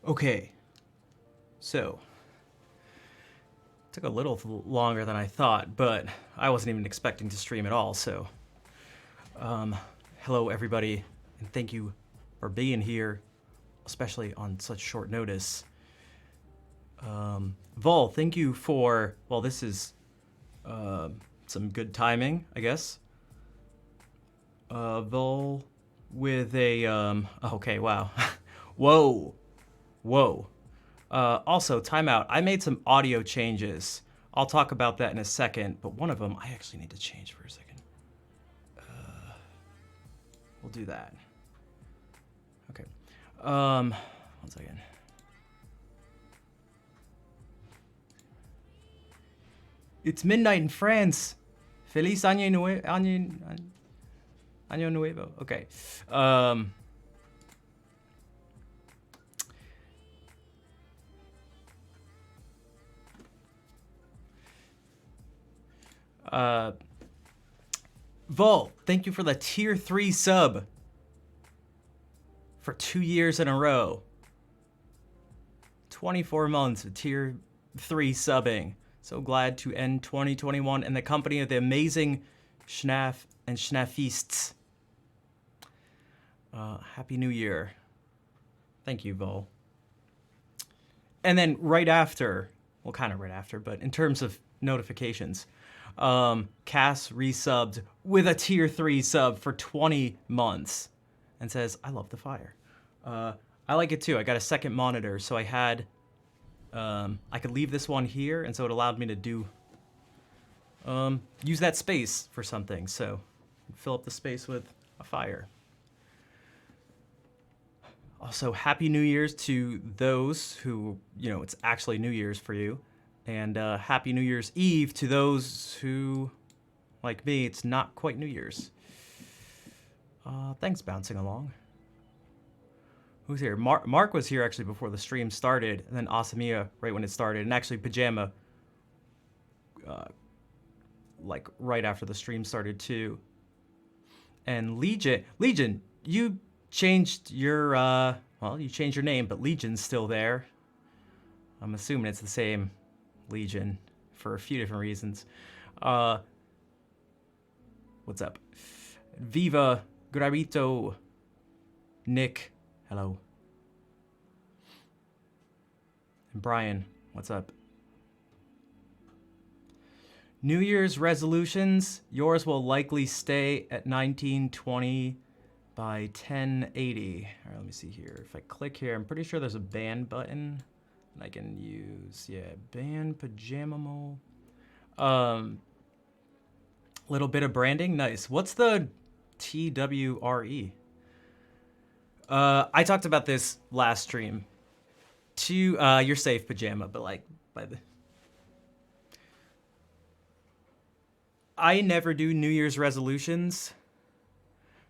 Okay, so took a little longer than I thought, but I wasn't even expecting to stream at all. So, hello everybody, and thank you for being here, especially on such short notice. Vol, thank you for, well, this is some good timing, I guess. Vol with a okay, wow. Whoa. Also, timeout. I made some audio changes. I'll talk about that in a second, but one of them I actually need to change for a second. We'll do that. Okay. One second. It's midnight in France. Feliz Año Nuevo. Okay. Vol, thank you for the tier 3 sub for 2 years in a row. 24 months of tier 3 subbing. So glad to end 2021 in the company of the amazing Schnaf and Schnafists. Happy New Year. Thank you, Vol. And then right after, well, kind of right after, but in terms of notifications, Cass resubbed with a tier 3 sub for 20 months and says, I love the fire. I like it too. I got a second monitor, so I had, I could leave this one here, and so it allowed me to do, use that space for something. So fill up the space with a fire. Also, Happy New Year's to those who, you know, it's actually New Year's for you. And Happy New Year's Eve to those who, like me, it's not quite New Year's. Thanks, bouncing along. Who's here? Mark was here actually before the stream started, and then Asamiya right when it started, and actually Pajama, like right after the stream started too. And Legion, you changed your, well, you changed your name, but Legion's still there. I'm assuming it's the same Legion for a few different reasons. What's up? Viva, Gravito, Nick, hello. And Brian, what's up? New Year's resolutions, yours will likely stay at 1920 by 1080. All right, let me see here. If I click here, I'm pretty sure there's a ban button. I can use, yeah, ban Pajamamo. Little bit of branding, nice. What's the TWRE? I talked about this last stream. You're safe, Pajama, but like, by the... I never do New Year's resolutions.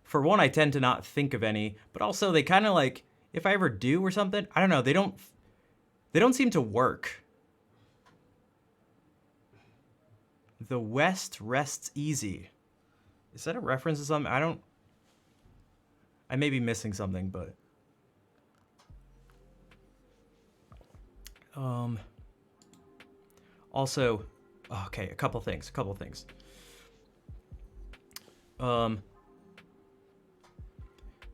For one, I tend to not think of any, but also they kind of like, if I ever do or something, I don't know, they don't seem to work. The West rests easy. Is that a reference to something? I may be missing something, but... Also, okay, a couple things.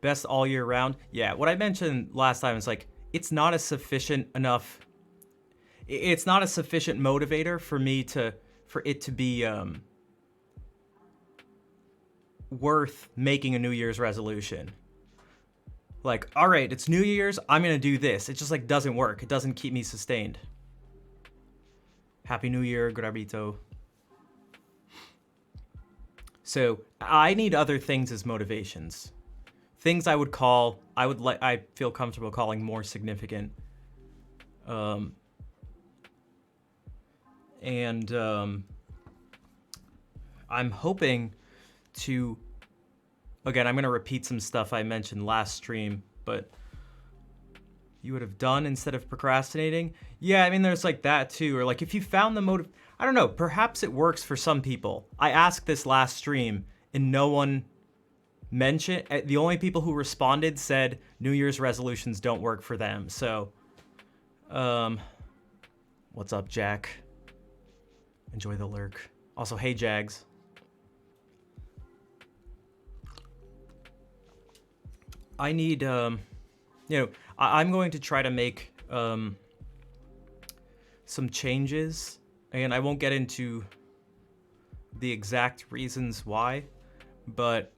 Best all year round. Yeah, what I mentioned last time is like, it's not a sufficient motivator for me for it to be worth making a New Year's resolution. Like, all right, it's New Year's, I'm gonna do this. It just like doesn't work. It doesn't keep me sustained. Happy New Year, Grabito. So I need other things as motivations. Things I feel comfortable calling more significant. I'm hoping to, again, I'm going to repeat some stuff I mentioned last stream, but you would have done instead of procrastinating. Yeah, I mean, there's like that too. Or like if you found the motive, I don't know, perhaps it works for some people. I asked this last stream and no one mentioned, the only people who responded said New Year's resolutions don't work for them. So What's up, Jack? Enjoy the lurk. Also, hey, Jags. I need, I'm going to try to make some changes, and I won't get into the exact reasons why, but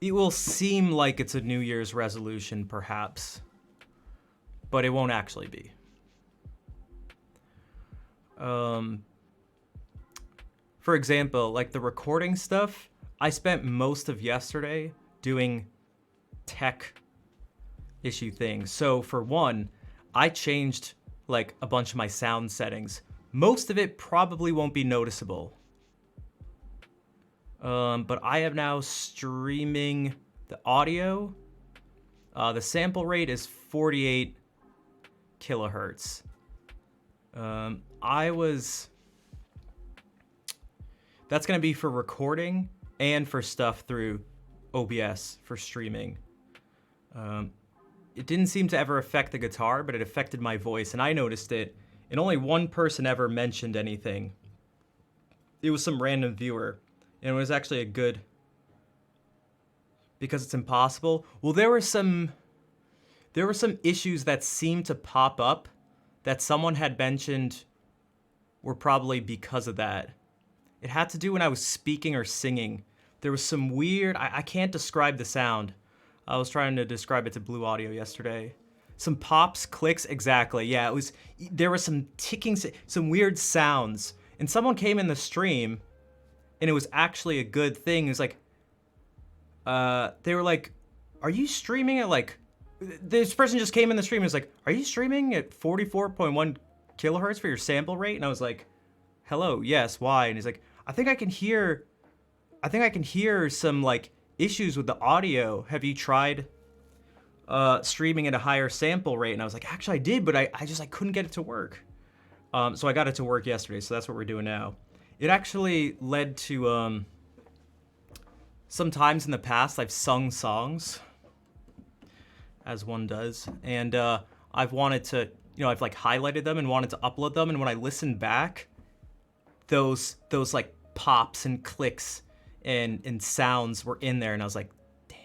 it will seem like it's a New Year's resolution, perhaps, but it won't actually be. For example, like the recording stuff, I spent most of yesterday doing tech issue things. So for one, I changed like a bunch of my sound settings. Most of it probably won't be noticeable. But I am now streaming the audio. The sample rate is 48 kilohertz. That's going to be for recording and for stuff through OBS for streaming. It didn't seem to ever affect the guitar, but it affected my voice, and I noticed it. And only one person ever mentioned anything. It was some random viewer, and it was actually a good... Because it's impossible. Well, there were some issues that seemed to pop up that someone had mentioned were probably because of that. It had to do when I was speaking or singing. There was some weird... I can't describe the sound. I was trying to describe it to Blue Audio yesterday. Some pops, clicks, exactly. Yeah, there was some ticking, some weird sounds. And someone came in the stream, and it was actually a good thing. It was like, they were like, are you streaming at like... This person just came in the stream and was like, are you streaming at 44.1 kilohertz for your sample rate? And I was like, hello, yes, why? And he's like, I think I can hear some like issues with the audio. Have you tried streaming at a higher sample rate? And I was like, actually I did, but I couldn't get it to work. So I got it to work yesterday, so that's what we're doing now. It actually led to sometimes in the past I've sung songs, as one does, and I've wanted to, I've like highlighted them and wanted to upload them, and when I listened back, those like pops and clicks and sounds were in there, and I was like, dang.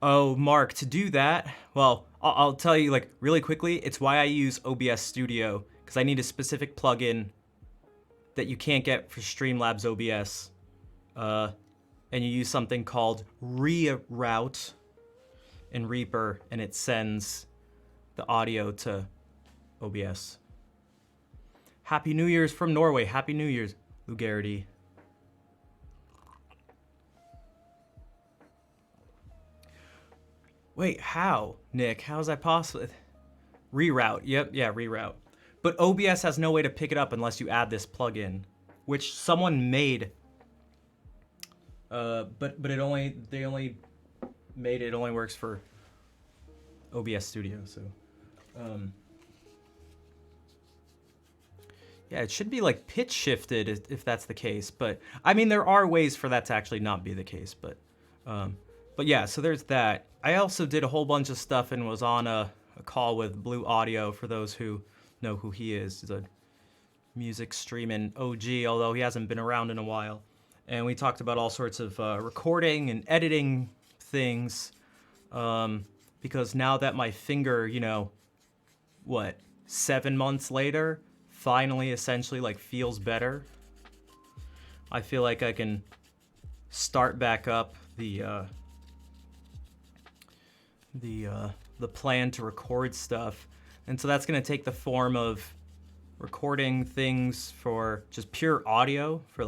Oh, Mark, to do that, well, I'll tell you like really quickly, it's why I use OBS Studio, because I need a specific plugin that you can't get for Streamlabs OBS. And you use something called Reroute in Reaper, and it sends the audio to OBS. Happy New Year's from Norway. Happy New Year's, Lou Garrity. Wait, how, Nick? How is that possible? Reroute. Yep, yeah, Reroute. But OBS has no way to pick it up unless you add this plugin, which someone made. But they only made it. It only works for OBS Studio. So, yeah, it should be like pitch shifted if that's the case. But I mean, there are ways for that to actually not be the case. But yeah, so there's that. I also did a whole bunch of stuff and was on a call with Blue Audio, for those who know who he is. He's a music streaming OG, although he hasn't been around in a while. And we talked about all sorts of recording and editing things, because now that my finger, 7 months later, finally essentially like feels better, I feel like I can start back up the plan to record stuff. And so that's going to take the form of recording things for just pure audio for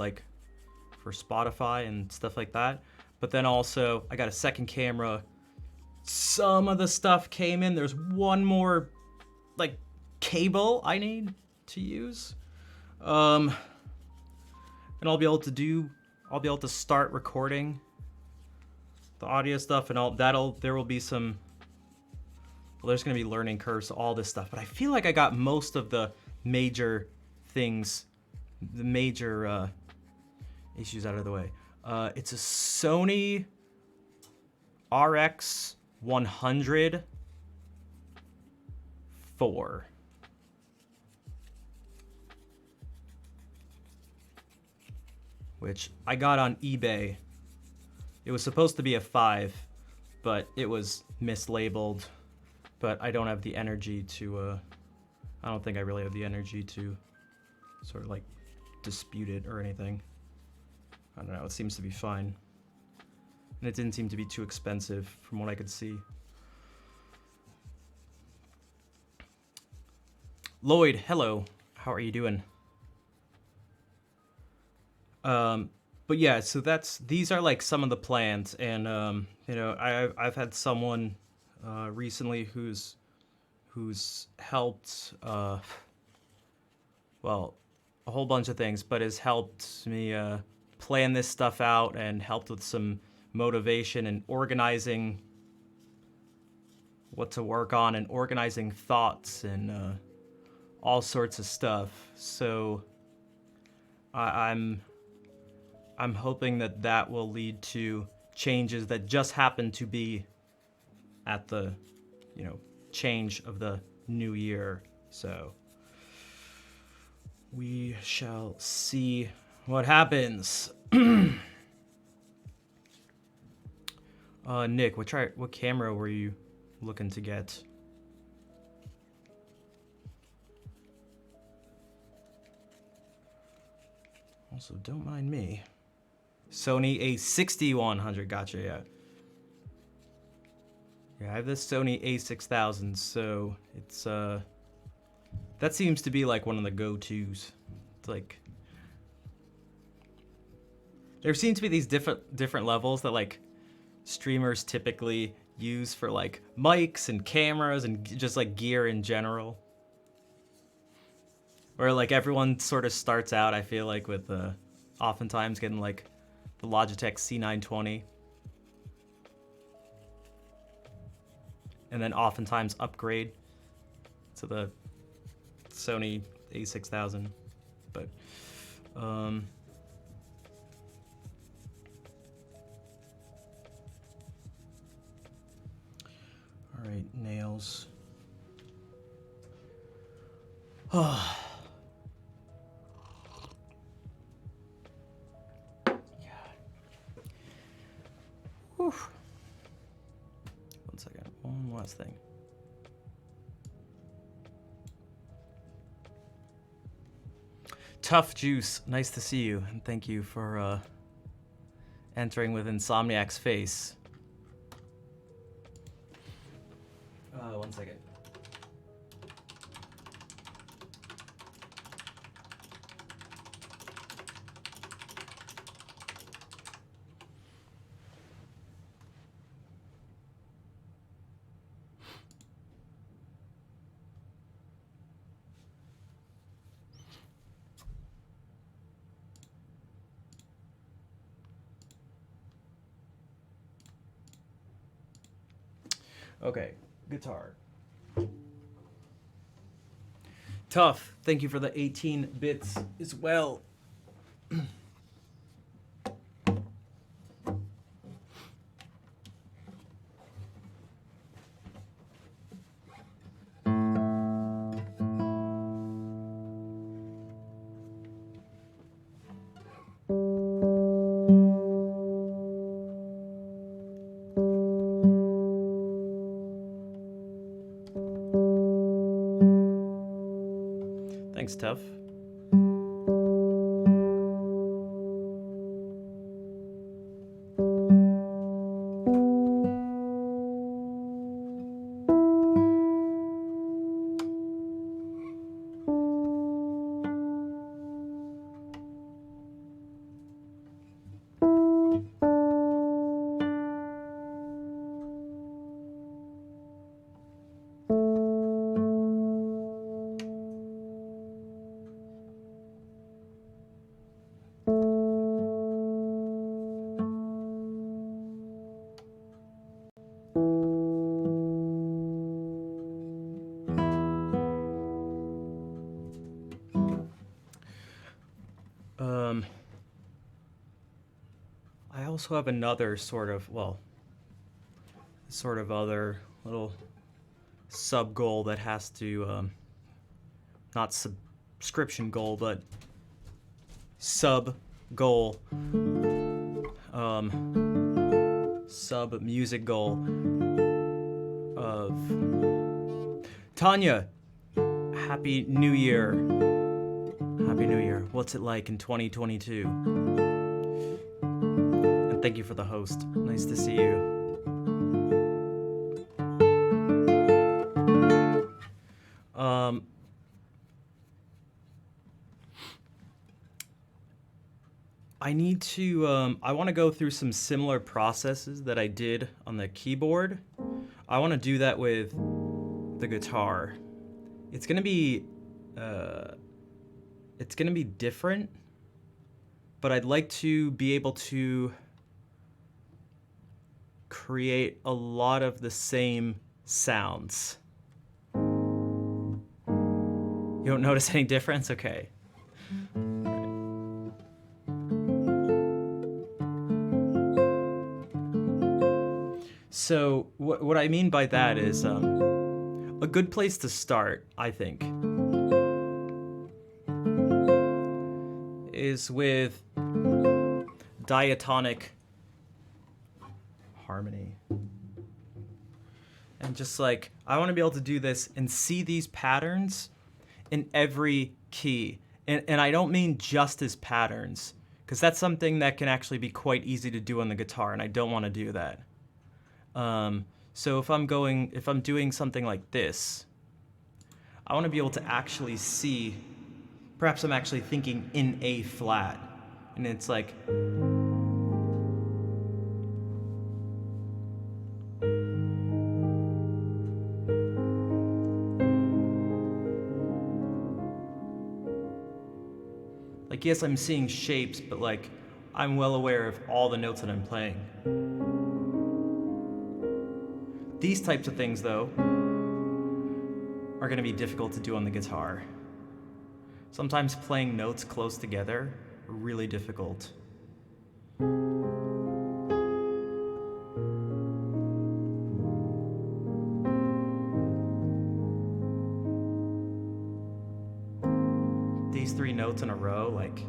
Spotify and stuff like that. But then also I got a second camera. Some of the stuff came in. There's one more like cable I need to use. And I'll be able to start recording the audio stuff, and there will be some, well, there's going to be learning curves to all this stuff, but I feel like I got most of the major things the major issues out of the way. It's a Sony RX 100 4. Which I got on eBay. It was supposed to be a 5, but it was mislabeled. But I don't have the energy to, I don't think I really have the energy to sort of like dispute it or anything. I don't know, it seems to be fine. And it didn't seem to be too expensive from what I could see. Lloyd, hello. How are you doing? But yeah, so these are like some of the plans, and you know, I've had someone recently who's helped well, a whole bunch of things, but has helped me plan this stuff out and helped with some motivation and organizing what to work on and organizing thoughts and all sorts of stuff. So I'm hoping that will lead to changes that just happen to be at the, you know, change of the new year. So we shall see what happens. Nick, what camera were you looking to get? Also, don't mind me. Sony A6100, gotcha, yeah. Yeah, I have this Sony A6000, so it's, that seems to be like one of the go-tos. It's like, there seem to be these different levels that like streamers typically use for like mics and cameras and just like gear in general. Where like everyone sort of starts out, I feel like, with oftentimes getting like the Logitech C920. And then oftentimes upgrade to the Sony A6000. But, all right, nails. Oh. Whew. One second, one last thing. Tough Juice, nice to see you, and thank you for entering with Insomniac's face. One second. Okay, guitar. Tough, thank you for the 18 bits as well. Thanks, Tough. also have another sort of other little sub goal that has to, not subscription goal, but sub goal, sub music goal of Tanya. Happy New Year. Happy New Year. What's it like in 2022? And thank you for the host. Nice to see you. I need to, I want to go through some similar processes that I did on the keyboard. I want to do that with the guitar. It's gonna be different, but I'd like to be able to create a lot of the same sounds. You don't notice any difference? Okay. So what I mean by that is a good place to start, I think, is with diatonic harmony. And just like, I want to be able to do this and see these patterns in every key. And I don't mean just as patterns, because that's something that can actually be quite easy to do on the guitar, and I don't want to do that. So if I'm doing something like this, I want to be able to actually see, perhaps I'm actually thinking in A flat, and it's like, yes, I'm seeing shapes, but like, I'm well aware of all the notes that I'm playing. These types of things, though, are going to be difficult to do on the guitar. Sometimes playing notes close together are really difficult. These three notes in a row, like...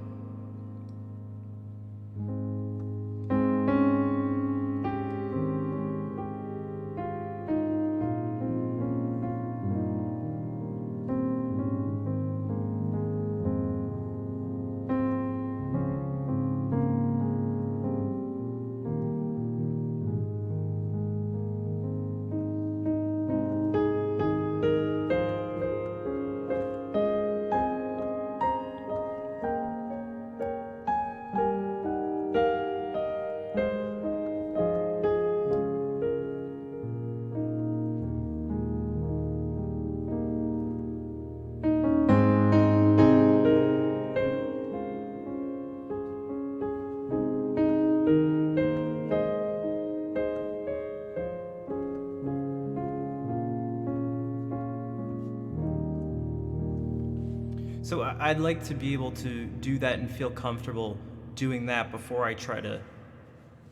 So I'd like to be able to do that and feel comfortable doing that before I try to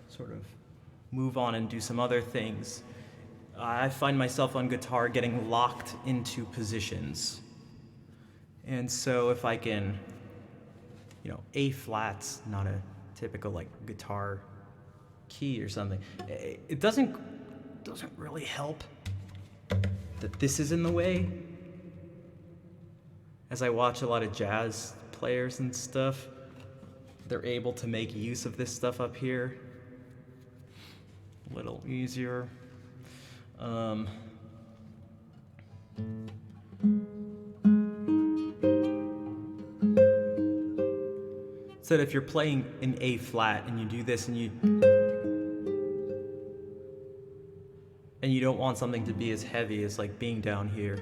sort of move on and do some other things. I find myself on guitar getting locked into positions. And so if I can, A flat's not a typical like guitar key or something. It doesn't really help that this is in the way. As I watch a lot of jazz players and stuff, they're able to make use of this stuff up here a little easier. So that if you're playing an A flat and you do this and you don't want something to be as heavy as like being down here.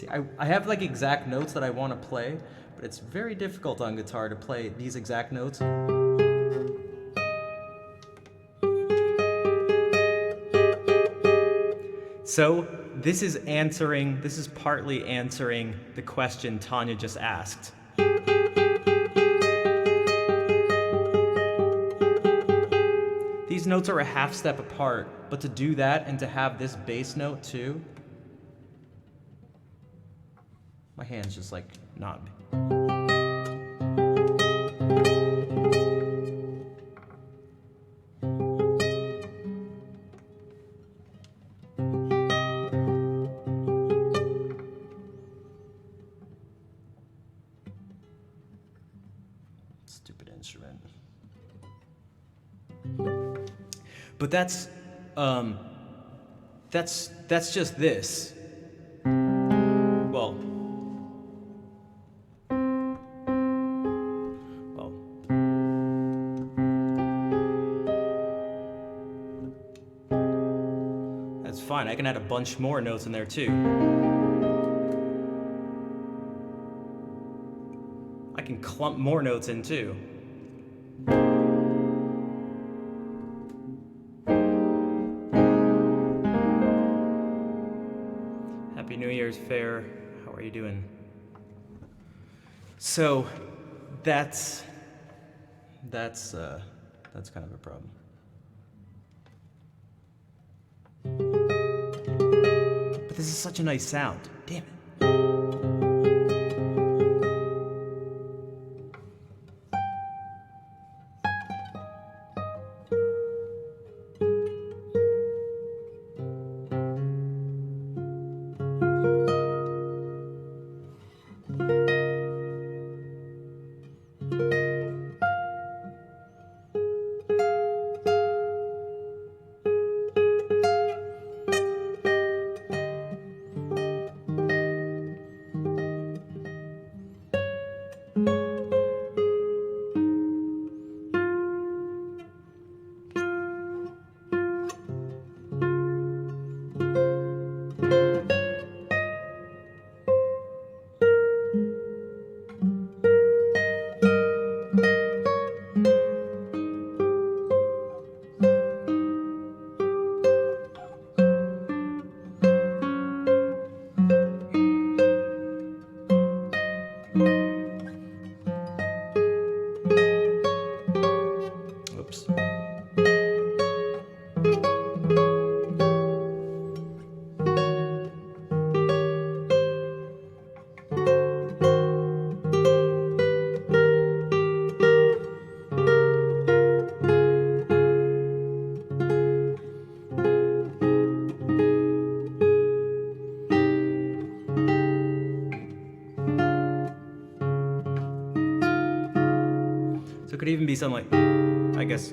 See, I have like exact notes that I want to play, but it's very difficult on guitar to play these exact notes. So this is partly answering the question Tanya just asked. These notes are a half step apart, but to do that and to have this bass note too, my hand's just like not. Stupid instrument. But that's just this. Well, that's fine. I can add a bunch more notes in there too. I can clump more notes in too. Happy New Year's Fair. How are you doing? So that's kind of a problem. But this is such a nice sound. Damn it. So it could even be something like, I guess.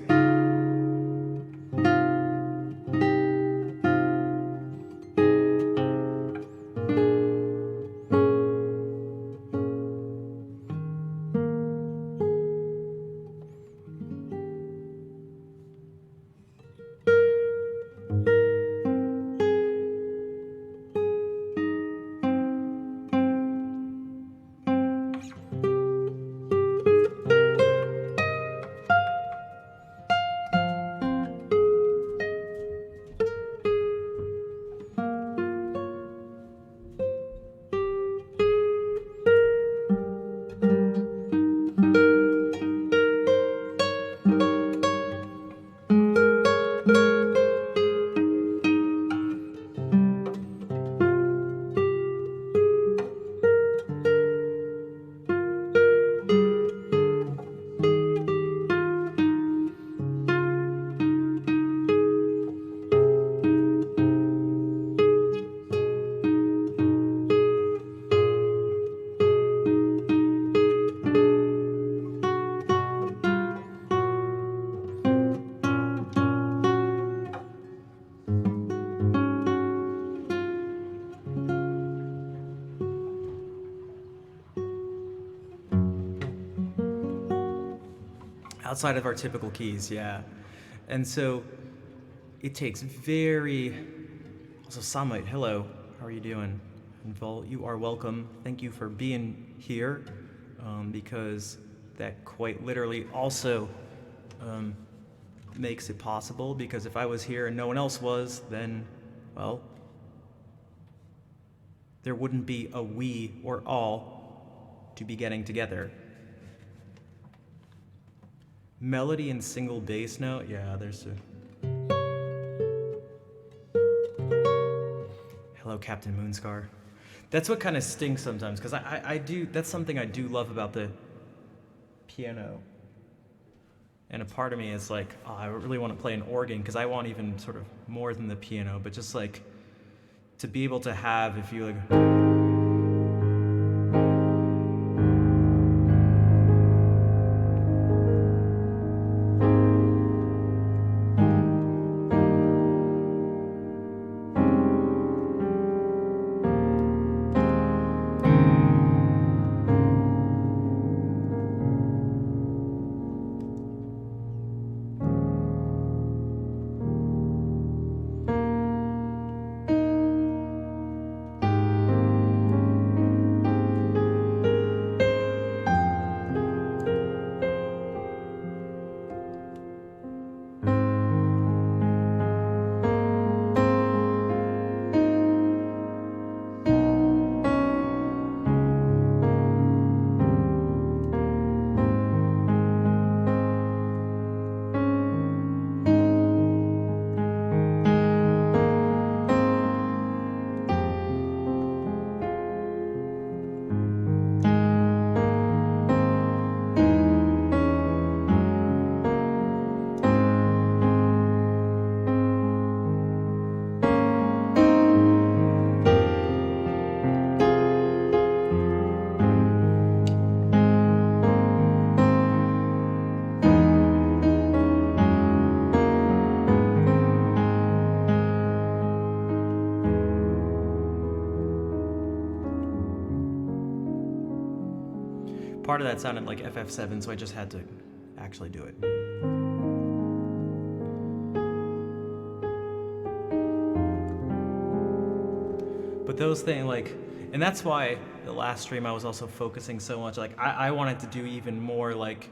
Outside of our typical keys, yeah. And so it takes also Samite, hello, how are you doing? And Vol, you are welcome. Thank you for being here, because that quite literally also makes it possible, because if I was here and no one else was, then, well, there wouldn't be a we or all to be getting together. Melody and single bass note, yeah, there's a... Hello, Captain Moonscar. That's what kind of stinks sometimes, because I do, that's something I do love about the piano. And a part of me is like, oh, I really want to play an organ, because I want even sort of more than the piano, but just like to be able to have, if you like... Part of that sounded like FF7, so I just had to actually do it. But those things, like, and that's why the last stream I was also focusing so much, like, I wanted to do even more, like,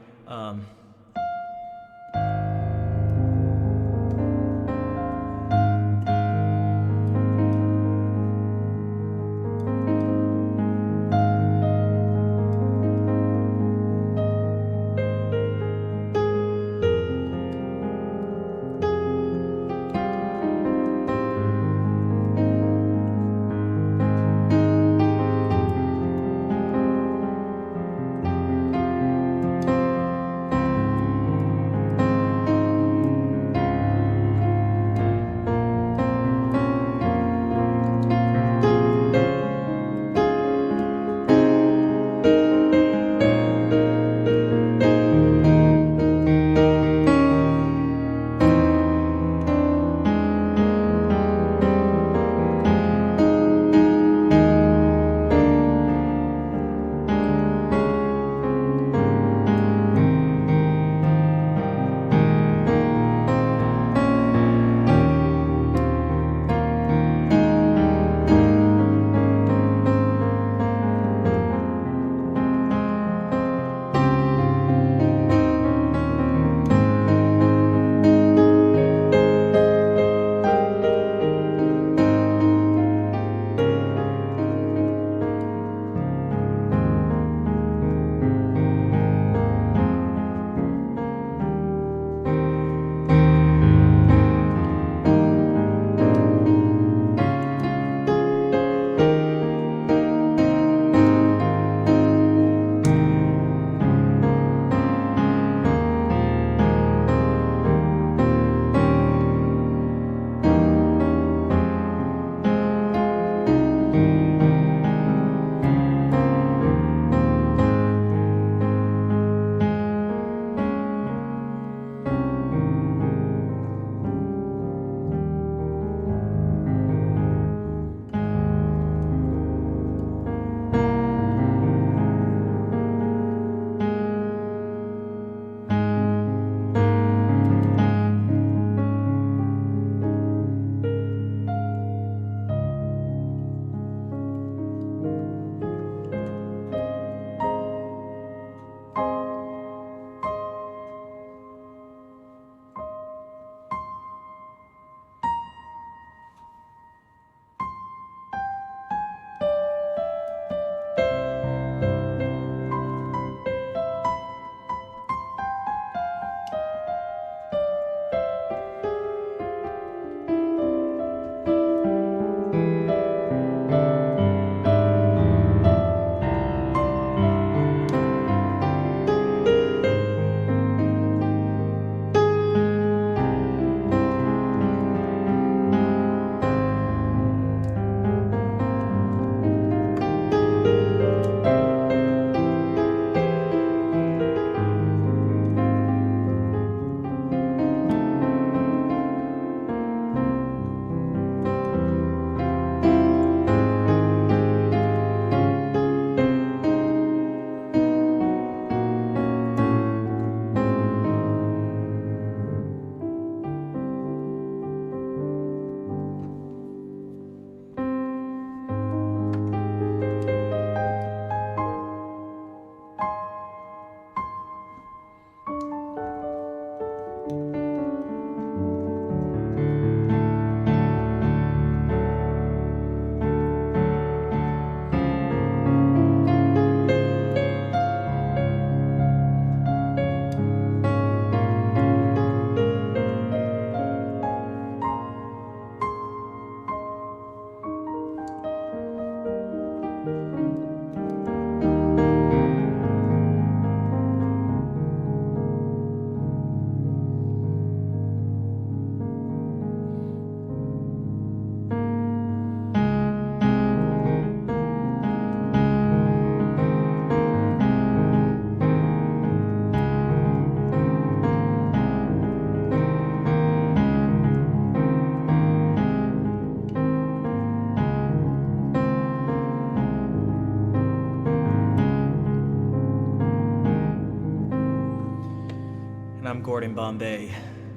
Gordon Bombay,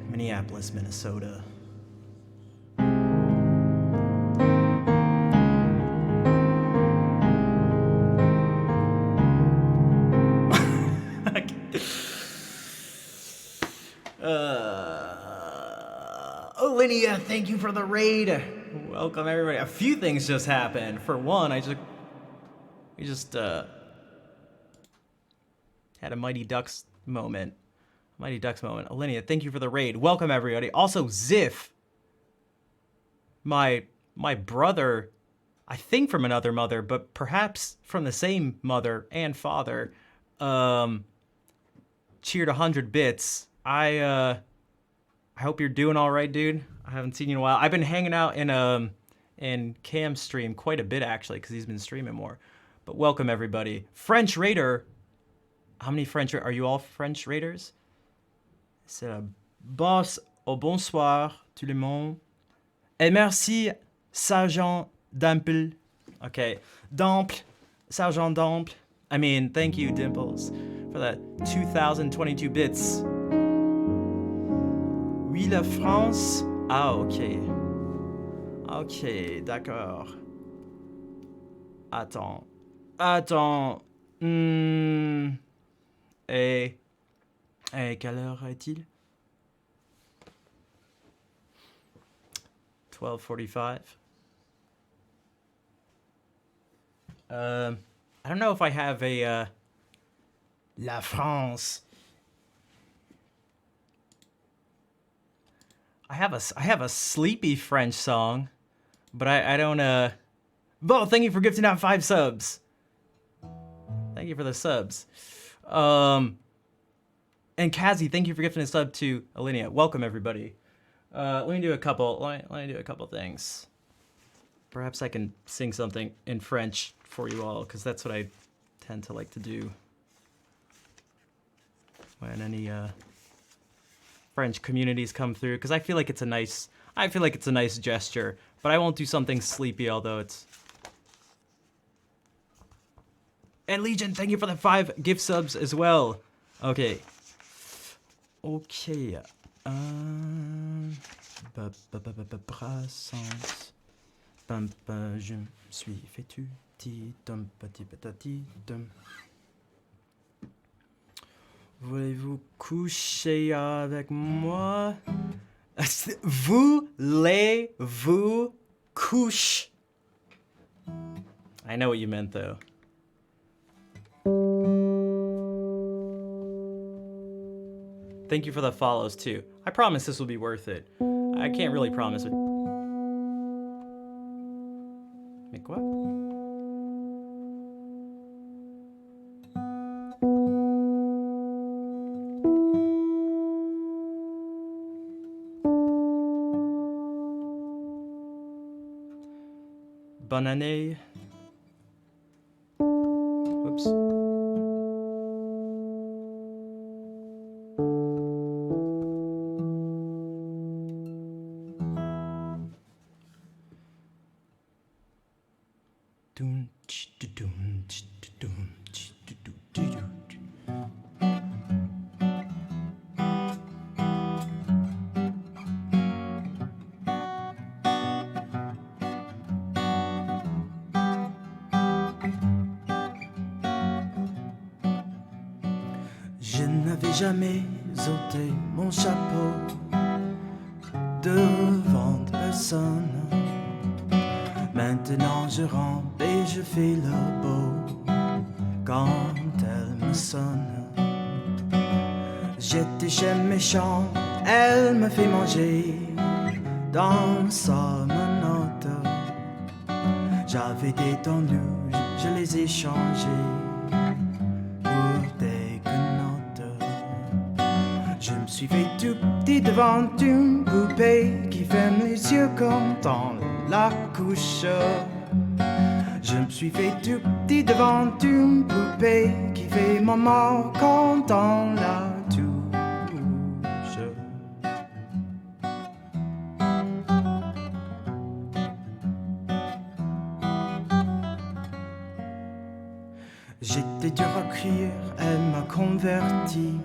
Minneapolis, Minnesota. Linnea, thank you for the raid. Welcome everybody. A few things just happened. For one, we just had a Mighty Ducks moment. Linnea, thank you for the raid. Welcome everybody. Also, Ziff, my brother, I think from another mother, but perhaps from the same mother and father, cheered 100 bits. I hope you're doing all right, dude. I haven't seen you in a while. I've been hanging out in Cam's stream quite a bit, actually, because he's been streaming more. But welcome, everybody. French Raider. How many French are you all French Raiders? C'est bonsoir, tout le monde. Et merci, Sergeant Dimple. Okay, Dimple, Sergeant Dimple. I mean, thank you, Dimples, for that 2022 bits. Oui, la France. Ah, ok. Ok, d'accord. Attends. Et quelle heure est-il? 12:45. I don't know if I have a La France. I have a sleepy French song, but I don't Bo, thank you for gifting out 5 subs. Thank you for the subs. And Kazi, thank you for gifting a sub to Alinea. Welcome everybody. Let me do a couple things. Perhaps I can sing something in French for you all, because that's what I tend to like to do when any French communities come through, because I feel like it's a nice gesture. But I won't do something sleepy, although it's. And Legion, thank you for the 5 gift subs as well. Okay. Brassens. Je me suis fait tu. Ti-dum, pati-patati, dum. Voulez-vous coucher avec moi? Voulez-vous coucher? I know what you meant, though. Thank you for the follows, too. I promise this will be worth it. I can't really promise it. Mais quoi? Bonne année. Whoops. Je n'avais jamais ôté mon chapeau devant personne. Maintenant je rampe et je fais le beau quand elle me sonne. J'étais chez mes champs, elle me fait manger dans sa menotte. J'avais des tendus, je les ai changés pour des quenottes. Je me suis fait tout petit devant une poupée qui ferme les yeux comme dans la couche. Je me suis fait tout petit devant une poupée qui fait maman quand on la touche. J'étais dur à cuire, elle m'a converti.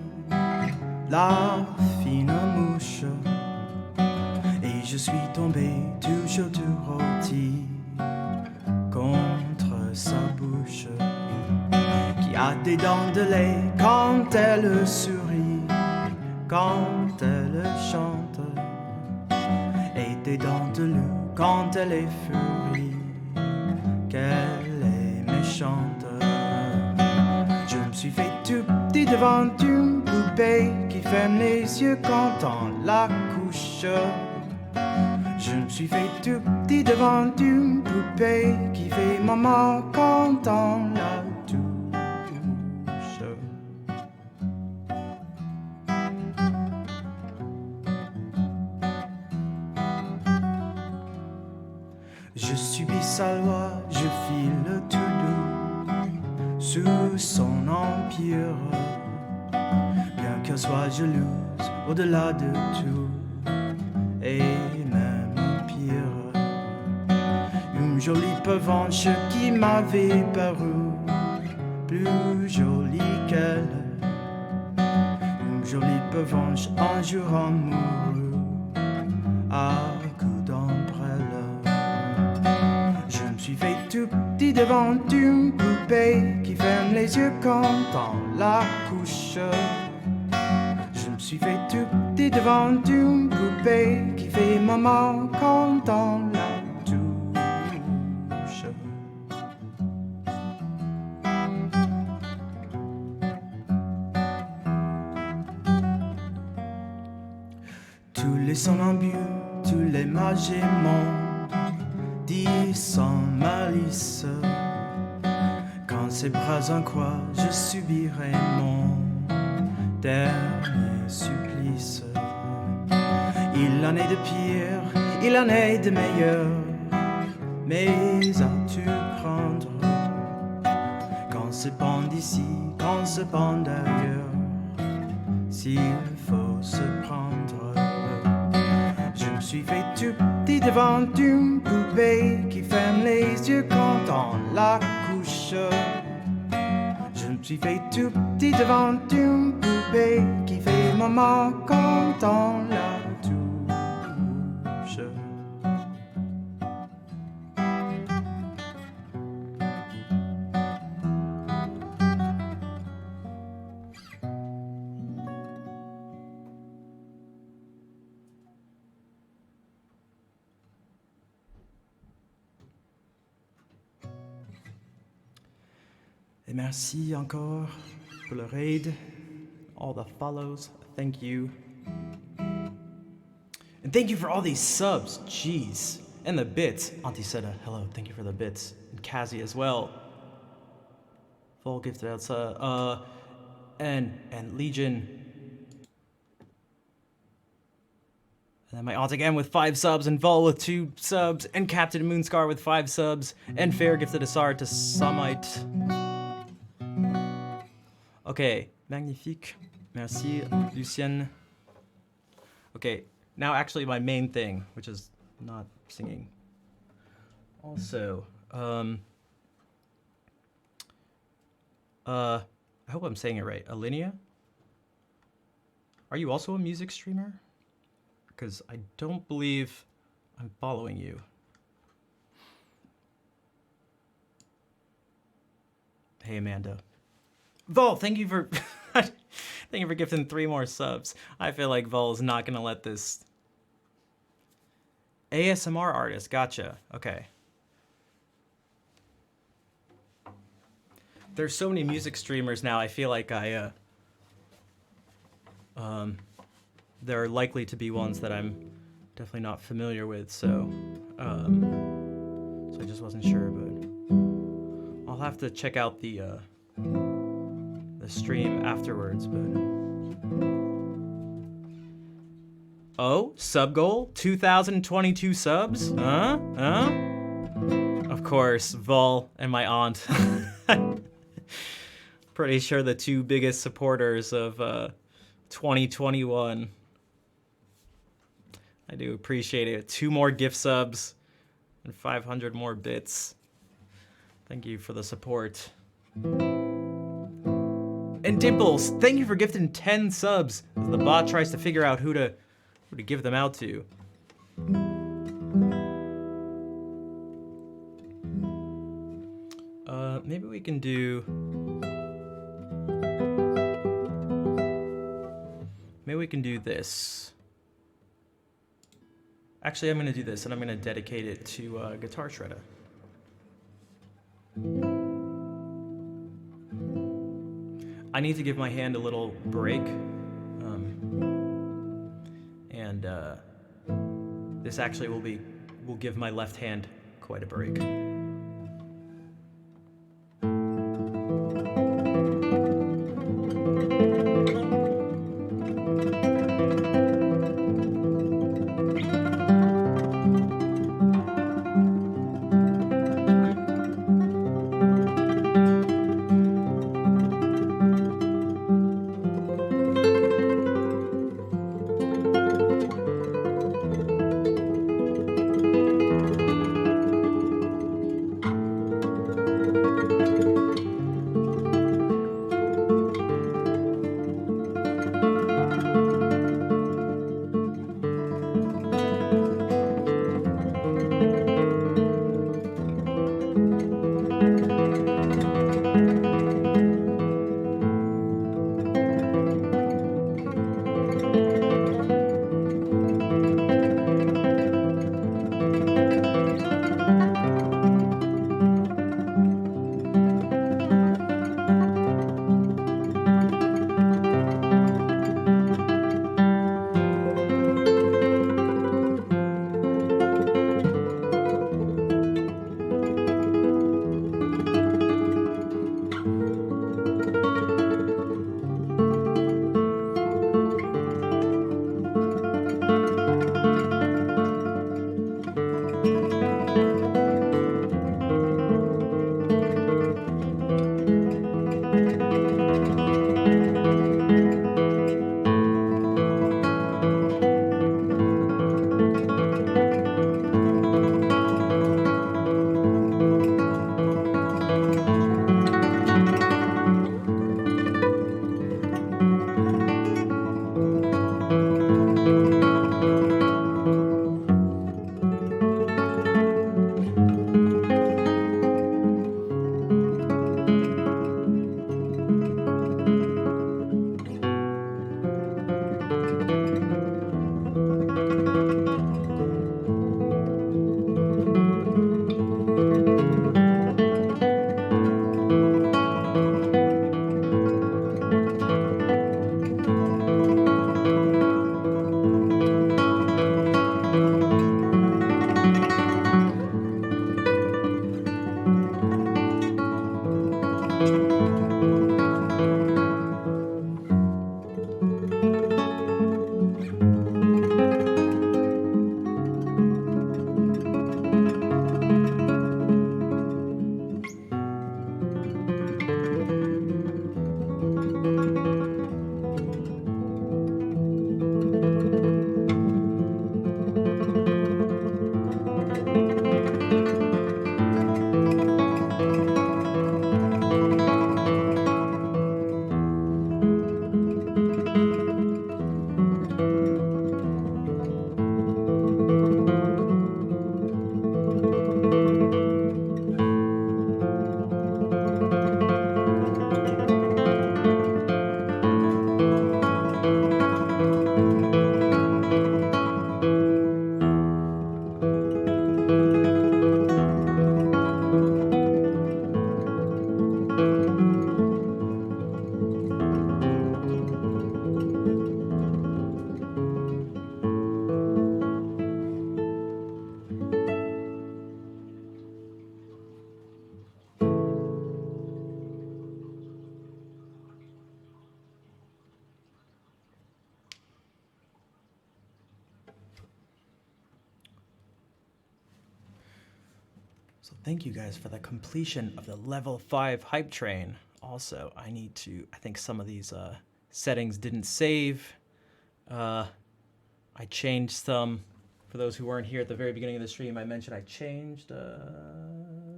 la fine mouche. Et je suis tombé toujours tout rôti contre sa bouche, qui a des dents de lait quand elle sourit, quand elle chante, et des dents de loup quand elle est furie, qu'elle est méchante. Je me suis fait tout petit devant une poupée qui ferme les yeux quand on la couche. Je me suis fait tout petit devant une poupée qui fait maman quand on la touche. Je subis sa loi, je file tout doux sous son empire, bien qu'elle soit jalouse au-delà de tout, et même pire. Une jolie revanche qui m'avait paru plus jolie qu'elle, une jolie revanche un jour amoureux à coups d'ombrelle. Je me suis fait tout petit devant une poupée qui ferme les yeux quand on la couche. Je me suis fait tout petit devant une poupée qui fait maman quand on la touche. Tous les somnambules, tous les mages aimants disent sans malice, quand ses bras en croix, je subirai mon dernier supplice. Il en est de pire, il en est de meilleur, mais as-tu prendre quand se pend ici, quand se pend ailleurs, s'il faut se prendre. Je me suis fait tout petit devant une poupée qui ferme les yeux quand on la couche. Je me suis fait tout petit devant une poupée qui fait maman quand on la touche. Et merci encore pour le raid, all the follows, thank you. And thank you for all these subs, jeez. And the bits. Auntie said hello, thank you for the bits. And Kazi as well. Full gifted out and Legion. And then my aunt again with 5 subs, and Vol with 2 subs, and Captain Moonscar with 5 subs, and Fair gifted a star to Samite. Okay, magnifique. Merci, Lucienne. Okay, now actually my main thing, which is not singing. Also, I hope I'm saying it right. Alinea? Are you also a music streamer? Because I don't believe I'm following you. Hey, Amanda. Vol, thank you for thank you for gifting 3 more subs. I feel like Vol is not gonna let this. ASMR artist, gotcha. Okay. There's so many music streamers now. I feel like there are likely to be ones that I'm definitely not familiar with. So I just wasn't sure, but I'll have to check out the stream afterwards. But oh, sub goal 2022 subs? Huh? Of course, Vol and my aunt. Pretty sure the 2 biggest supporters of 2021. I do appreciate it. 2 more gift subs and 500 more bits. Thank you for the support. And Dimples, thank you for gifting 10 subs. As the bot tries to figure out who to give them out to. Maybe we can do. Maybe we can do this. Actually, I'm gonna do this, and I'm gonna dedicate it to Guitar Shredder. I need to give my hand a little break, and this actually will give my left hand quite a break. So thank you guys for the completion of the level 5 hype train. Also, I think some of these settings didn't save. I changed some. For those who weren't here at the very beginning of the stream, I mentioned I changed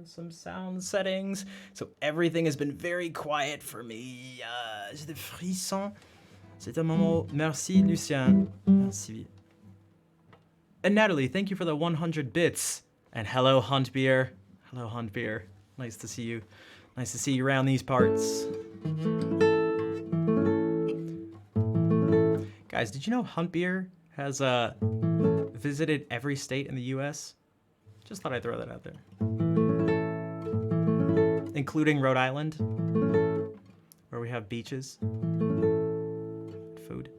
some sound settings. So everything has been very quiet for me. J'ai des frissons. C'est un moment. Merci, Lucien. Merci. And Natalie, thank you for the 100 bits. And hello, Hunt Beer. Hello, Hunt Beer. Nice to see you. Nice to see you around these parts. Guys, did you know Hunt Beer has visited every state in the U.S.? Just thought I'd throw that out there. Including Rhode Island, where we have beaches, food.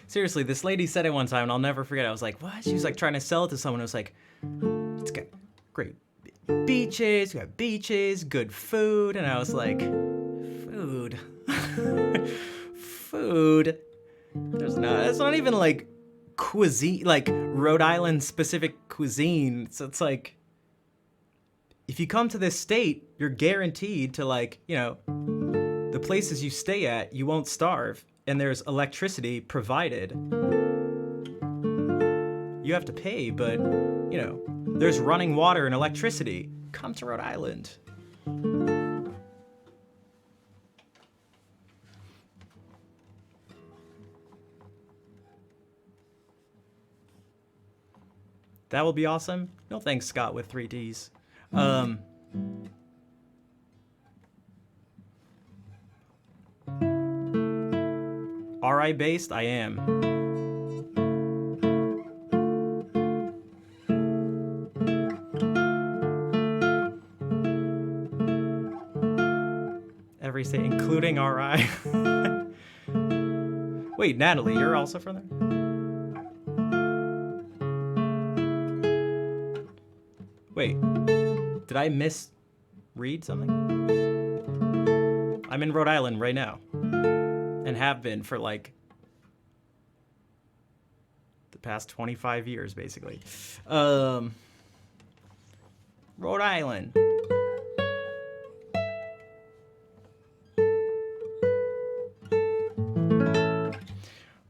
Seriously, this lady said it one time, and I'll never forget. I was like, what? She was like trying to sell it to someone. It was like, it's got great beaches, you got beaches, good food. And I was like, food? Food? It's not even like cuisine, like Rhode Island specific cuisine. So it's like, if you come to this state, you're guaranteed to, like, you know, the places you stay at, you won't starve. And there's electricity provided. You have to pay, but, you know, there's running water and electricity. Come to Rhode Island. That will be awesome. No thanks, Scott, with 3 Ds. RI based, I am. Every state, including RI. Wait, Natalie, you're also from there? Wait, did I misread something? I'm in Rhode Island right now. And have been for like the past 25 years, basically. Rhode Island.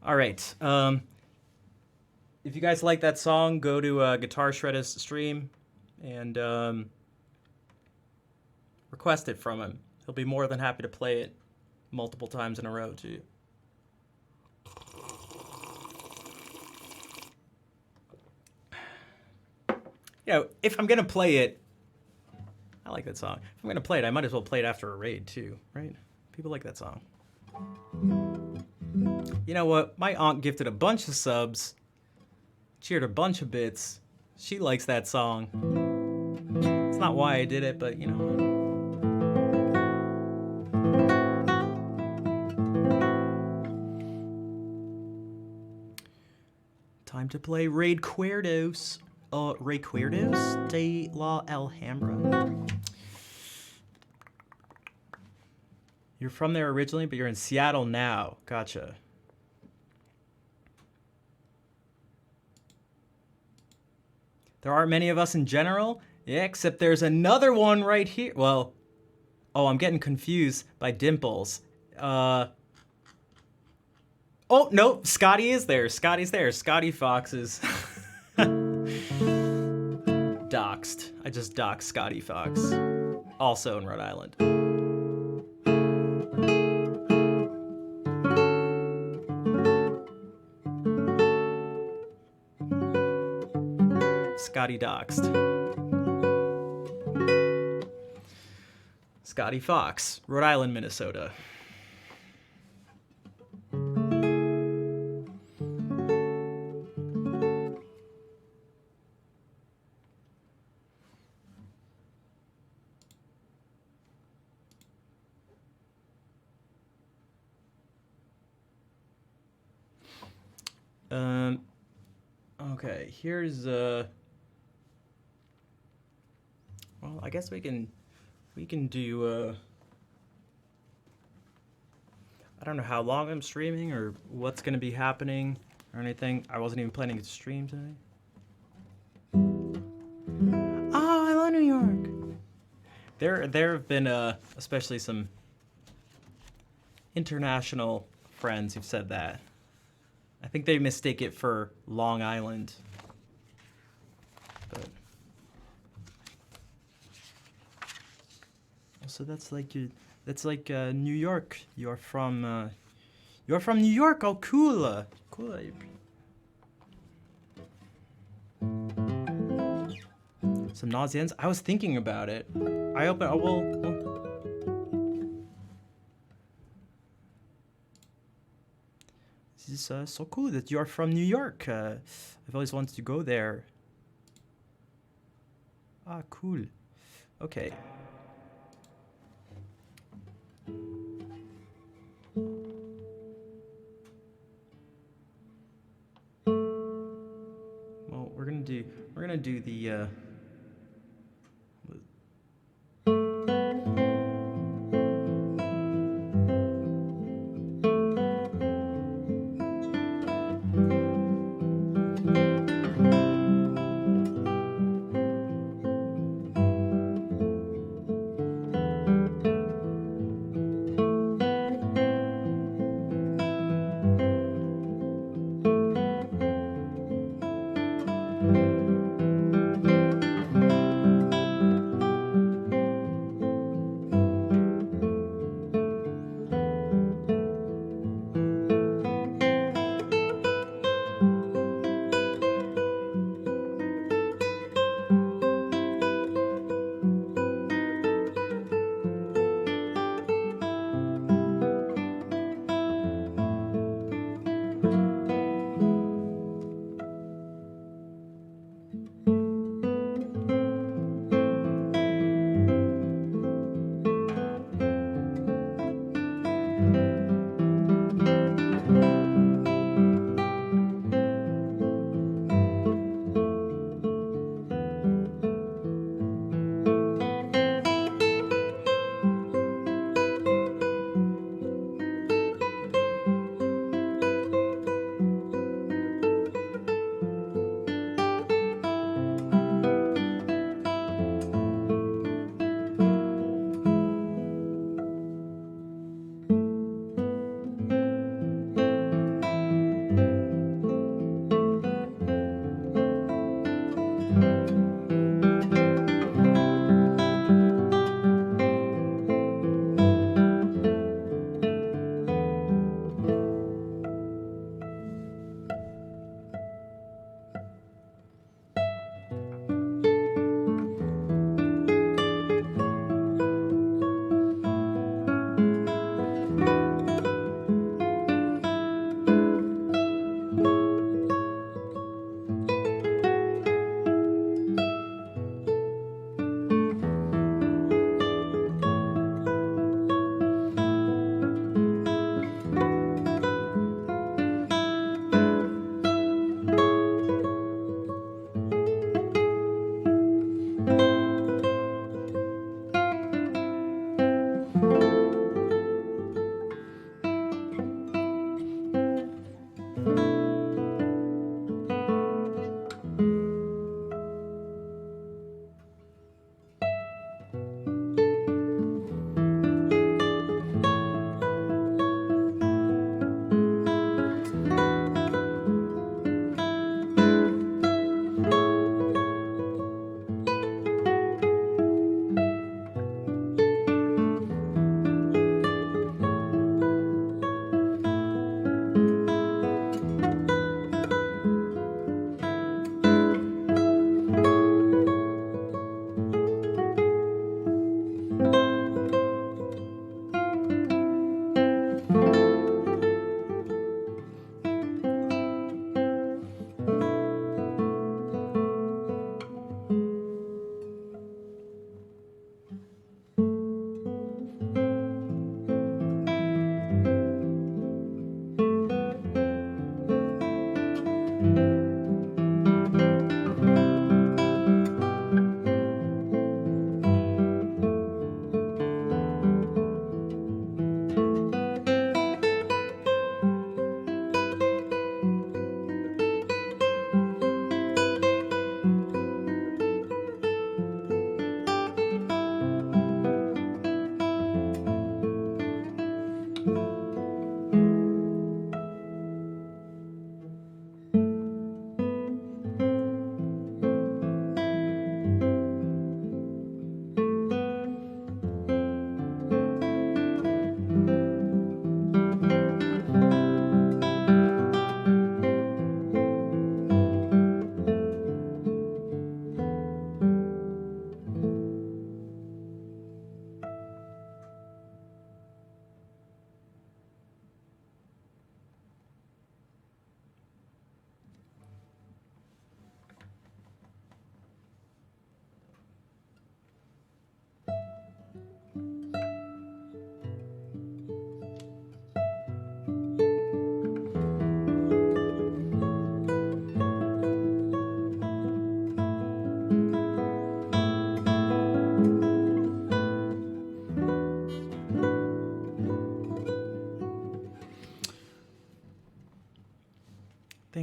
All right. If you guys like that song, go to Guitar Shredder's stream and request it from him. He'll be more than happy to play it multiple times in a row to you. You know, if I'm gonna play it, I like that song. If I'm gonna play it, I might as well play it after a raid too, right? People like that song. You know what? My aunt gifted a bunch of subs, cheered a bunch of bits. She likes that song. It's not why I did it, but you know. Time to play Recuerdos. Recuerdos de la Alhambra. You're from there originally, but you're in Seattle now. Gotcha. There aren't many of us in general. Yeah, except there's another one right here. Well, oh, I'm getting confused by Dimples. Oh, no, Scotty is there. Scotty's there. Scotty Fox is doxed. I just doxed Scotty Fox. Also in Rhode Island. Scotty doxed. Scotty Fox, Rhode Island, Minnesota. Okay, here's well, I guess we can do I don't know how long I'm streaming or what's gonna be happening or anything. I wasn't even planning to stream today. There have been especially some international friends who've said that. I think they mistake it for Long Island. But so that's like New York. You're from New York. Oh, cool. Cool. Some nauseans. I was thinking about it. I open. Oh, well. This is so cool that you're from New York. I've always wanted to go there. Ah, cool. Okay. Well, we're gonna do the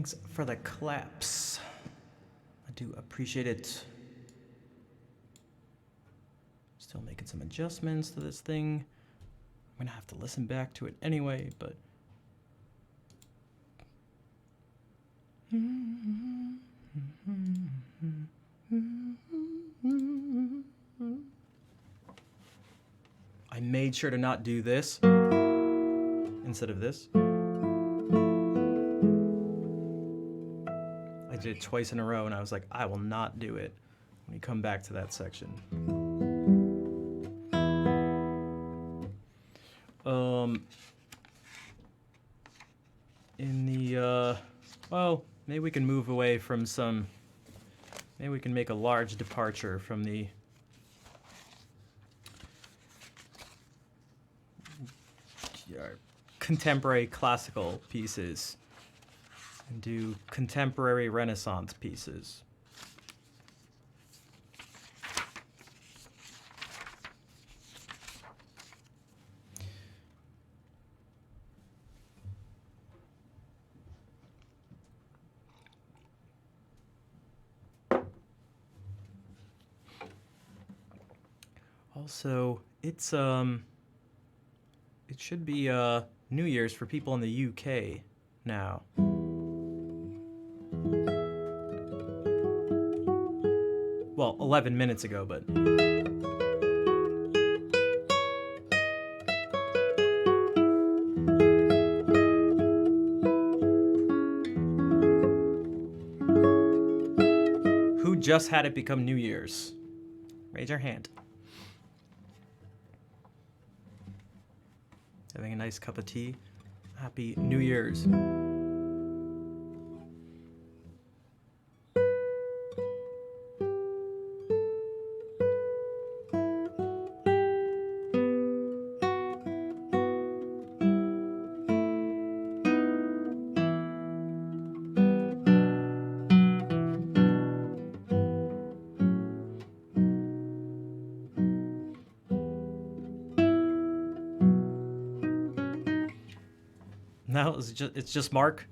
Thanks for the claps. I do appreciate it. Still making some adjustments to this thing. I'm gonna have to listen back to it anyway, but I made sure to not do this instead of this. I did it twice in a row and I was like, I will not do it when you come back to that section. In the, well, maybe we can move away from some, maybe we can make a large departure from the contemporary classical pieces and do contemporary Renaissance pieces. Also, it should be New Year's for people in the UK now. Well, 11 minutes ago, but who just had it become New Year's? Raise your hand. Having a nice cup of tea. Happy New Year's. No, it's just Mark.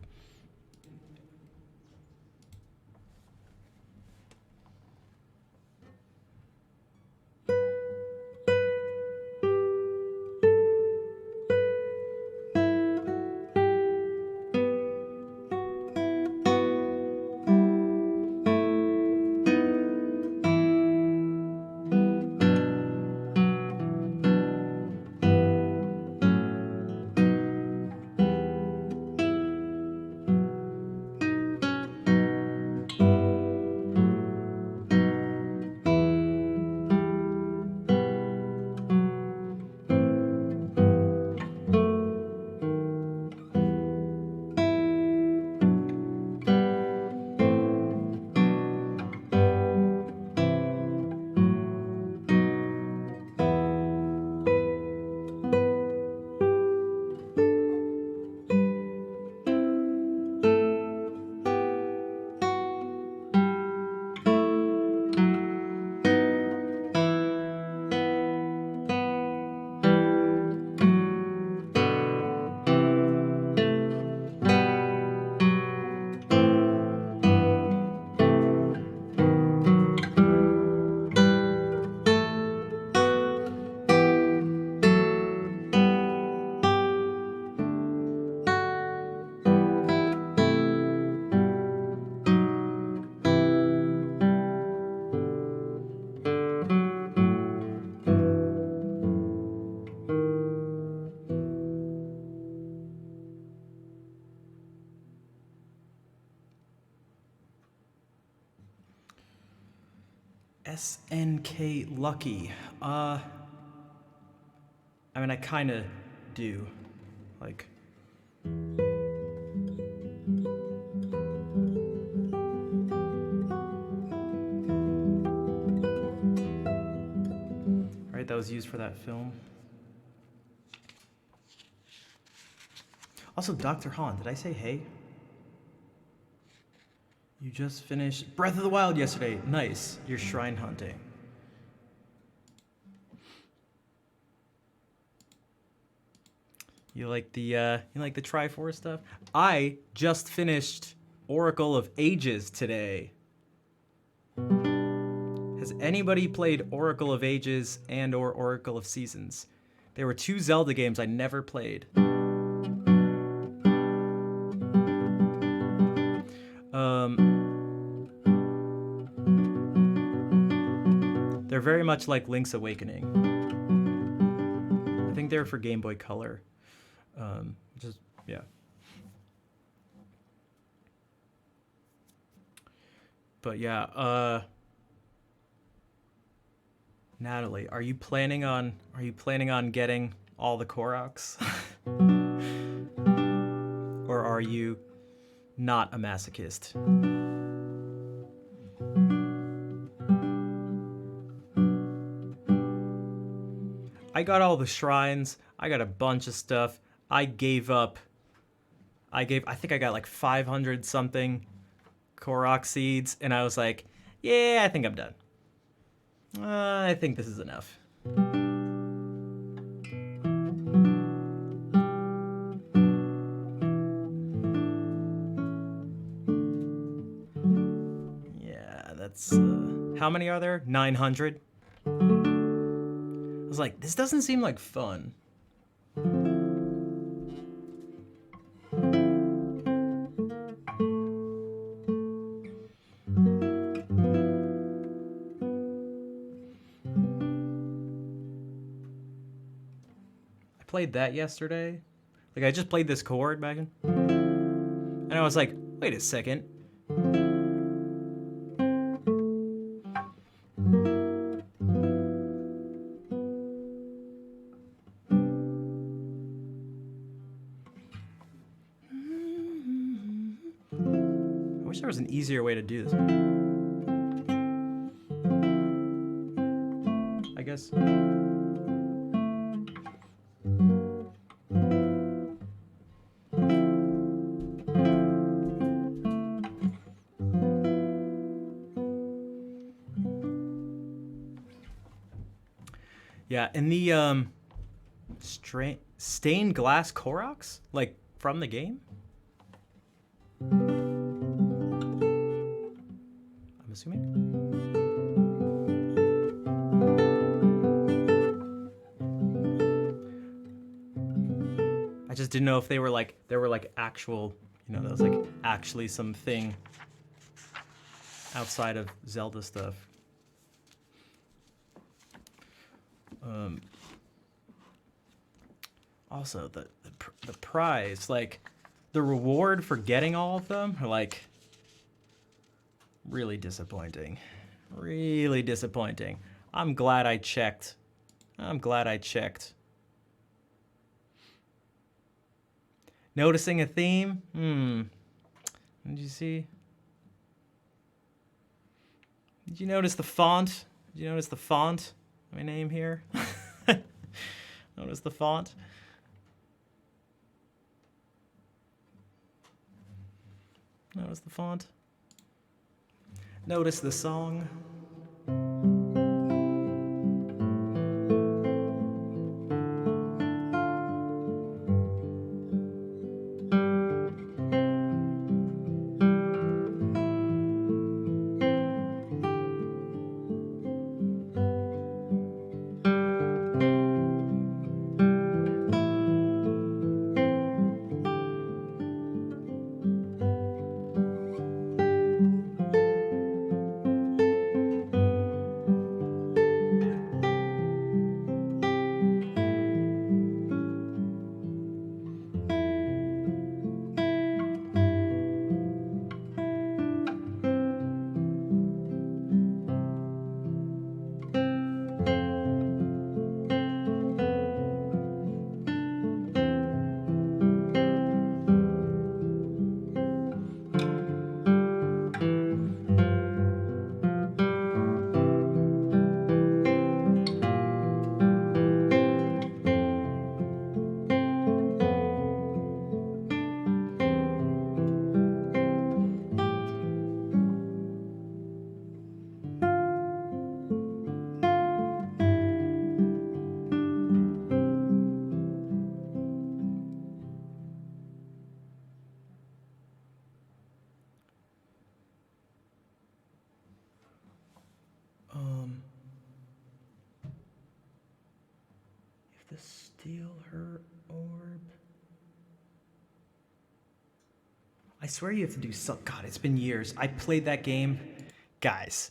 SNK Lucky. I mean, I kind of do. Like, right, that was used for that film. Also, Dr. Han, did I say hey? You just finished Breath of the Wild yesterday. Nice. You're shrine hunting. You like the Triforce stuff? I just finished Oracle of Ages today. Has anybody played Oracle of Ages and or Oracle of Seasons? There were 2 Zelda games I never played. They're very much like Link's Awakening. I think they're for Game Boy Color. Yeah. But yeah, Natalie, are you planning on getting all the Koroks? Or are you not a masochist? I got all the shrines. I got a bunch of stuff. I think I got like 500 something Korok seeds, and I was like, yeah, I think I'm done. I think this is enough. Yeah, that's how many are there? 900. I was like, this doesn't seem like fun. I played that yesterday. Like, I just played this chord back in. And I was like, wait a second. I wish there was an easier way to do this. I guess. Yeah, and the stained glass Koroks, like from the game. I'm assuming. I just didn't know if they were like actual, you know, that was like actually something outside of Zelda stuff. Also, the prize, like the reward for getting all of them, are like really disappointing. Really disappointing. I'm glad I checked. Noticing a theme? Did you see? Did you notice the font? Did you notice the font? My name here? Notice the font? Notice the font? Notice the song? the steal her orb. I swear you have to do some. God, it's been years. I played that game, guys.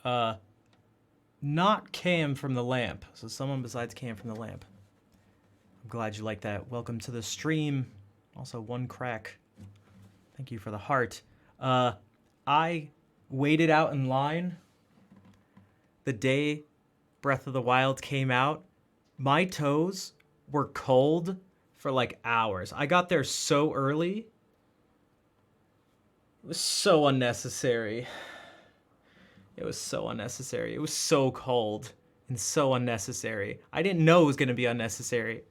Not Cam from the Lamp. So someone besides Cam from the Lamp. I'm glad you like that. Welcome to the stream. Also, one crack. Thank you for the heart. I waited out in line the day Breath of the Wild came out. My toes were cold for like hours. I got there so early. It was so unnecessary. It was so unnecessary. It was so cold and so unnecessary. I didn't know it was going to be unnecessary.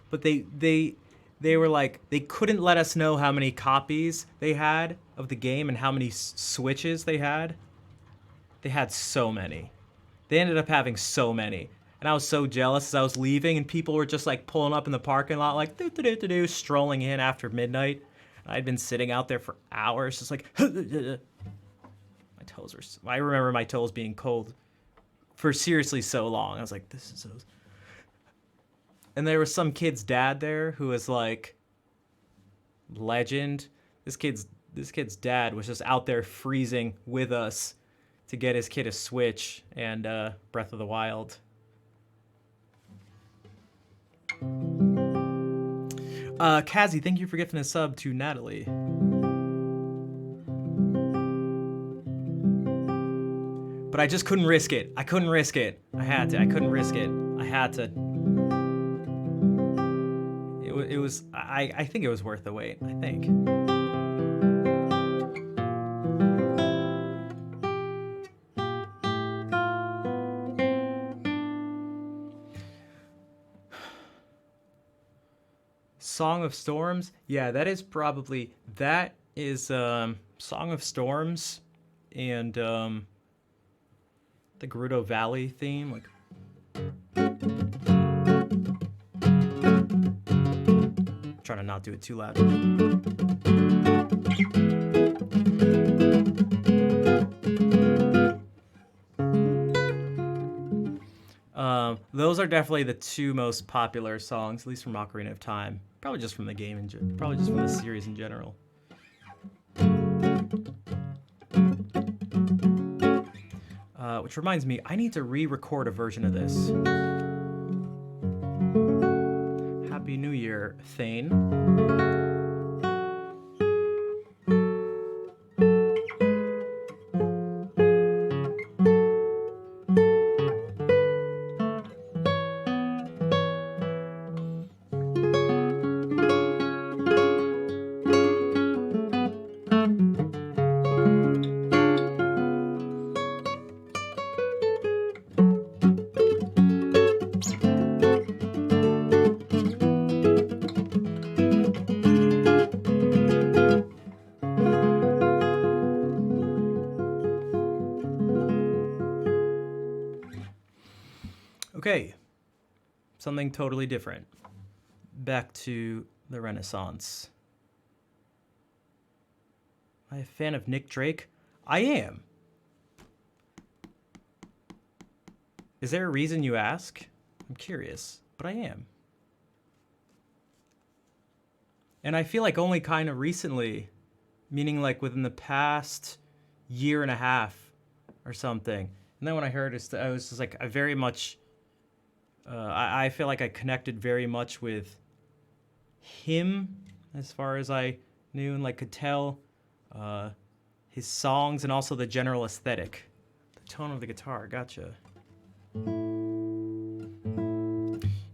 But they were like, they couldn't let us know how many copies they had of the game and how many switches they had. They had so many. They ended up having so many. And I was so jealous as I was leaving, and people were just like pulling up in the parking lot, like strolling in after midnight. I'd been sitting out there for hours, just like my toes were. I remember my toes being cold for seriously so long. I was like, this is so. And there was some kid's dad there who was like, legend. This kid's dad was just out there freezing with us to get his kid a Switch and Breath of the Wild. Kazi, thank you for gifting a sub to Natalie. But I just couldn't risk it. I couldn't risk it. I had to. I couldn't risk it. I had to. It was. I think it was worth the wait. I think. Song of Storms? Yeah, that is Song of Storms and the Gerudo Valley theme. Like, trying to not do it too loud. Those are definitely the two most popular songs, at least from Ocarina of Time. Probably just from the game, probably just from the series in general. Which reminds me, I need to re-record a version of this. Happy New Year, Thane. Okay, something totally different. Back to the Renaissance. Am I a fan of Nick Drake? I am. Is there a reason you ask? I'm curious, but I am. And I feel like only kind of recently, meaning like within the past year and a half or something. And then when I heard it, I was just like, I very much... I feel like I connected very much with him as far as I knew and like could tell his songs and also the general aesthetic. The tone of the guitar, gotcha. You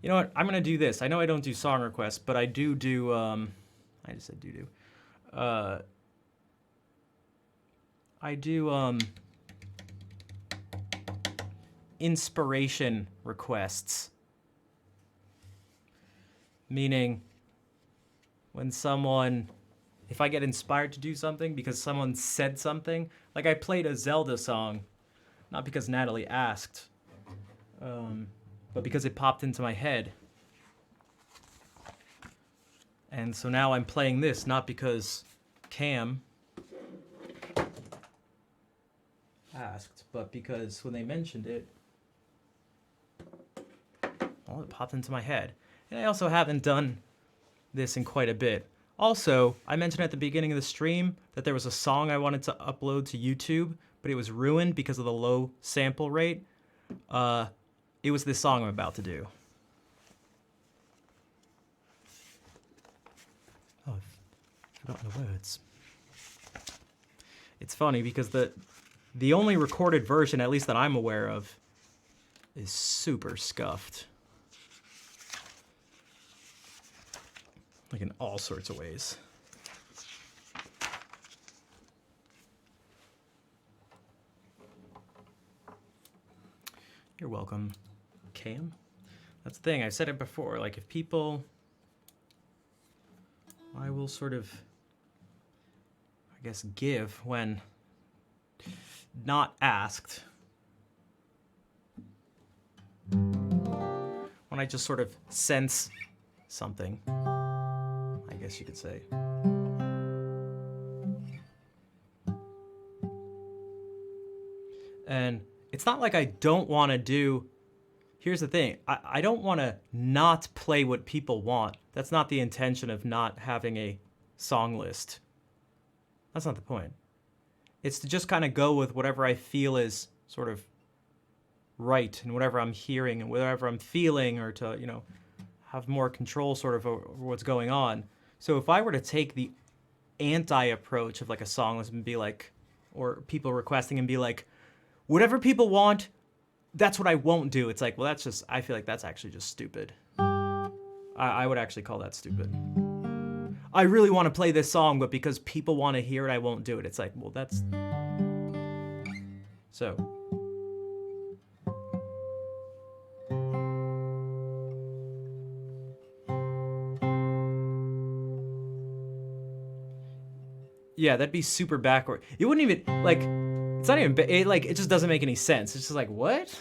know what? I'm going to do this. I know I don't do song requests, but I do, I just said do. I do, inspiration requests. Meaning, when someone, if I get inspired to do something because someone said something, like I played a Zelda song, not because Natalie asked, but because it popped into my head. And so now I'm playing this, not because Cam asked, but because when they mentioned it, hold well, it popped into my head. And I also haven't done this in quite a bit. Also, I mentioned at the beginning of the stream that there was a song I wanted to upload to YouTube, but it was ruined because of the low sample rate. It was this song I'm about to do. Oh, I've forgotten the words. It's funny because the only recorded version, at least that I'm aware of, is super scuffed. Like in all sorts of ways. You're welcome, Cam. That's the thing, I've said it before, like if people, I will sort of, I guess, give when not asked. When I just sort of sense something, I guess you could say. And it's not like I don't want to do, here's the thing, I don't want to not play what people want. That's not the intention of not having a song list. That's not the point. It's to just kind of go with whatever I feel is sort of right and whatever I'm hearing and whatever I'm feeling, or to, you know, have more control sort of over what's going on. So if I were to take the anti-approach of like a song list and be like, or people requesting and be like, whatever people want, that's what I won't do. It's like, well, that's just, I feel like that's actually just stupid. I would actually call that stupid. I really want to play this song, but because people want to hear it, I won't do it. It's like, well, that's... So... Yeah, that'd be super backward. It wouldn't even, like, it's not even, it just doesn't make any sense. It's just like, what?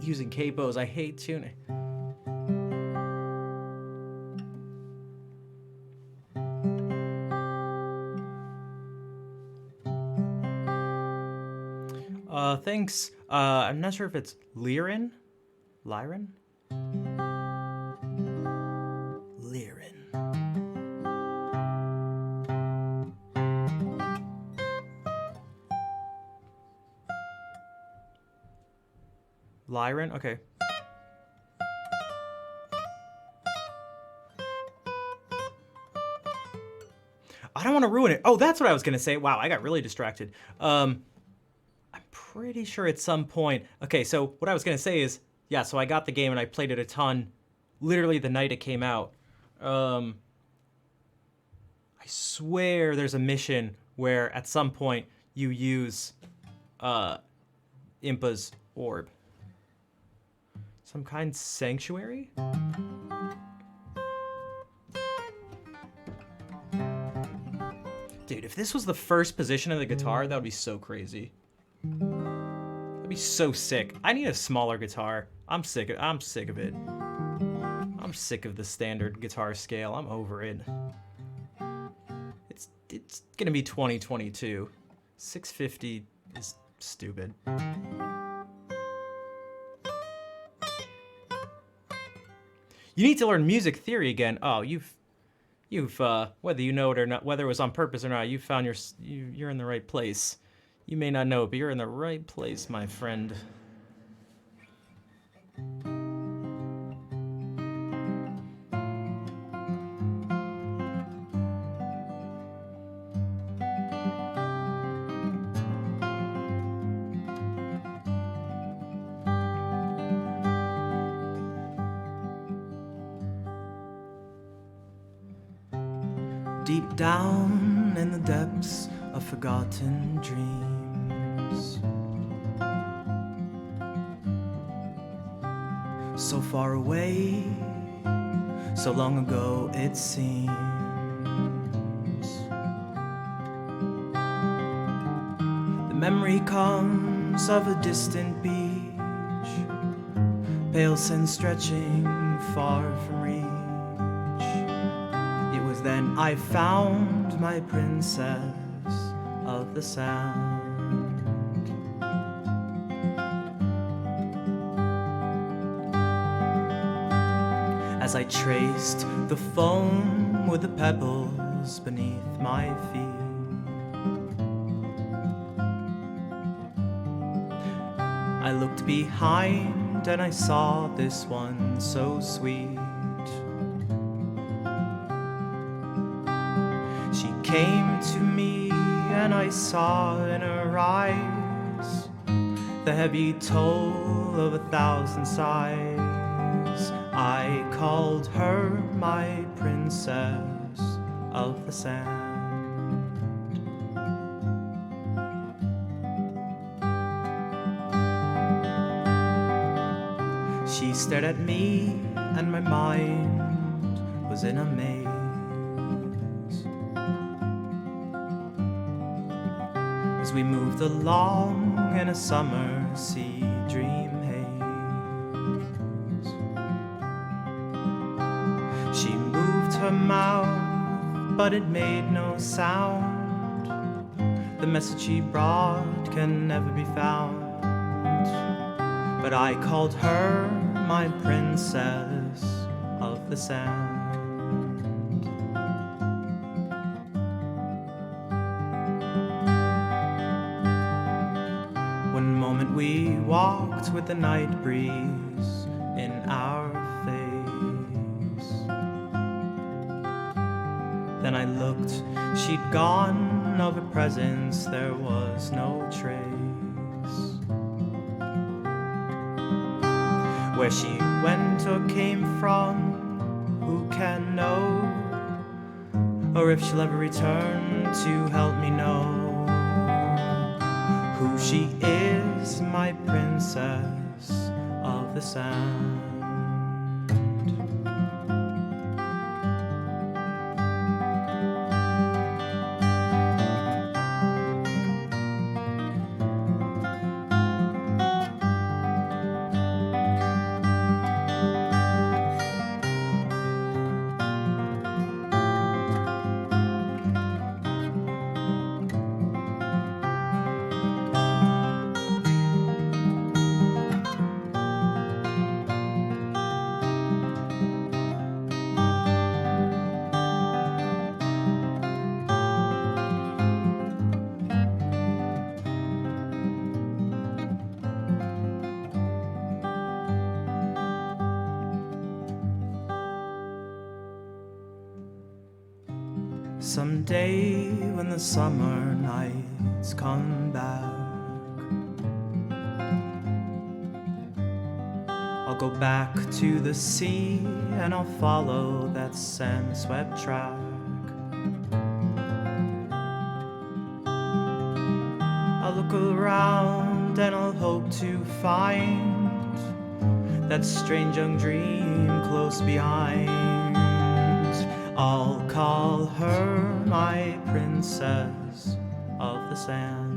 Using capos, I hate tuning. Thanks. I'm not sure if it's Lyran? Lyran? Lyran? Okay. I don't want to ruin it. Oh, that's what I was going to say. Wow, I got really distracted. I'm pretty sure at some point... Okay, so what I was going to say is, yeah, so I got the game and I played it a ton, literally the night it came out. I swear there's a mission where at some point you use Impa's orb. Some kind of sanctuary? Dude, if this was the first position of the guitar, that would be so crazy. That'd be so sick. I need a smaller guitar. I'm sick of it. I'm sick of the standard guitar scale. I'm over it. It's gonna be 2022. 650 is stupid. You need to learn music theory again. Oh, you've whether you know it or not, whether it was on purpose or not, you found you're in the right place. You may not know it, but you're in the right place, my friend. Deep down in the depths of forgotten dreams, so far away, so long ago it seems. The memory comes of a distant beach, pale sand stretching far from reach. It was then I found my princess of the sand. As I traced the foam with the pebbles beneath my feet, I looked behind and I saw this one so sweet. She came to me and I saw in her eyes the heavy toll of 1,000 sighs. I called her my princess of the sand. She stared at me and my mind was in a maze. As we moved along in a summer sea dream haze, she moved her mouth, but it made no sound. The message she brought can never be found. But I called her my princess of the sand. One moment we walked with the night breeze in our face. Then I looked, she'd gone, of her presence there was no trace. Where she went or came from, who can know? Or if she'll ever return to help me know who she is, my princess of the sand. Someday when the summer nights come back, I'll go back to the sea and I'll follow that sand-swept track. I'll look around and I'll hope to find that strange young dream close behind. I'll call her my princess of the sand.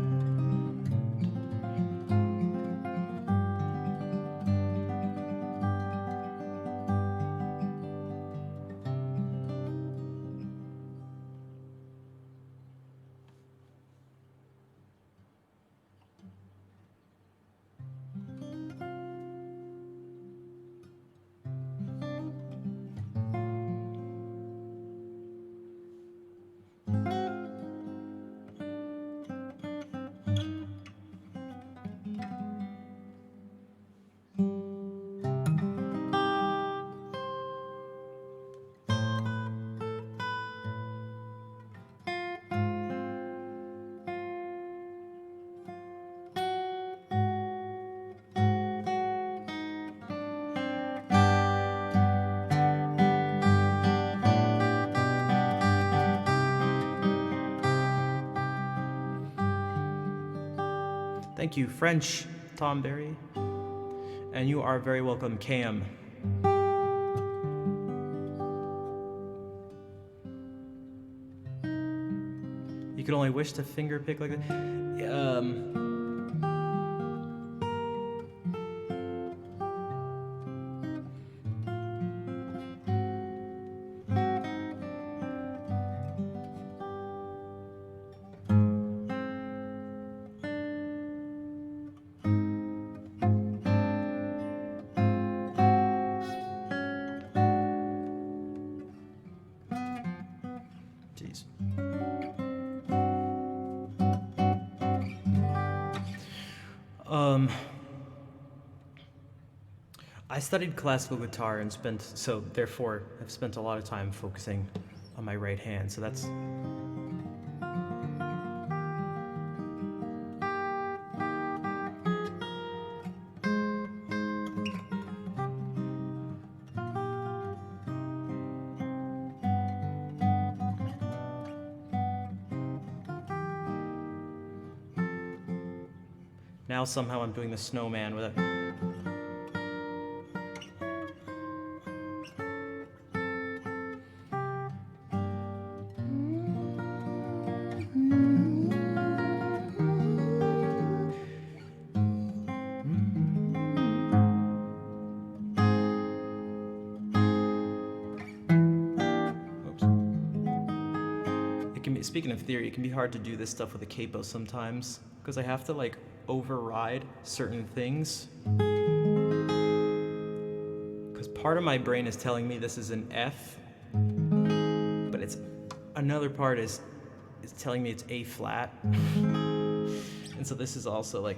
Thank you, French Tom Berry. And you are very welcome, Cam. You could only wish to finger pick like that. Jeez. I studied classical guitar and therefore I've spent a lot of time focusing on my right hand. So that's now somehow I'm doing the snowman with it. Speaking of theory, it can be hard to do this stuff with a capo sometimes because I have to like override certain things. Because part of my brain is telling me this is an F, but another part is telling me it's A flat. And so this is also like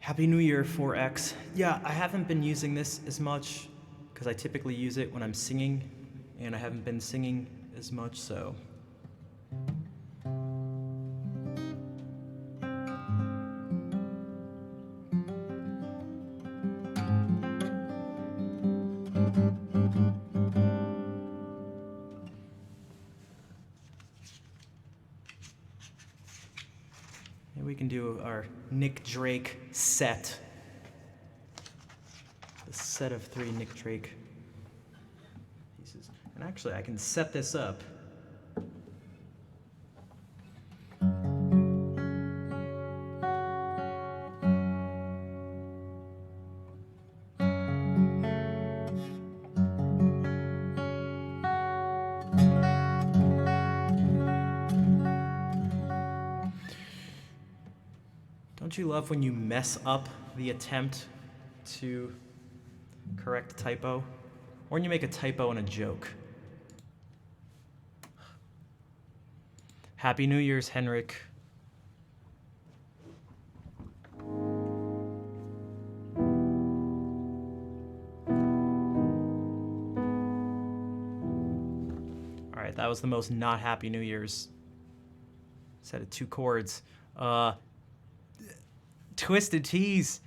Happy New Year, 4X. Yeah, I haven't been using this as much because I typically use it when I'm singing, and I haven't been singing as much, so. We can do our Nick Drake set. The set of 3 Nick Drake pieces. And actually, I can set this up. Don't you love when you mess up the attempt to correct a typo? Or when you make a typo in a joke? Happy New Year's, Henrik. Alright, that was the most not happy New Year's. Set of 2 chords. Twisted Teas.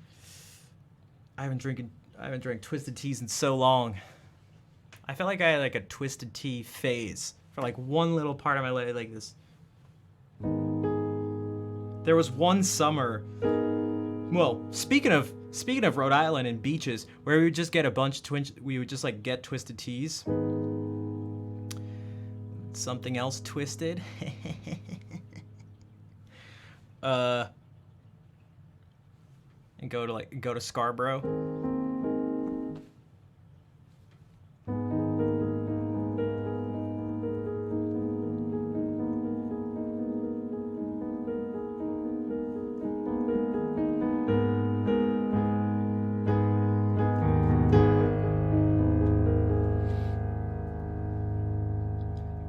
I haven't drank Twisted Teas in so long. I felt like I had like a Twisted Tea phase for like one little part of my life like this. There was one summer, well, speaking of Rhode Island and beaches, where we would just get a bunch of we would just like get Twisted Teas. Something else twisted. And go to Scarborough.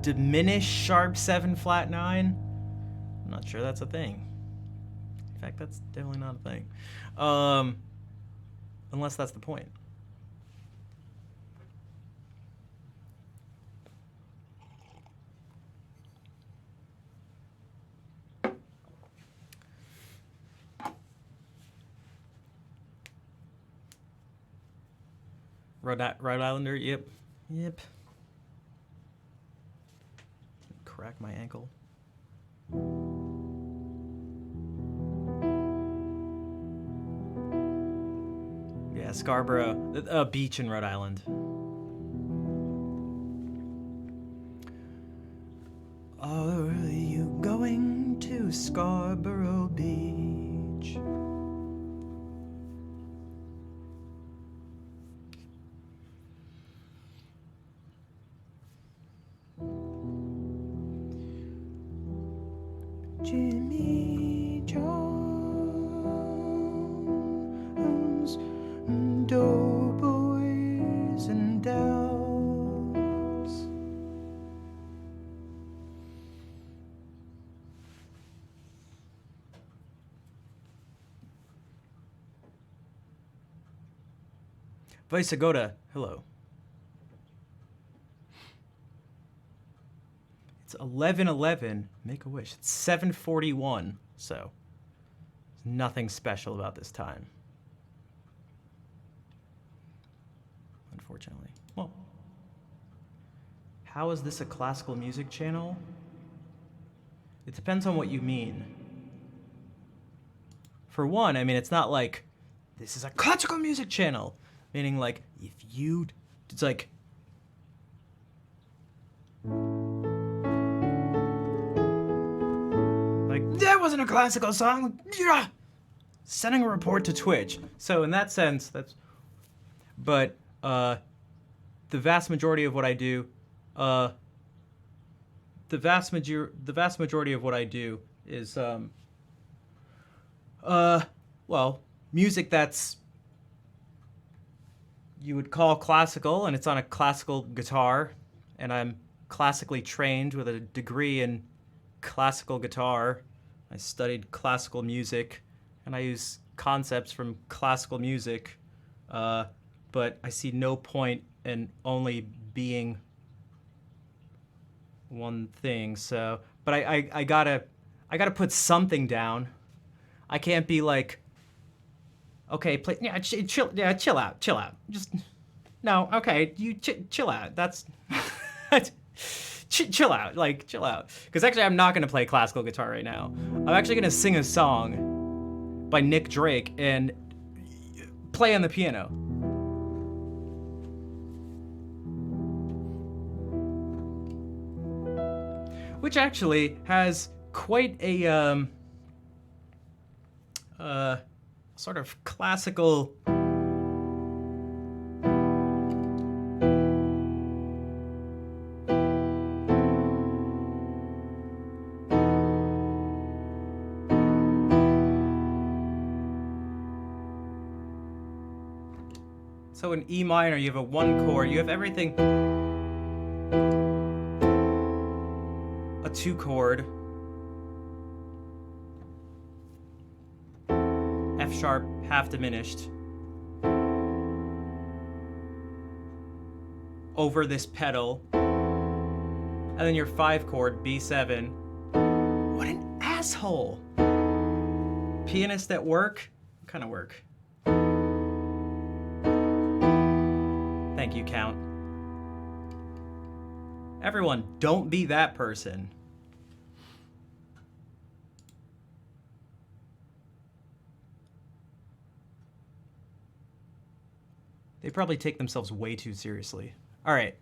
Diminish sharp 7 flat 9. I'm not sure that's a thing. In fact, that's definitely not a thing. Unless that's the point. Rhode Islander. Yep. Yep. Crack my ankle. Yeah, Scarborough, a beach in Rhode Island. Are you going to Scarborough Beach? Jimmy Jones, doughboys and dells. Visagoda, hello. It's 11:11. Make a wish. It's 7:41. So, there's nothing special about this time. Unfortunately. Well, how is this a classical music channel? It depends on what you mean. For one, I mean, it's not like this is a classical music channel. Meaning, like, if you, it's like, that wasn't a classical song. Sending a report to Twitch. So in that sense, that's. But the vast majority of what I do, the vast majority of what I do is, well, music that's you would call classical, and it's on a classical guitar, and I'm classically trained with a degree in classical guitar. I studied classical music, and I use concepts from classical music, but I see no point in only being one thing. So, but I gotta put something down. I can't be like, okay, play, yeah, chill out. Just, no, okay, you chill out. That's, chill out, like, chill out. Because actually, I'm not gonna play classical guitar right now. I'm actually gonna sing a song by Nick Drake and play on the piano. Which actually has quite a, sort of classical so in E minor you have a 1 chord, you have everything, a 2 chord, F sharp half diminished over this pedal, and then your 5 chord B7. What an asshole! Pianist at work? What kind of work? Thank you, Count. Everyone, don't be that person. They probably take themselves way too seriously. All right.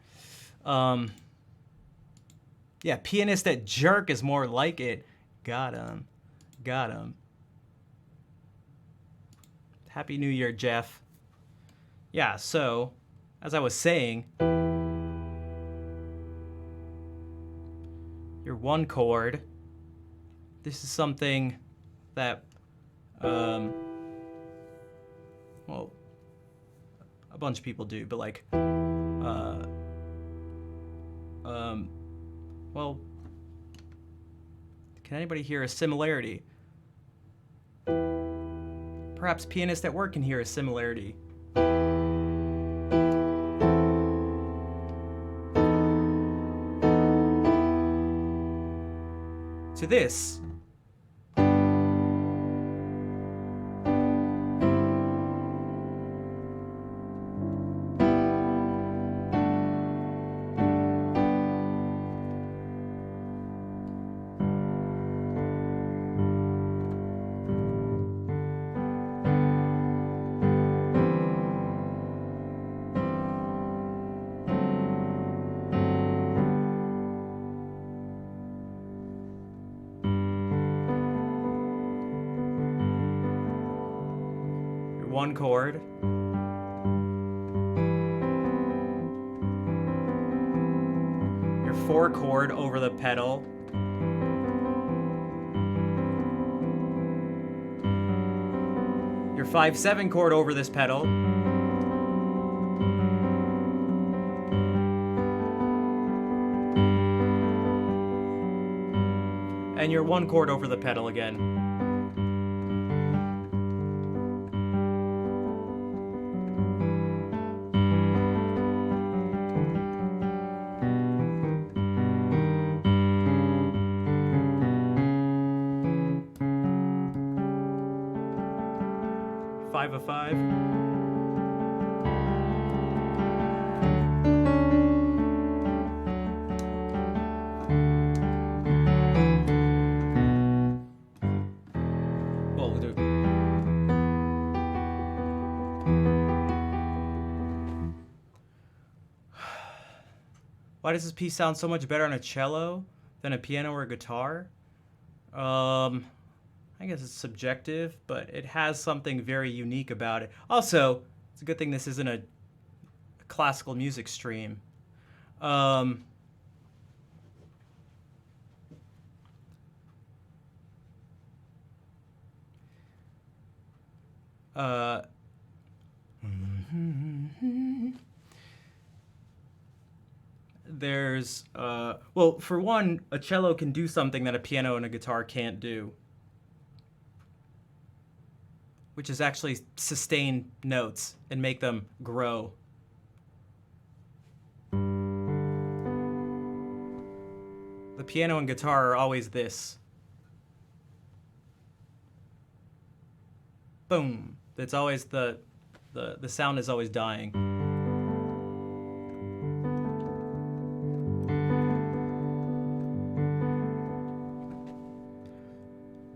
Yeah, pianist at jerk is more like it. Got him. Got him. Happy New Year, Jeff. Yeah, so, as I was saying, your 1 chord, this is something that, well, a bunch of people do, but like, well, can anybody hear a similarity? Perhaps pianist at work can hear a similarity. To this. 1 chord. Your 4 chord over the pedal. Your 5/7 chord over this pedal. And your 1 chord over the pedal again. Five of 5. Well, we'll do. Why does this piece sound so much better on a cello than a piano or a guitar? I guess it's subjective, but it has something very unique about it. Also, it's a good thing this isn't a classical music stream. There's, well, for one, a cello can do something that a piano and a guitar can't do, which is actually sustain notes and make them grow. The piano and guitar are always this. Boom. It's always the sound is always dying.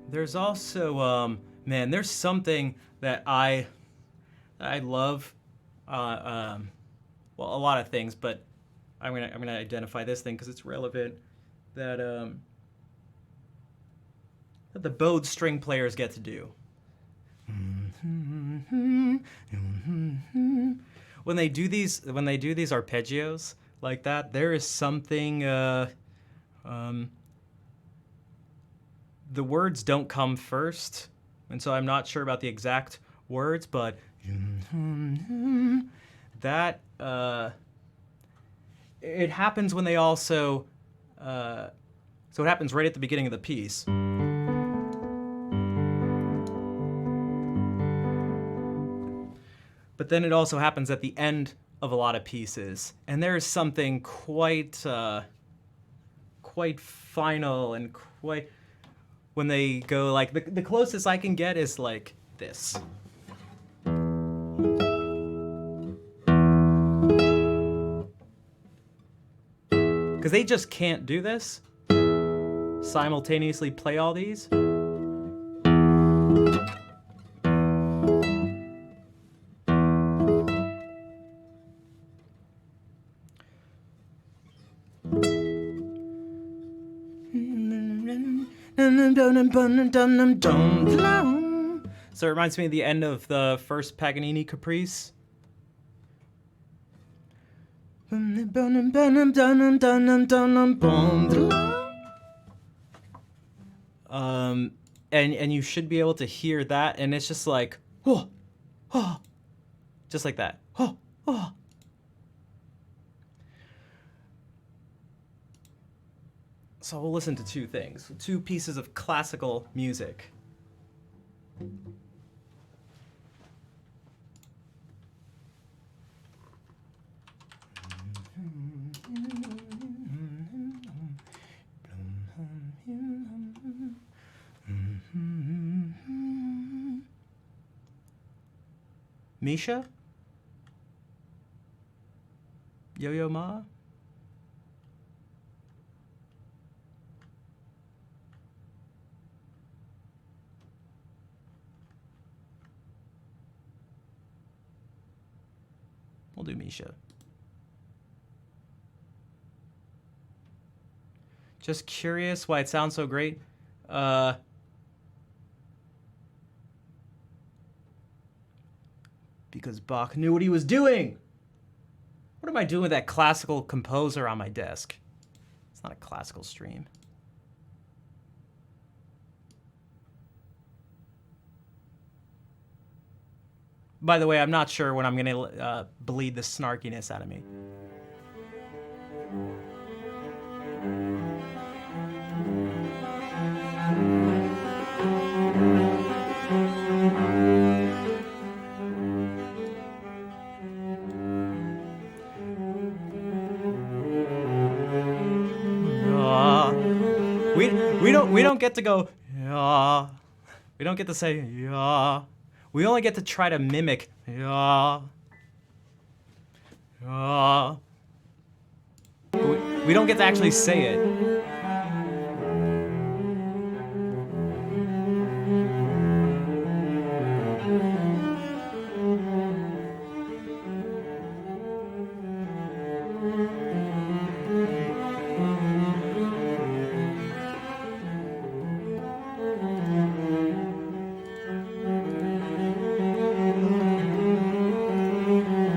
There's also man, there's something that I love. Well, a lot of things, but I'm gonna identify this thing because it's relevant. That that the bowed string players get to do. When they do these arpeggios like that, there is something. The words don't come first, and so I'm not sure about the exact words, but that it happens when they also. So it happens right at the beginning of the piece. But then it also happens at the end of a lot of pieces, and there's something quite final and quite when they go like the closest I can get is like this. Because they just can't do this. Simultaneously play all these. So it reminds me of the end of the first Paganini Caprice. And you should be able to hear that, and it's just like, oh, oh, just like that, oh, oh. So we'll listen to two things, two pieces of classical music. Misha? Yo-Yo Ma? We'll do Misha. Just curious why it sounds so great. because Bach knew what he was doing. What am I doing with that classical composer on my desk? It's not a classical stream. By the way, I'm not sure when I'm going to bleed the snarkiness out of me. We don't get to go, yeah. We don't get to say, yeah. We only get to try to mimic, yeah. Yeah. We don't get to actually say it.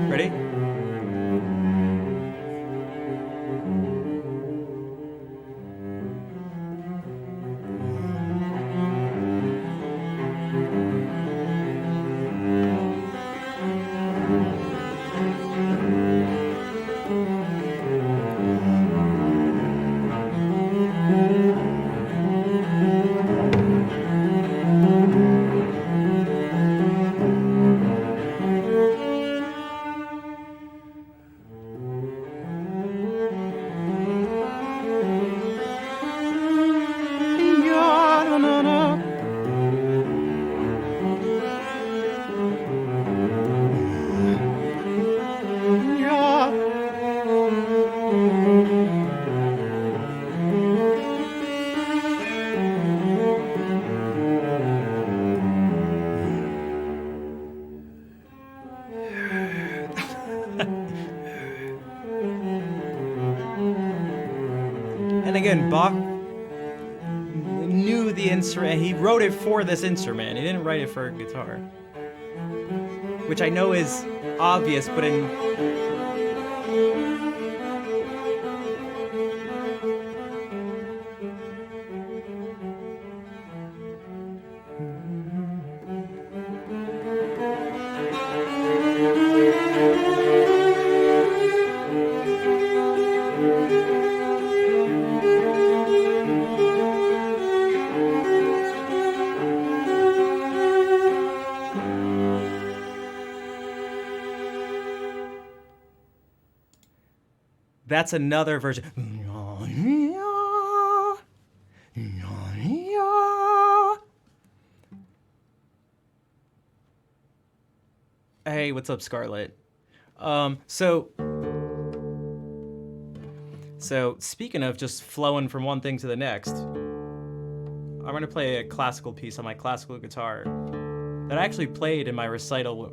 Ready? And again, Bach knew the instrument. He wrote it for this instrument. He didn't write it for guitar. Which I know is obvious, but in... That's another version. Hey, what's up, Scarlett? So speaking of just flowing from one thing to the next, I'm gonna play a classical piece on my classical guitar that I actually played in my recital,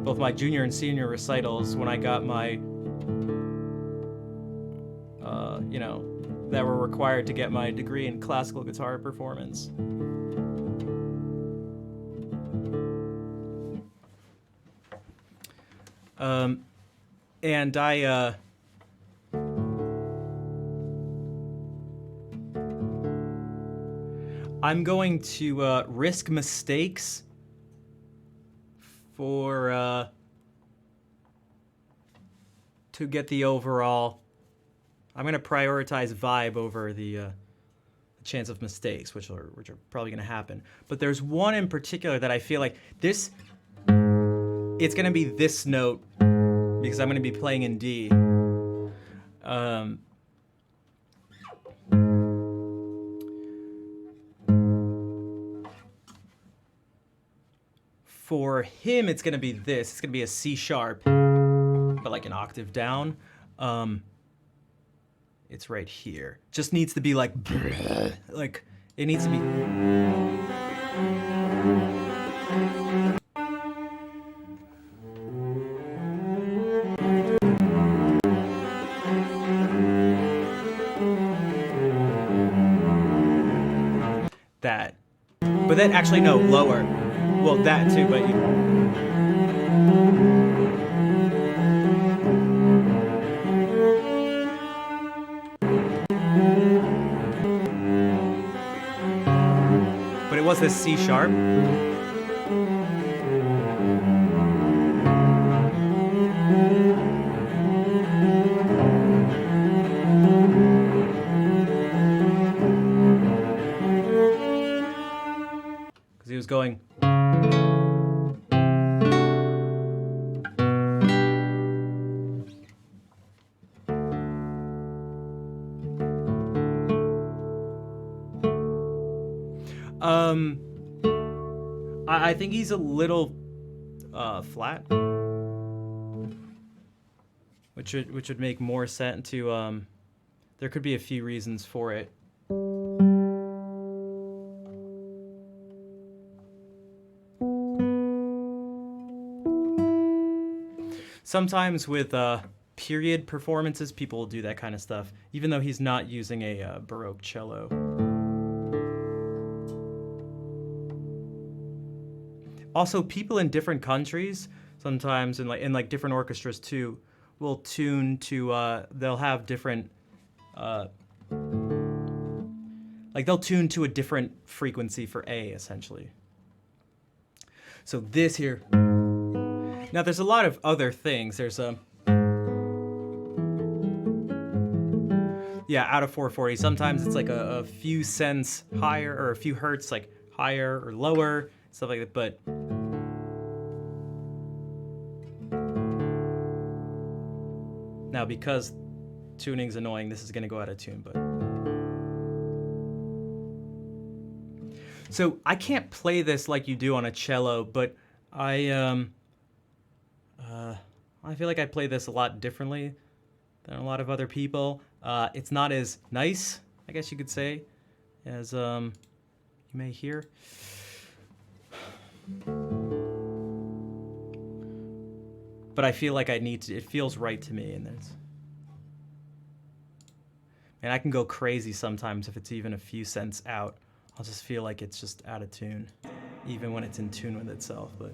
both my junior and senior recitals when I got my that were required to get my degree in classical guitar performance. And I'm going to risk mistakes for to get the overall. I'm going to prioritize vibe over the chance of mistakes, which are probably going to happen. But there's one in particular that I feel like this, it's going to be this note because I'm going to be playing in D. For him, it's going to be this. It's going to be a C sharp, but like an octave down. It's right here. Just needs to be like it needs to be. That. But then actually no, lower. Well, that too, but it was this C sharp. Because he was going. I think he's a little flat, which would make more sense to. There could be a few reasons for it. Sometimes with period performances, people will do that kind of stuff, even though he's not using a Baroque cello. Also, people in different countries, sometimes in different orchestras too, will tune to. They'll have different. They'll tune to a different frequency for A, essentially. So this here. Now, there's a lot of other things. There's a. Yeah, out of 440. Sometimes it's like a few cents higher or a few hertz, like higher or lower, stuff like that. But now, because tuning's annoying, this is going to go out of tune. But so I can't play this like you do on a cello, but I feel like I play this a lot differently than a lot of other people. It's not as nice, I guess you could say, as you may hear. But I feel like I need to. It feels right to me, and I can go crazy sometimes if it's even a few cents out. I'll just feel like it's just out of tune, even when it's in tune with itself. But.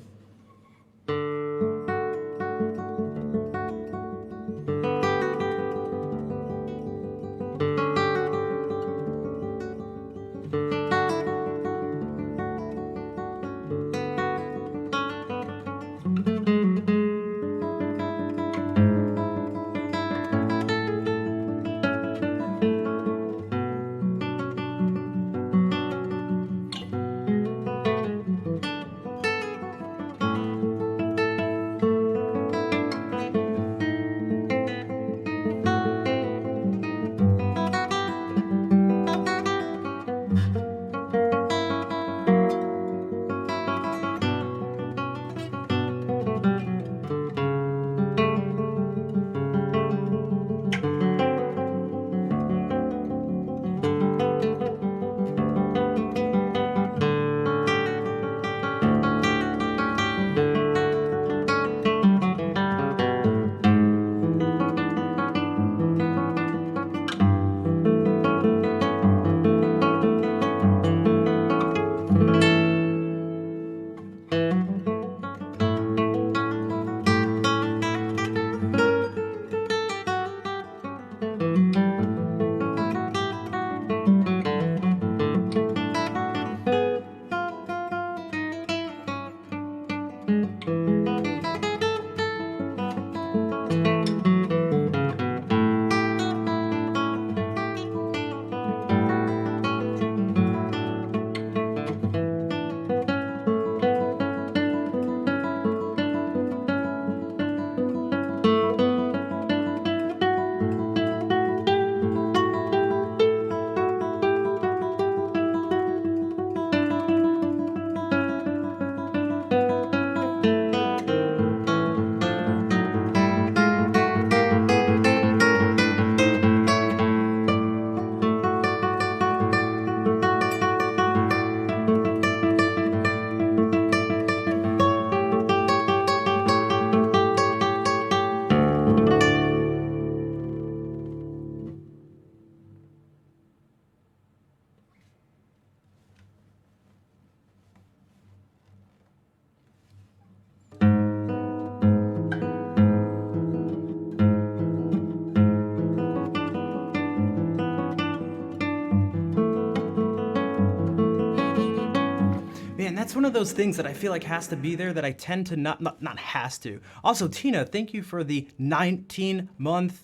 And that's one of those things that I feel like has to be there that I tend to not has to. Also, Tina, thank you for the 19-month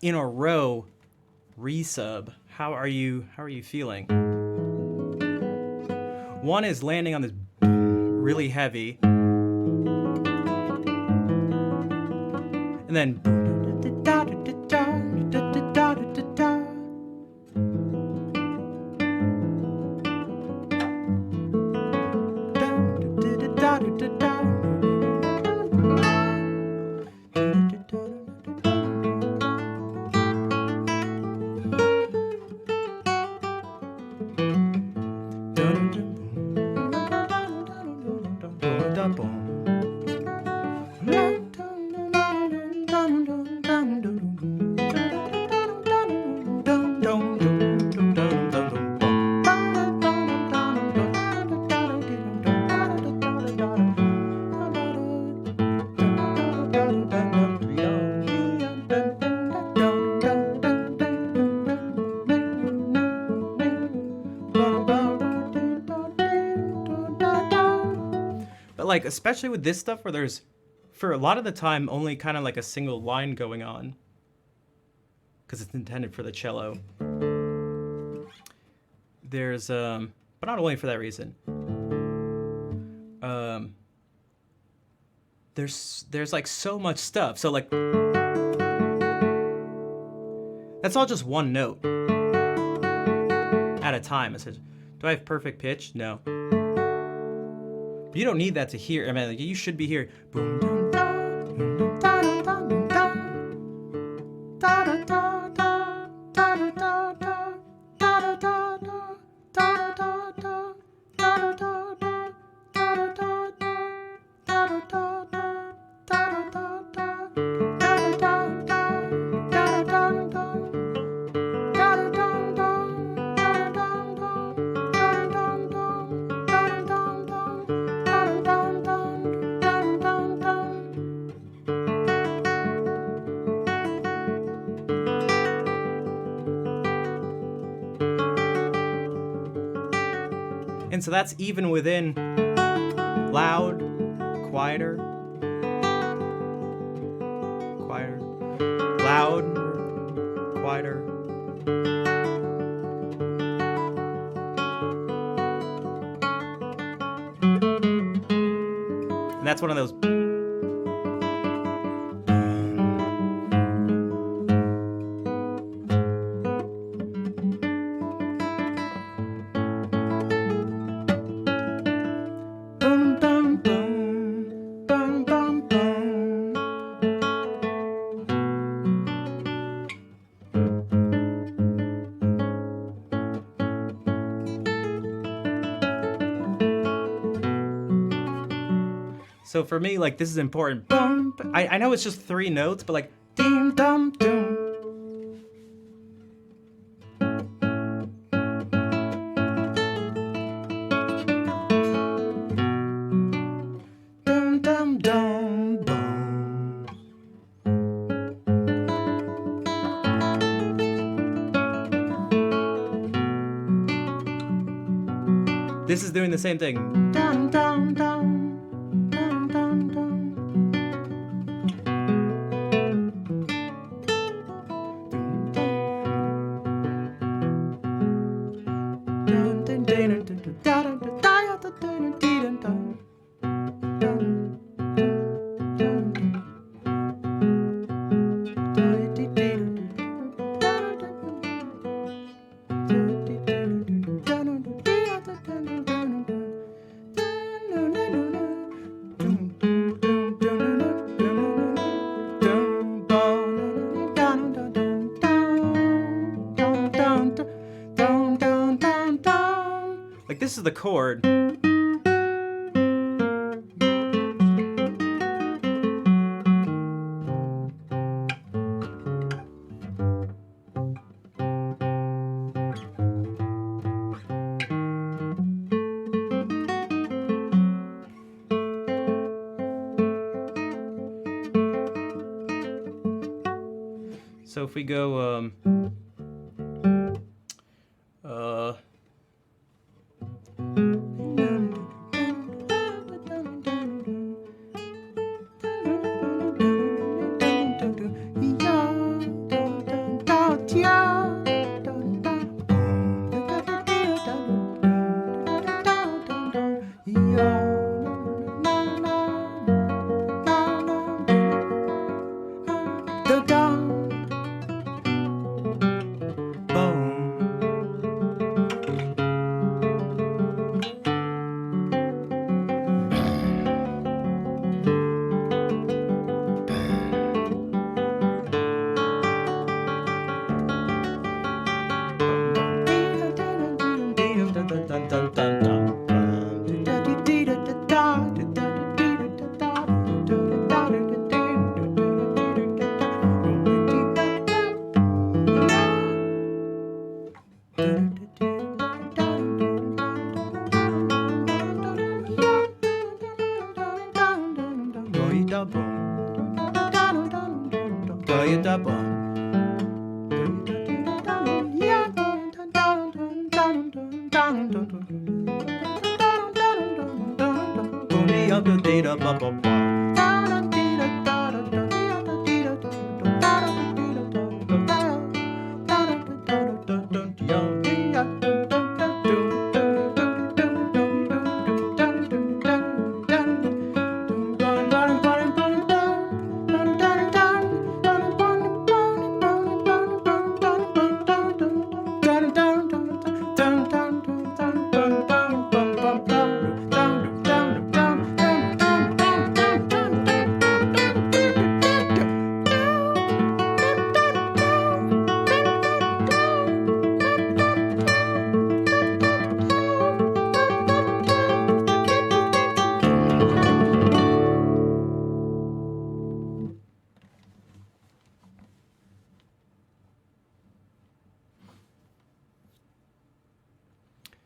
in a row resub. How are you feeling? One is landing on this really heavy. And then like, especially with this stuff where there's, for a lot of the time, only kind of like a single line going on, because it's intended for the cello. There's, but not only for that reason. There's like so much stuff. So like, that's all just one note at a time. It says, do I have perfect pitch? No. You don't need that to hear. I mean, like, you should be hearing. Boom, dum, dum, da, da, da, da, da, da, da, da, da, da, da, da, da, da, da, da, and so that's even within loud, quieter, loud, quieter. And that's one of those. So for me, like, this is important. I know it's just 3 notes, but like, ding dum dum. Dum dum dum dum. This is doing the same thing. Dum dum dum. Like, this is the chord. So if we go,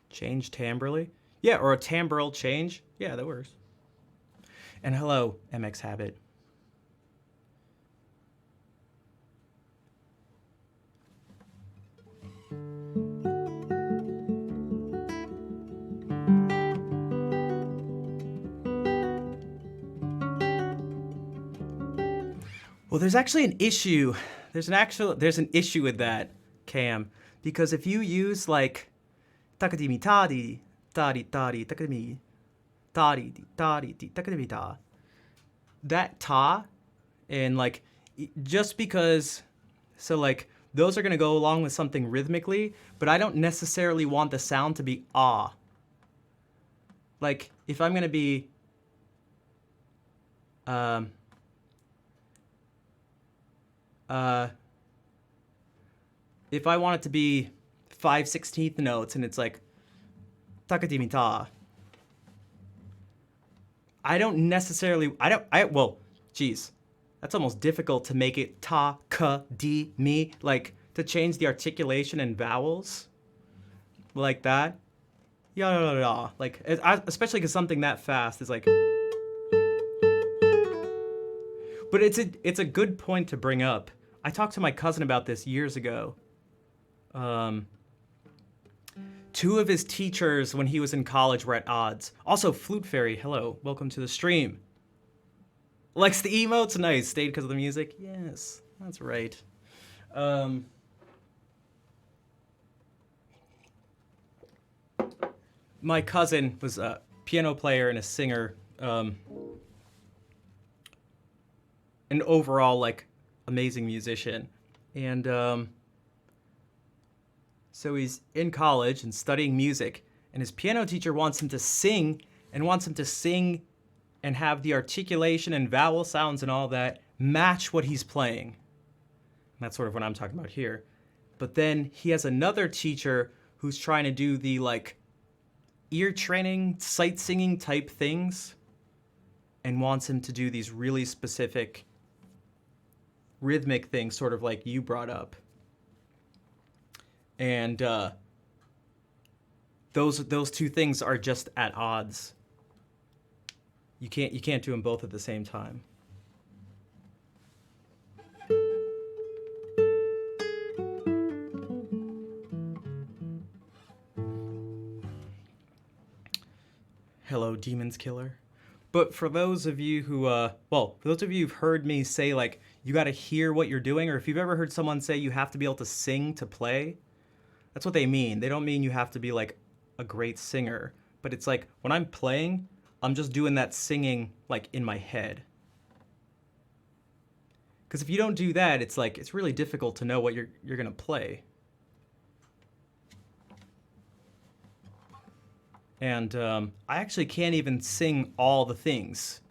Change timbrely? Yeah, or a timbral change? Yeah, that works. And hello, MX Habit. Well, there's actually an issue. There's an issue with that, Cam, because if you use like takadimi tadi tadi takadimi tadi tadi takadimi ta, that ta, and like just because, so like those are gonna go along with something rhythmically, but I don't necessarily want the sound to be ah. Like if I'm gonna be if I want it to be 5/16 notes and it's like takadimi ta, well, geez, that's almost difficult to make it ta, ka, di, mi, like to change the articulation and vowels like that. Yeah, like especially because something that fast is like. But it's a good point to bring up. I talked to my cousin about this years ago. Two of his teachers when he was in college were at odds. Also, Flute Fairy, hello, welcome to the stream. Likes the emotes? Nice. Stayed because of the music? Yes, that's right. My cousin was a piano player and a singer. An overall, like, amazing musician. And so he's in college and studying music, and his piano teacher wants him to sing and have the articulation and vowel sounds and all that match what he's playing. And that's sort of what I'm talking about here. But then he has another teacher who's trying to do the, like, ear training, sight singing type things, and wants him to do these really specific rhythmic things, sort of like you brought up. And those two things are just at odds. You can't do them both at the same time. Hello, Demon's Killer. But for those of you who, for those of you who've heard me say, like, you got to hear what you're doing, or if you've ever heard someone say you have to be able to sing to play, that's what they mean. They don't mean you have to be, like, a great singer. But it's like, when I'm playing, I'm just doing that singing, like, in my head. Because if you don't do that, it's like, it's really difficult to know what you're going to play. And I actually can't even sing all the things.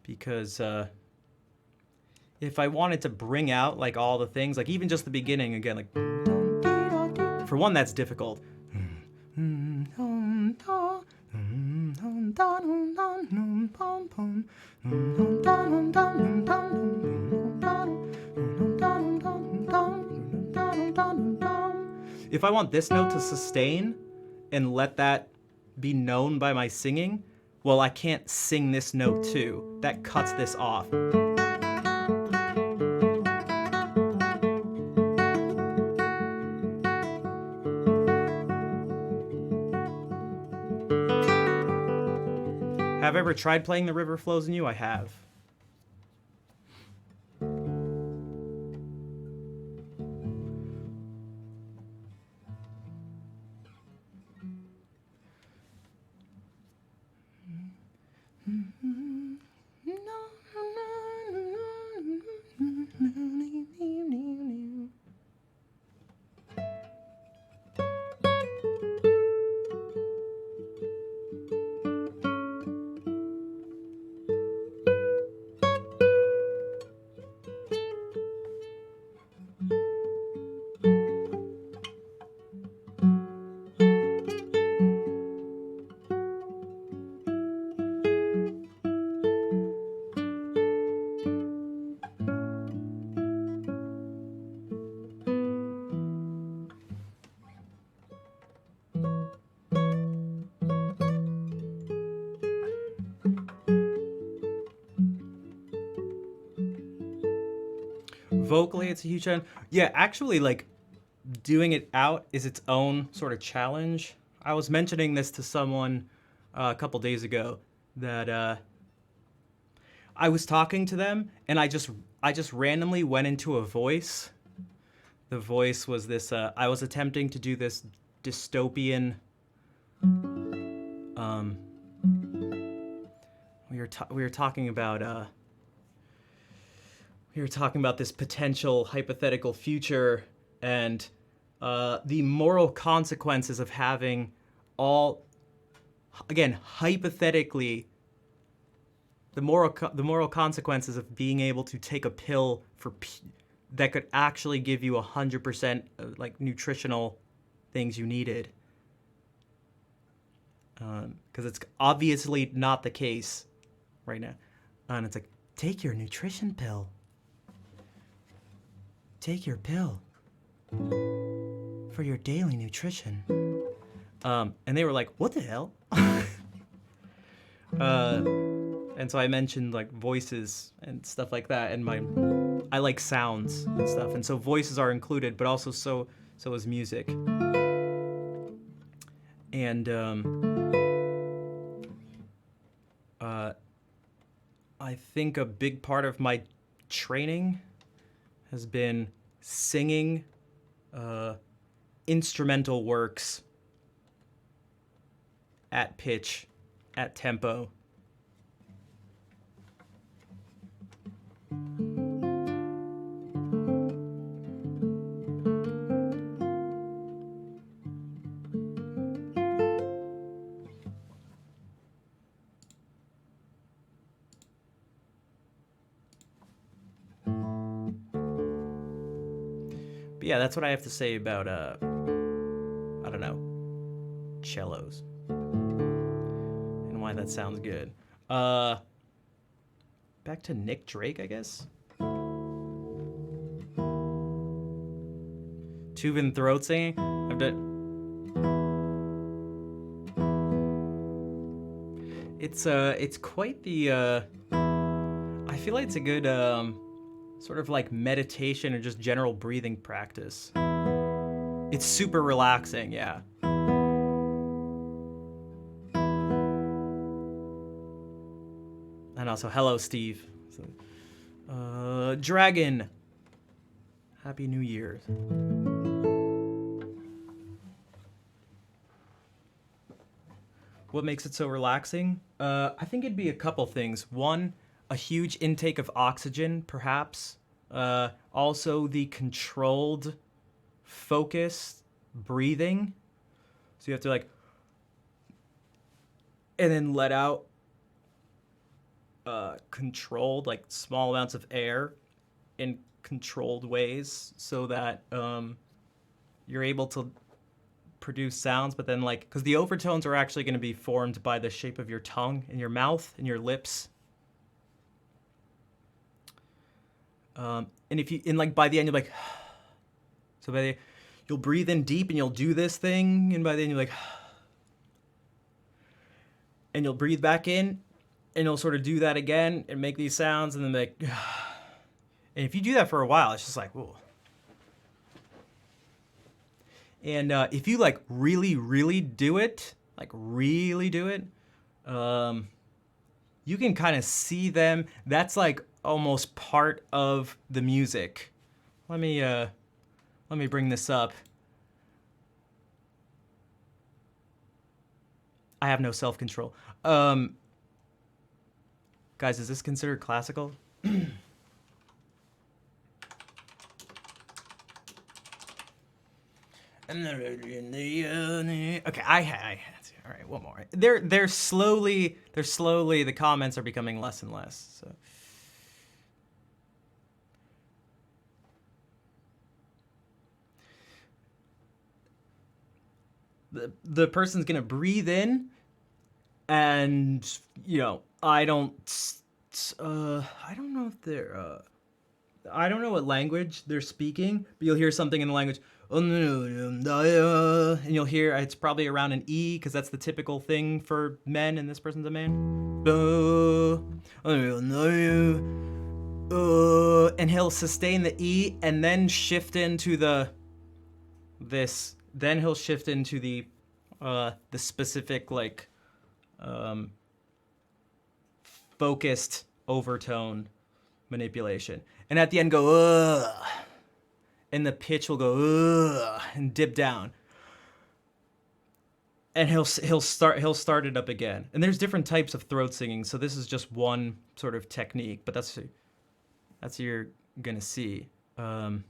Because if I wanted to bring out, like, all the things, like, even just the beginning, again, like, for one, that's difficult. If I want this note to sustain and let that be known by my singing, well, I can't sing this note too. That cuts this off. Have I ever tried playing The River Flows in You? I have. Vocally, it's a huge challenge. Yeah, actually, like doing it out is its own sort of challenge. I was mentioning this to someone a couple days ago that I was talking to them and I just randomly went into a voice. The voice was this. I was attempting to do this dystopian. We were talking about. We were talking about this potential hypothetical future and the moral consequences of having all, again, hypothetically, the moral consequences of being able to take a pill that could actually give you 100% like nutritional things you needed, because it's obviously not the case right now. And it's like, take your nutrition pill. Take your pill for your daily nutrition. And they were like, what the hell? And so I mentioned like voices and stuff like that, and I like sounds and stuff, and so voices are included, but also so is music. And I think a big part of my training has been singing instrumental works at pitch, at tempo. But yeah, that's what I have to say about I don't know, cellos and why that sounds good. Back to Nick Drake, I guess. Tuvan throat singing. I've done. It's quite the. I feel like it's a good sort of like meditation or just general breathing practice. It's super relaxing, yeah. And also, hello, Steve. Dragon. Happy New Year. What makes it so relaxing? I think it'd be a couple things. One, a huge intake of oxygen, perhaps. Also, the controlled, focused breathing. So you have to like, and then let out controlled, like small amounts of air in controlled ways, so that you're able to produce sounds, but then like, because the overtones are actually going to be formed by the shape of your tongue and your mouth and your lips. And if you, and like by the end, you're like, so by the, you'll breathe in deep and you'll do this thing, and by the end you're like, and you'll breathe back in, and you'll sort of do that again and make these sounds, and then like, and if you do that for a while, it's just like, whoa. And if you like really, really do it, like really do it, you can kind of see them. That's like almost part of the music. Let me bring this up. I have no self-control. Guys, is this considered classical? Okay, I all right, one more. They're slowly the comments are becoming less and less. So the person's gonna breathe in, and I don't know if they're I don't know what language they're speaking, but you'll hear something in the language, and you'll hear it's probably around an E because that's the typical thing for men, and this person's a man. And he'll sustain the E and then shift into this. Then he'll shift into the specific focused overtone manipulation, and at the end go ugh, and the pitch will go ugh, and dip down, and he'll start it up again. And there's different types of throat singing, so this is just one sort of technique, but that's what you're gonna see. Let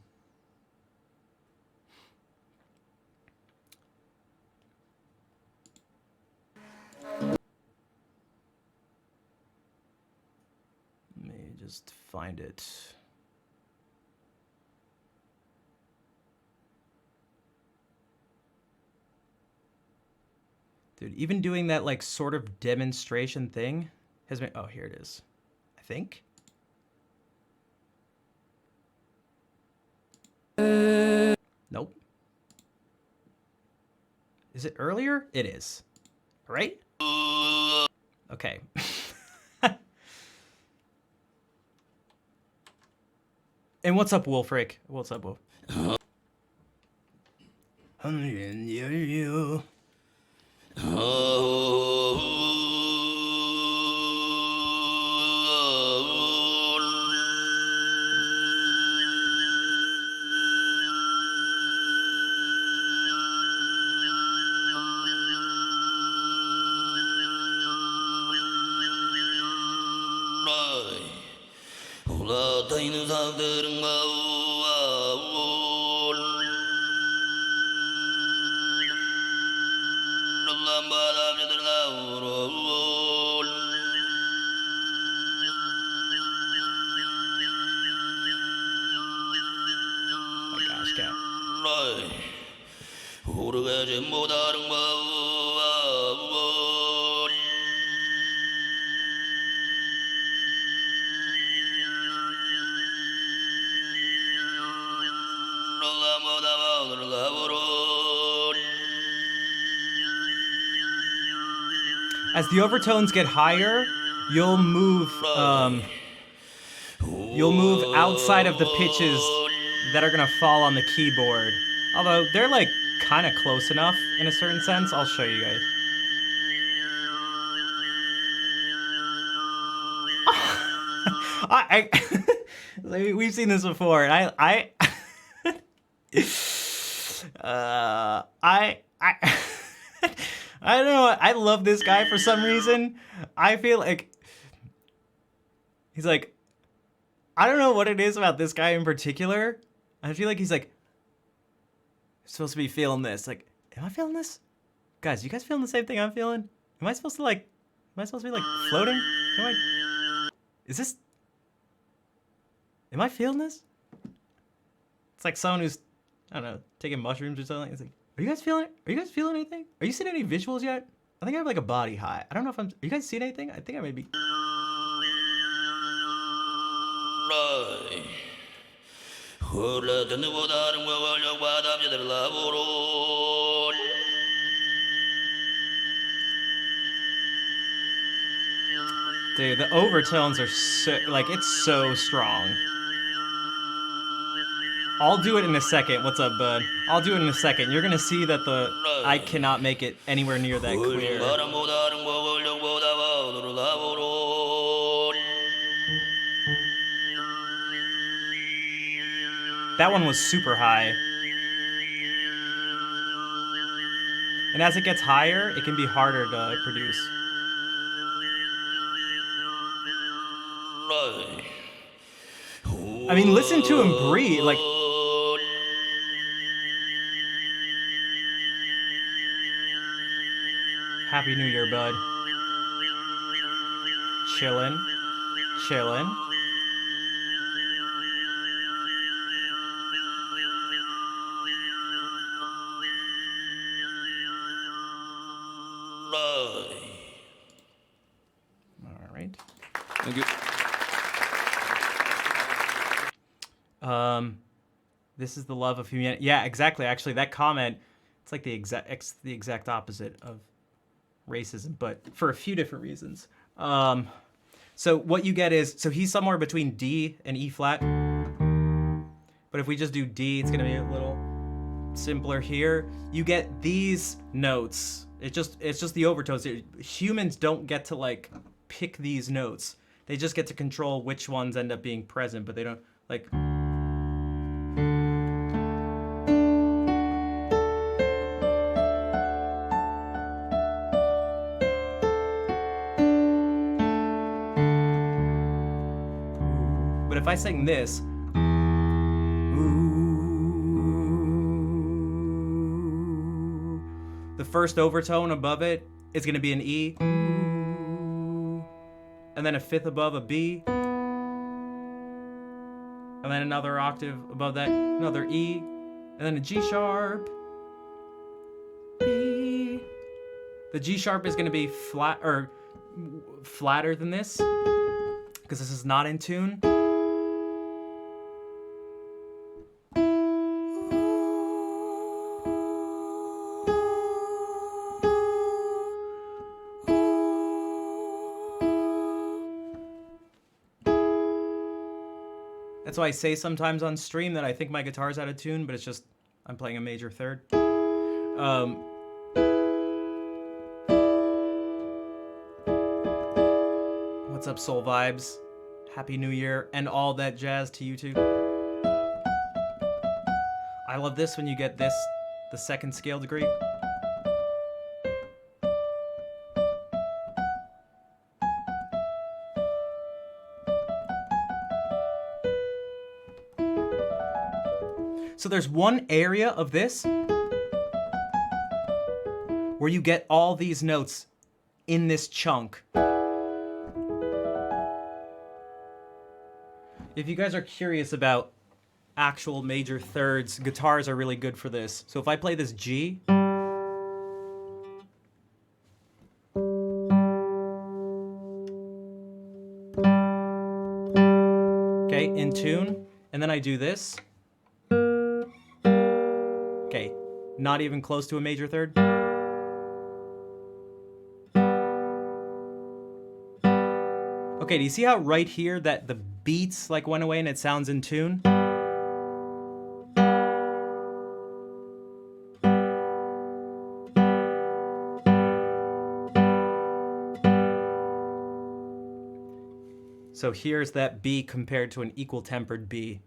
me just find it. Dude, even doing that sort of demonstration thing has been, oh, here it is. I think. Nope. Is it earlier? It is. Right? Okay. And what's up, Wolfric? What's up, Wolf? As the overtones get higher, you'll move outside of the pitches that are gonna fall on the keyboard. Although they're kind of close enough in a certain sense. I'll show you guys. We've seen this before, and I don't know. I love this guy for some reason. I feel like he's I don't know what it is about this guy in particular. I feel like he's supposed to be feeling this. Am I feeling this? Guys, you guys feeling the same thing I'm feeling? Am I supposed to be floating? Am I feeling this? It's like someone who's, I don't know, taking mushrooms or something. It's are you guys feeling it? Are you guys feeling anything? Are you seeing any visuals yet? I think I have a body high. I don't know if are you guys seeing anything? I think I may be. Dude, the overtones are so, it's so strong. I'll do it in a second. What's up, bud? I'll do it in a second. You're gonna see that I cannot make it anywhere near that clear. That one was super high. And as it gets higher, it can be harder to produce. I mean, listen to him breathe. Like, Happy New Year, bud. Chillin'. Chillin'. All right. Thank you. This is the love of humanity. Yeah, exactly. Actually, that comment, it's like the exact opposite of racism, but for a few different reasons. So what you get is, so he's somewhere between D and E flat. But if we just do D, it's gonna be a little simpler here. You get these notes. It's just the overtones. Humans don't get to like pick these notes. They just get to control which ones end up being present, but they don't like. But if I sing this, the first overtone above it is going to be an E, and then a fifth above a B, and then another octave above that, another E, and then a G sharp, B. The G sharp is going to be flat or flatter than this because this is not in tune. That's why I say sometimes on stream that I think my guitar's out of tune, but it's just I'm playing a major third. What's up, Soul Vibes? Happy New Year and all that jazz to you too. I love this when you get this, the second scale degree. So there's one area of this where you get all these notes in this chunk. If you guys are curious about actual major thirds, guitars are really good for this. So if I play this G, okay, in tune, and then I do this. Okay, not even close to a major third. Okay, do you see how right here that the beats like went away and it sounds in tune? So here's that B compared to an equal tempered B.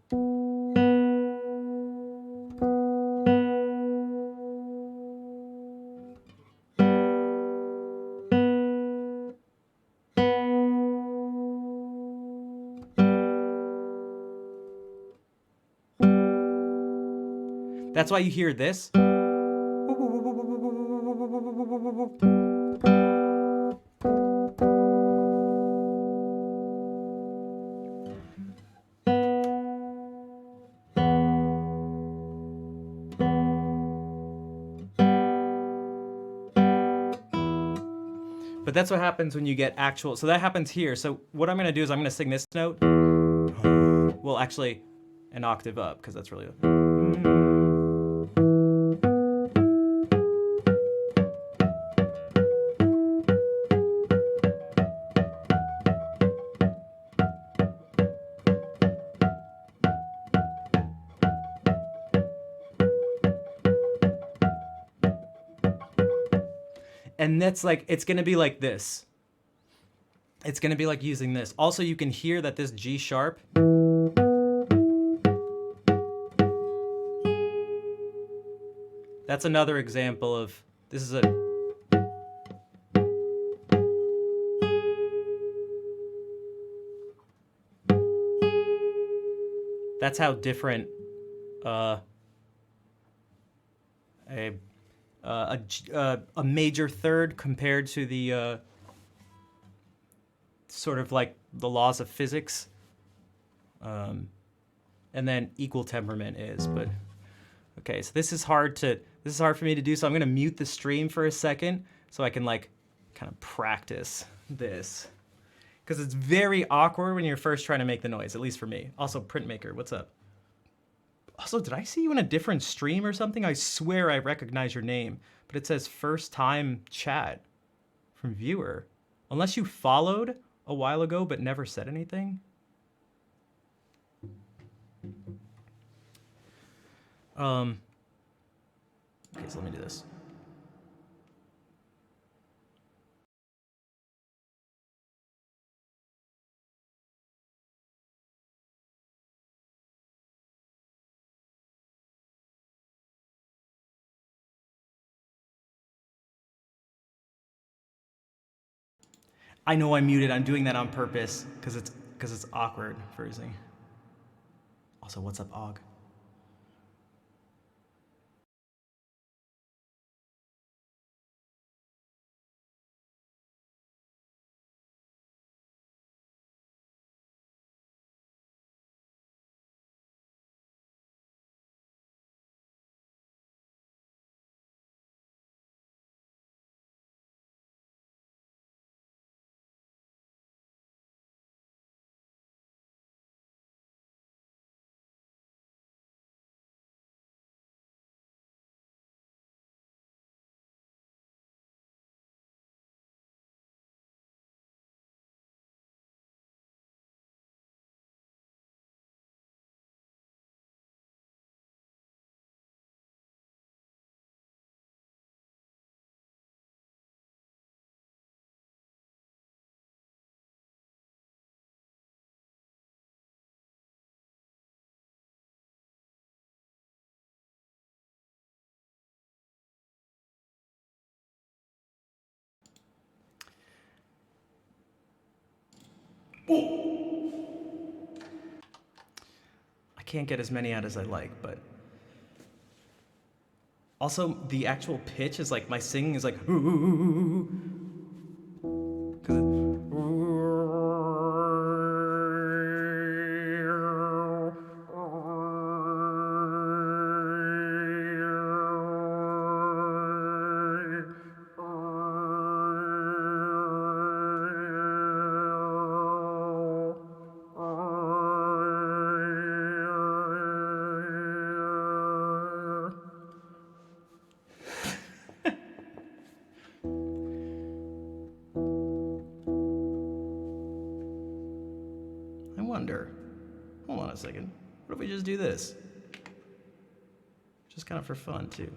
That's why you hear this. But that's what happens when you get actual, so that happens here. So what I'm gonna do is I'm gonna sing this note. Well, actually, an octave up, because that's really... And that's like, it's gonna be like this. It's gonna be like using this. Also, you can hear that this G sharp That's another example of, this is a, that's how different a major third compared to the sort of like the laws of physics, and then equal temperament is. But okay, so this is hard for me to do. So I'm gonna mute the stream for a second so I can like kind of practice this, because it's very awkward when you're first trying to make the noise, at least for me. Also, Printmaker, what's up? Also, did I see you in a different stream or something? I swear I recognize your name, but it says first time chat from viewer. Unless you followed a while ago but never said anything. Okay, so let me do this. I know I'm muted. I'm doing that on purpose because it's awkward for Izzy. Also, what's up, Og? I can't get as many out as I like, but also the actual pitch is like, my singing is like, I wonder. Hold on a second. What if we just do this? Just kind of for fun, too.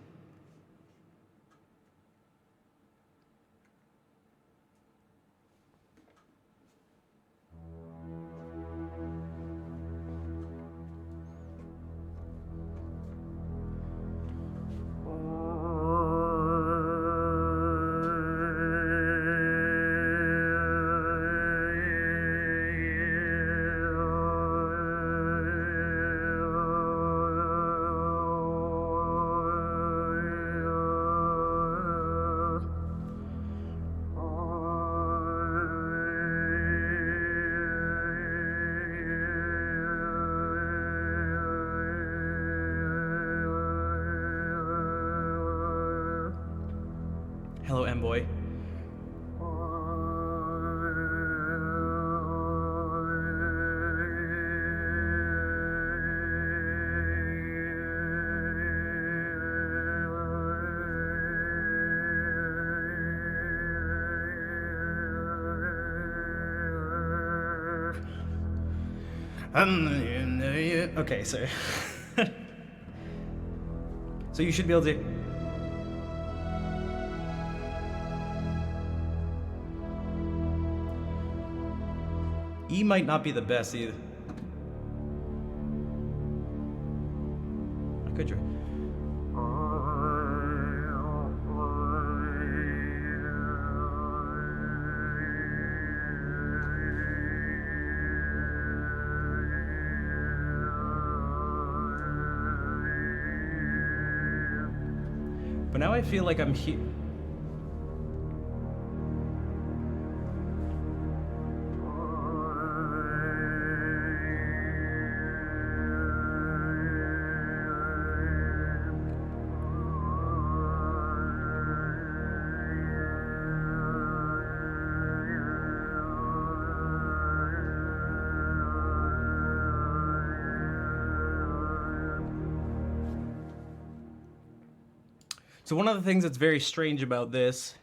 Hello, M-Boy. Okay, so so you should be able to. E might not be the best either. I could try. But now I feel like I'm here. So one of the things that's very strange about this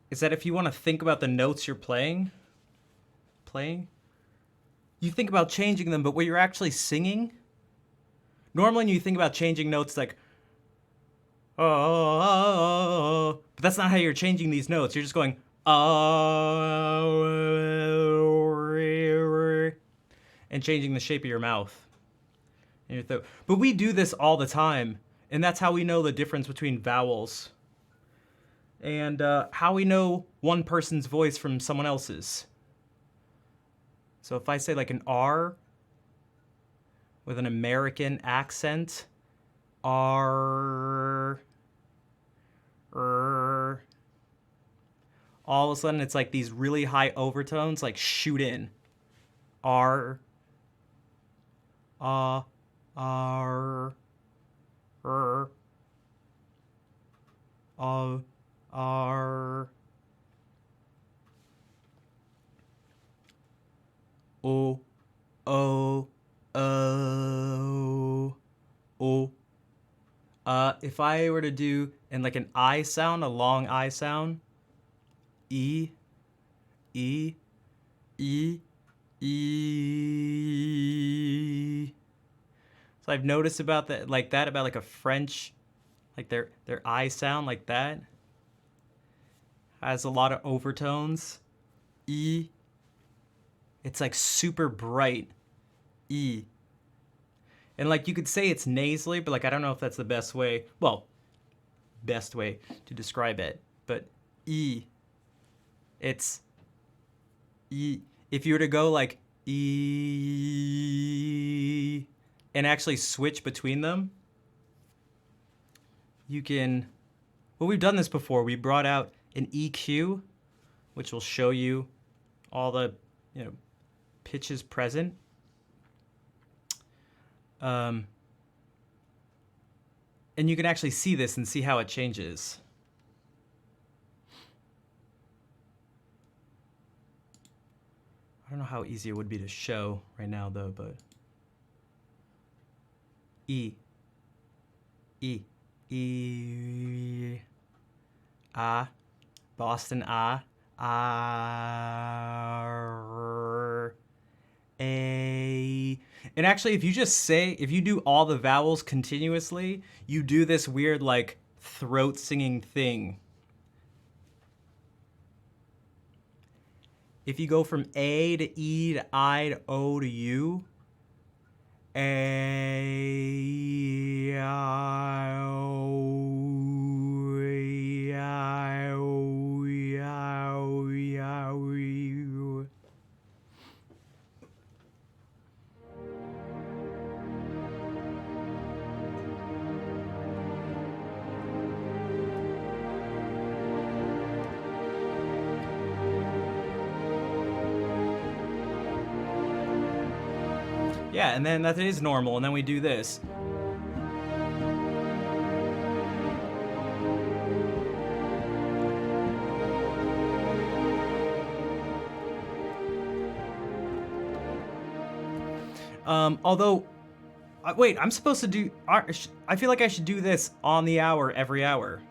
is that if you want to think about the notes you're playing, you think about changing them, but what you're actually singing, normally when you think about changing notes like, oh, but that's not how you're changing these notes. You're just going, and changing the shape of your mouth. And your throat. But we do this all the time. And that's how we know the difference between vowels. And how we know one person's voice from someone else's. So if I say like an R with an American accent, R, all of a sudden it's like these really high overtones like shoot in. R, R, R, R, O, O, O. If I were to do in like an I sound, a long I sound, E, E, E, E. So I've noticed about that, about like a French, like their I sound like that has a lot of overtones. E. It's like super bright. E. And like you could say it's nasally, but like I don't know if that's the best way. Well, best way to describe it. But E. It's E. If you were to go like E and actually switch between them, you can. Well, we've done this before. We brought out an EQ, which will show you all the, pitches present. And you can actually see this and see how it changes. I don't know how easy it would be to show right now, though, but E, E, E, Ah, Boston Ah, R, A. And actually, if you do all the vowels continuously, you do this weird, like, throat singing thing. If you go from A to E to I to O to U, A, I, O, I, O, I, O, I, O. Yeah, and then that is normal, and then we do this. Although, wait, I'm supposed to do. I feel like I should do this on the hour every hour.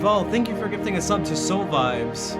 Val, thank you for gifting a sub to Soul Vibes.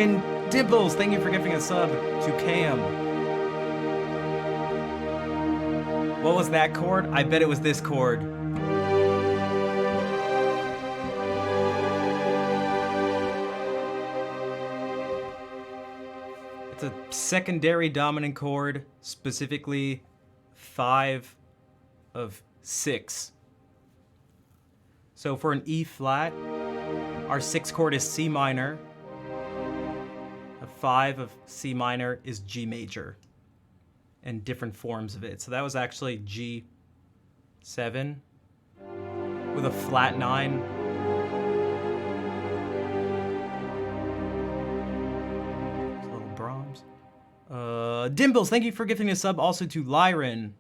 And Dimples, thank you for giving a sub to Cam. What was that chord? I bet it was this chord. It's a secondary dominant chord, specifically 5 of 6. So for an E flat, our 6th chord is C minor. A 5 of C minor is G major, and different forms of it. So that was actually G7 with a flat 9. It's a little Brahms. Dimples, thank you for gifting a sub also to Lyran.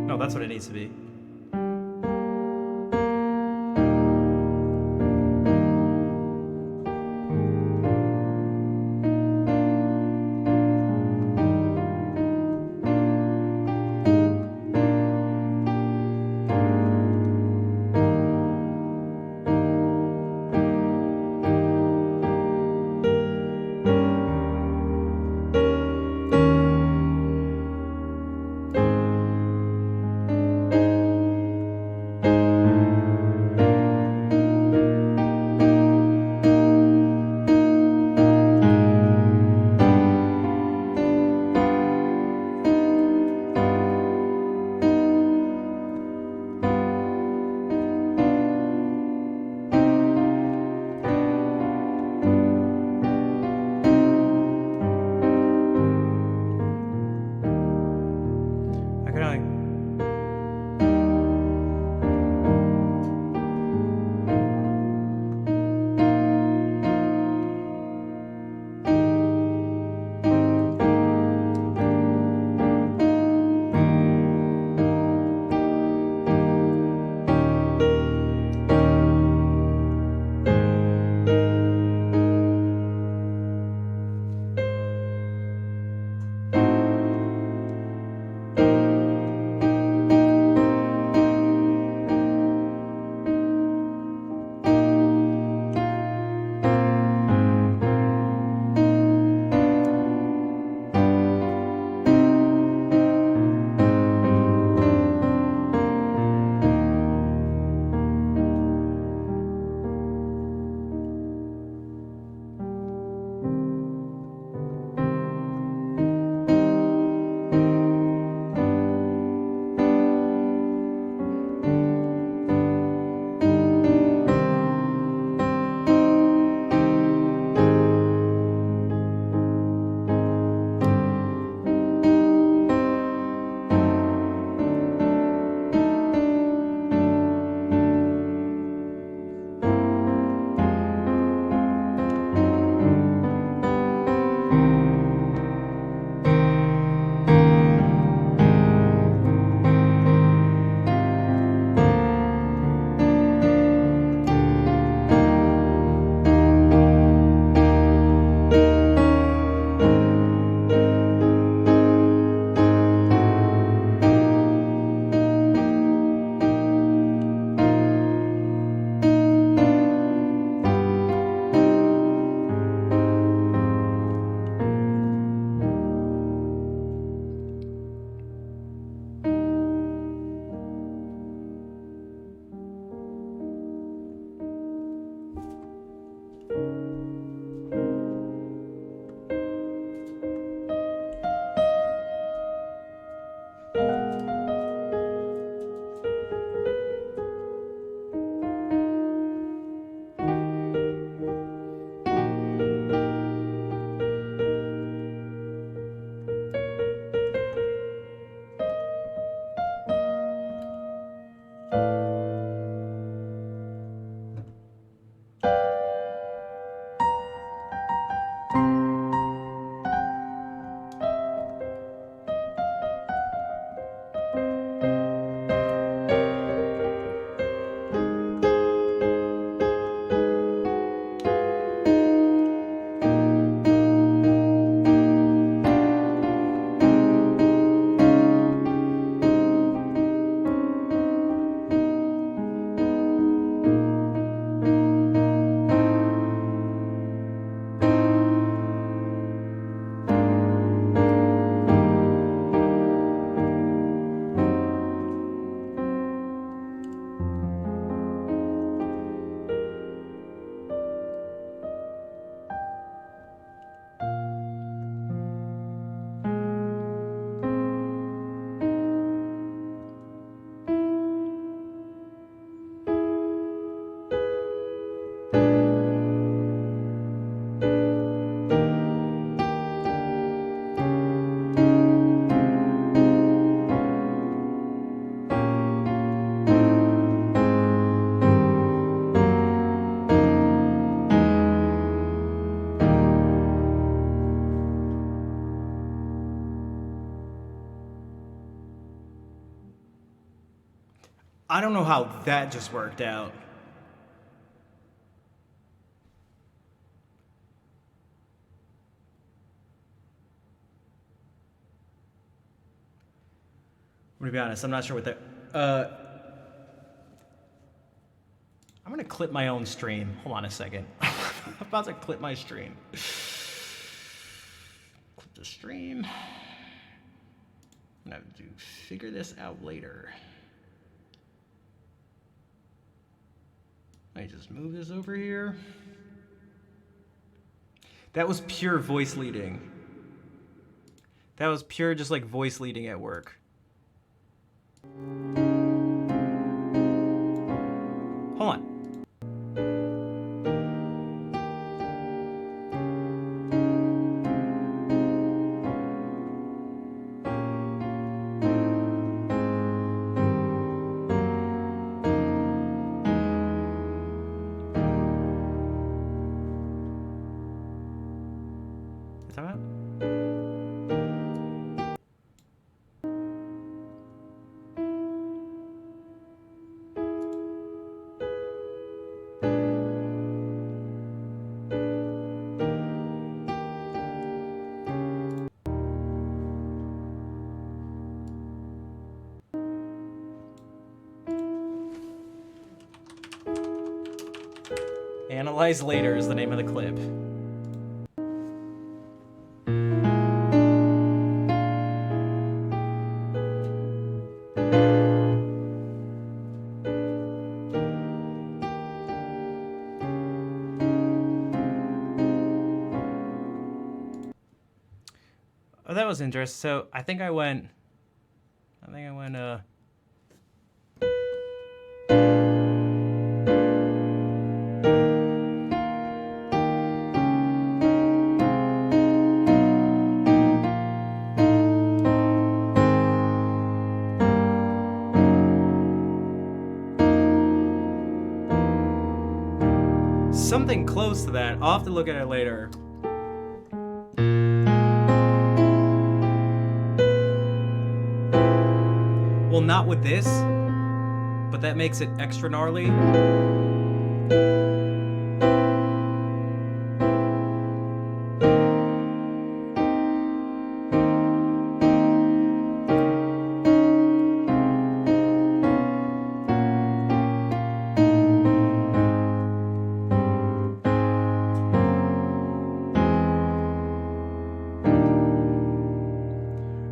No, that's what it needs to be. I don't know how that just worked out. I'm gonna be honest, I'm not sure what that. I'm gonna clip my own stream. Hold on a second. I'm about to clip my stream. Clip the stream. I'm gonna have to figure this out later. I just move this over here. That was pure voice leading. That was pure just like voice leading at work. Hold on. Is that right? Analyze later is the name of the clip. Oh, that was interesting. So I think I went. Something close to that. I'll have to look at it later. Well, not with this, but that makes it extra gnarly.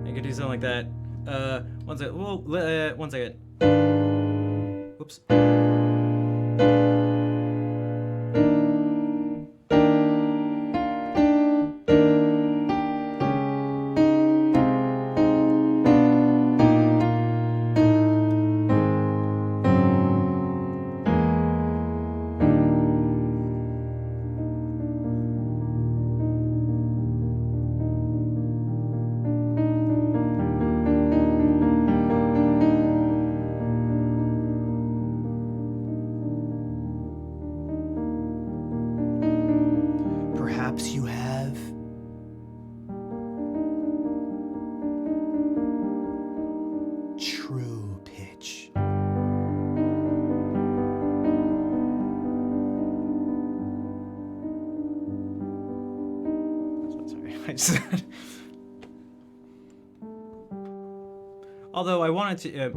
I could do something like that. One second. Well, one second. Whoops. Perhaps you have. True pitch. Sorry, I just. Although I wanted to.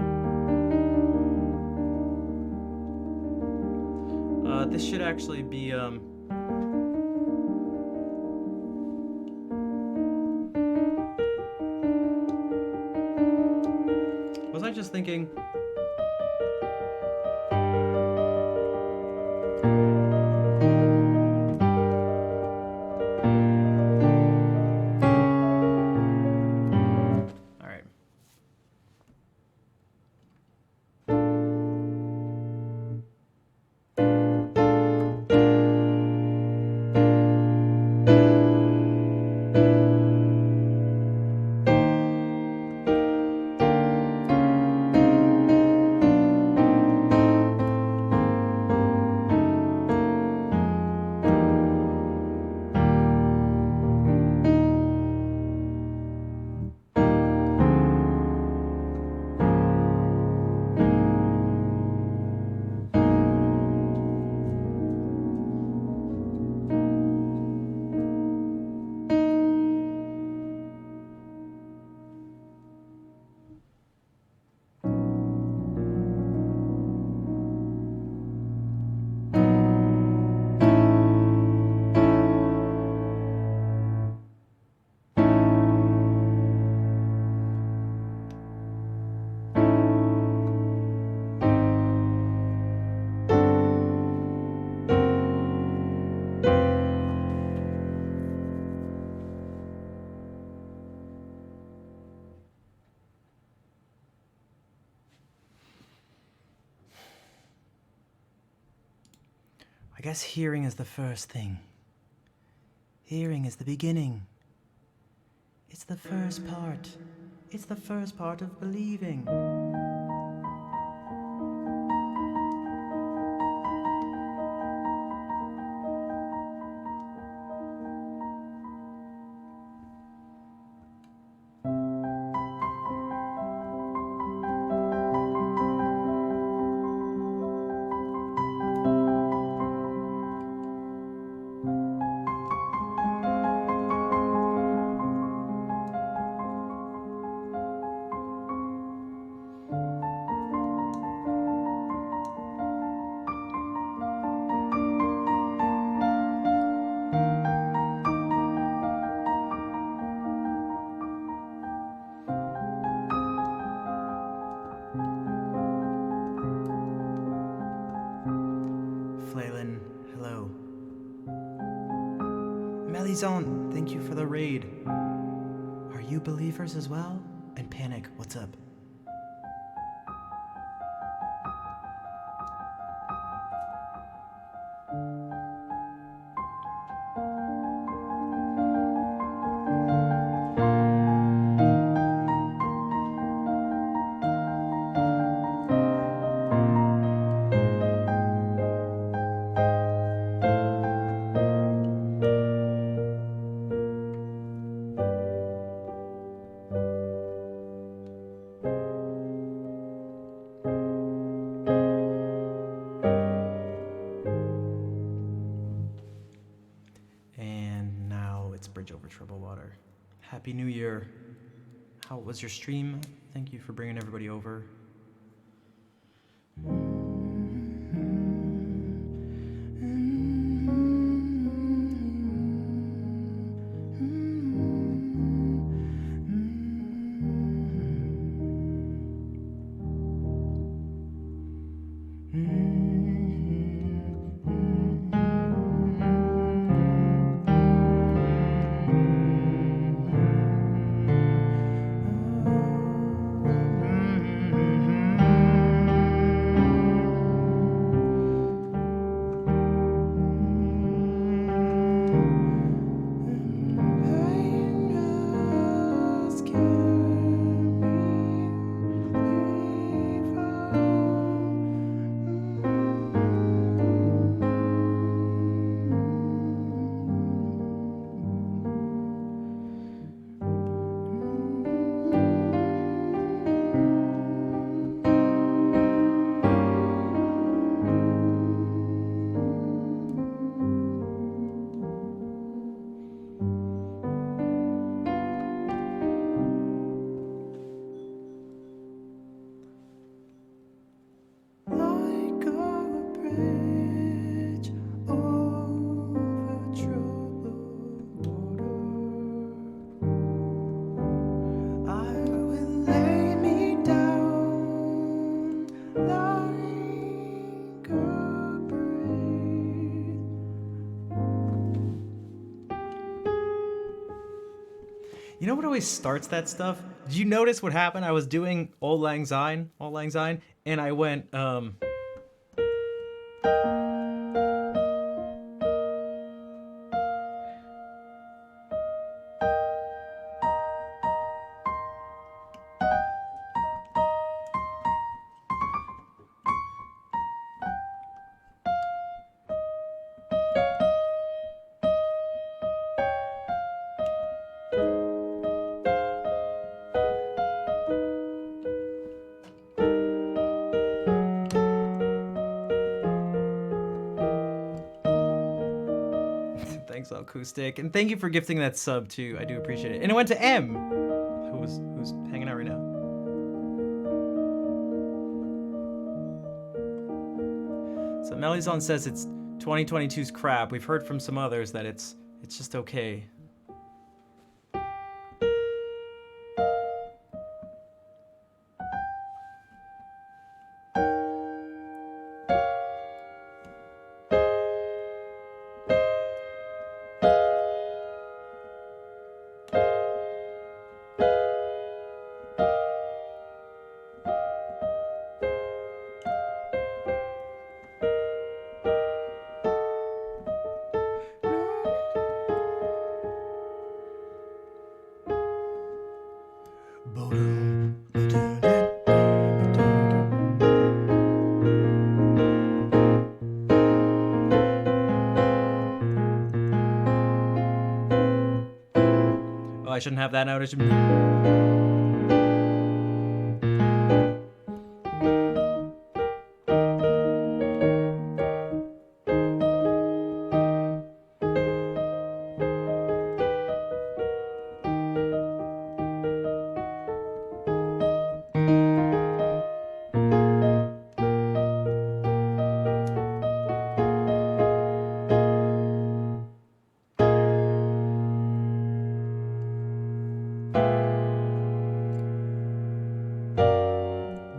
This should actually be. Was I just thinking? All right. I guess hearing is the first thing. Hearing is the beginning. It's the first part. It's the first part of believing. Flaylin, hello. Melizon, thank you for the raid. Are you believers as well? And Panic, what's up? And now it's Bridge Over Troubled Water. Happy New Year. How was your stream? Thank you for bringing everybody over. Like a bridge over troubled water, I will lay me down like a bridge. You know what always starts that stuff? Did you notice what happened? I was doing Auld Lang Syne, and I went, thanks, Acoustic, and thank you for gifting that sub too. I do appreciate it. And it went to M, who's hanging out right now. So Melizon says it's 2022's crap. We've heard from some others that it's just okay. I shouldn't have that outage.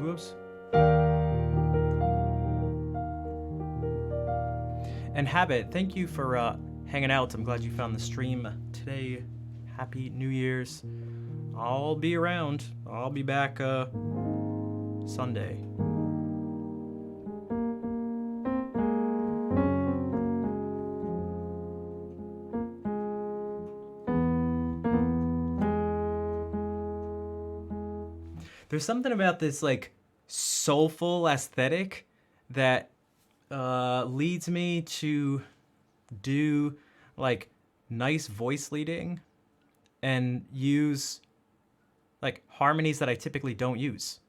Whoops. And Habit, thank you for hanging out. I'm glad you found the stream today. Happy New Year's. I'll be around. I'll be back Sunday. There's something about this like soulful aesthetic that leads me to do like nice voice leading and use like harmonies that I typically don't use.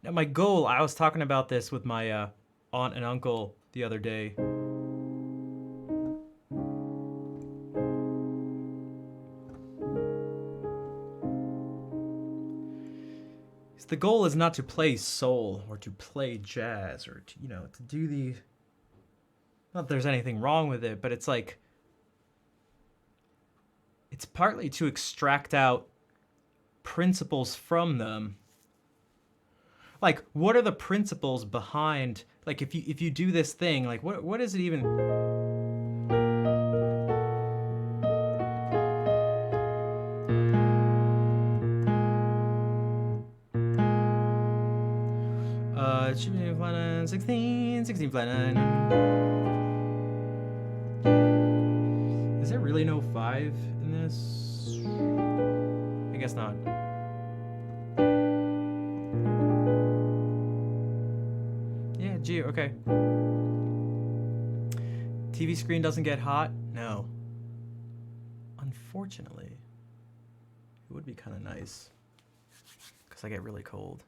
Now my goal, I was talking about this with my aunt and uncle the other day. The goal is not to play soul or to play jazz or to, you know, to do the, not that there's anything wrong with it, but it's like, it's partly to extract out principles from them. Like, what are the principles behind, like, if you do this thing, like, what is it even? It should be flat 9, 16 flat 9. Is there really no 5 in this? I guess not. Yeah, G, okay. TV screen doesn't get hot? No. Unfortunately. It would be kind of nice. Because I get really cold.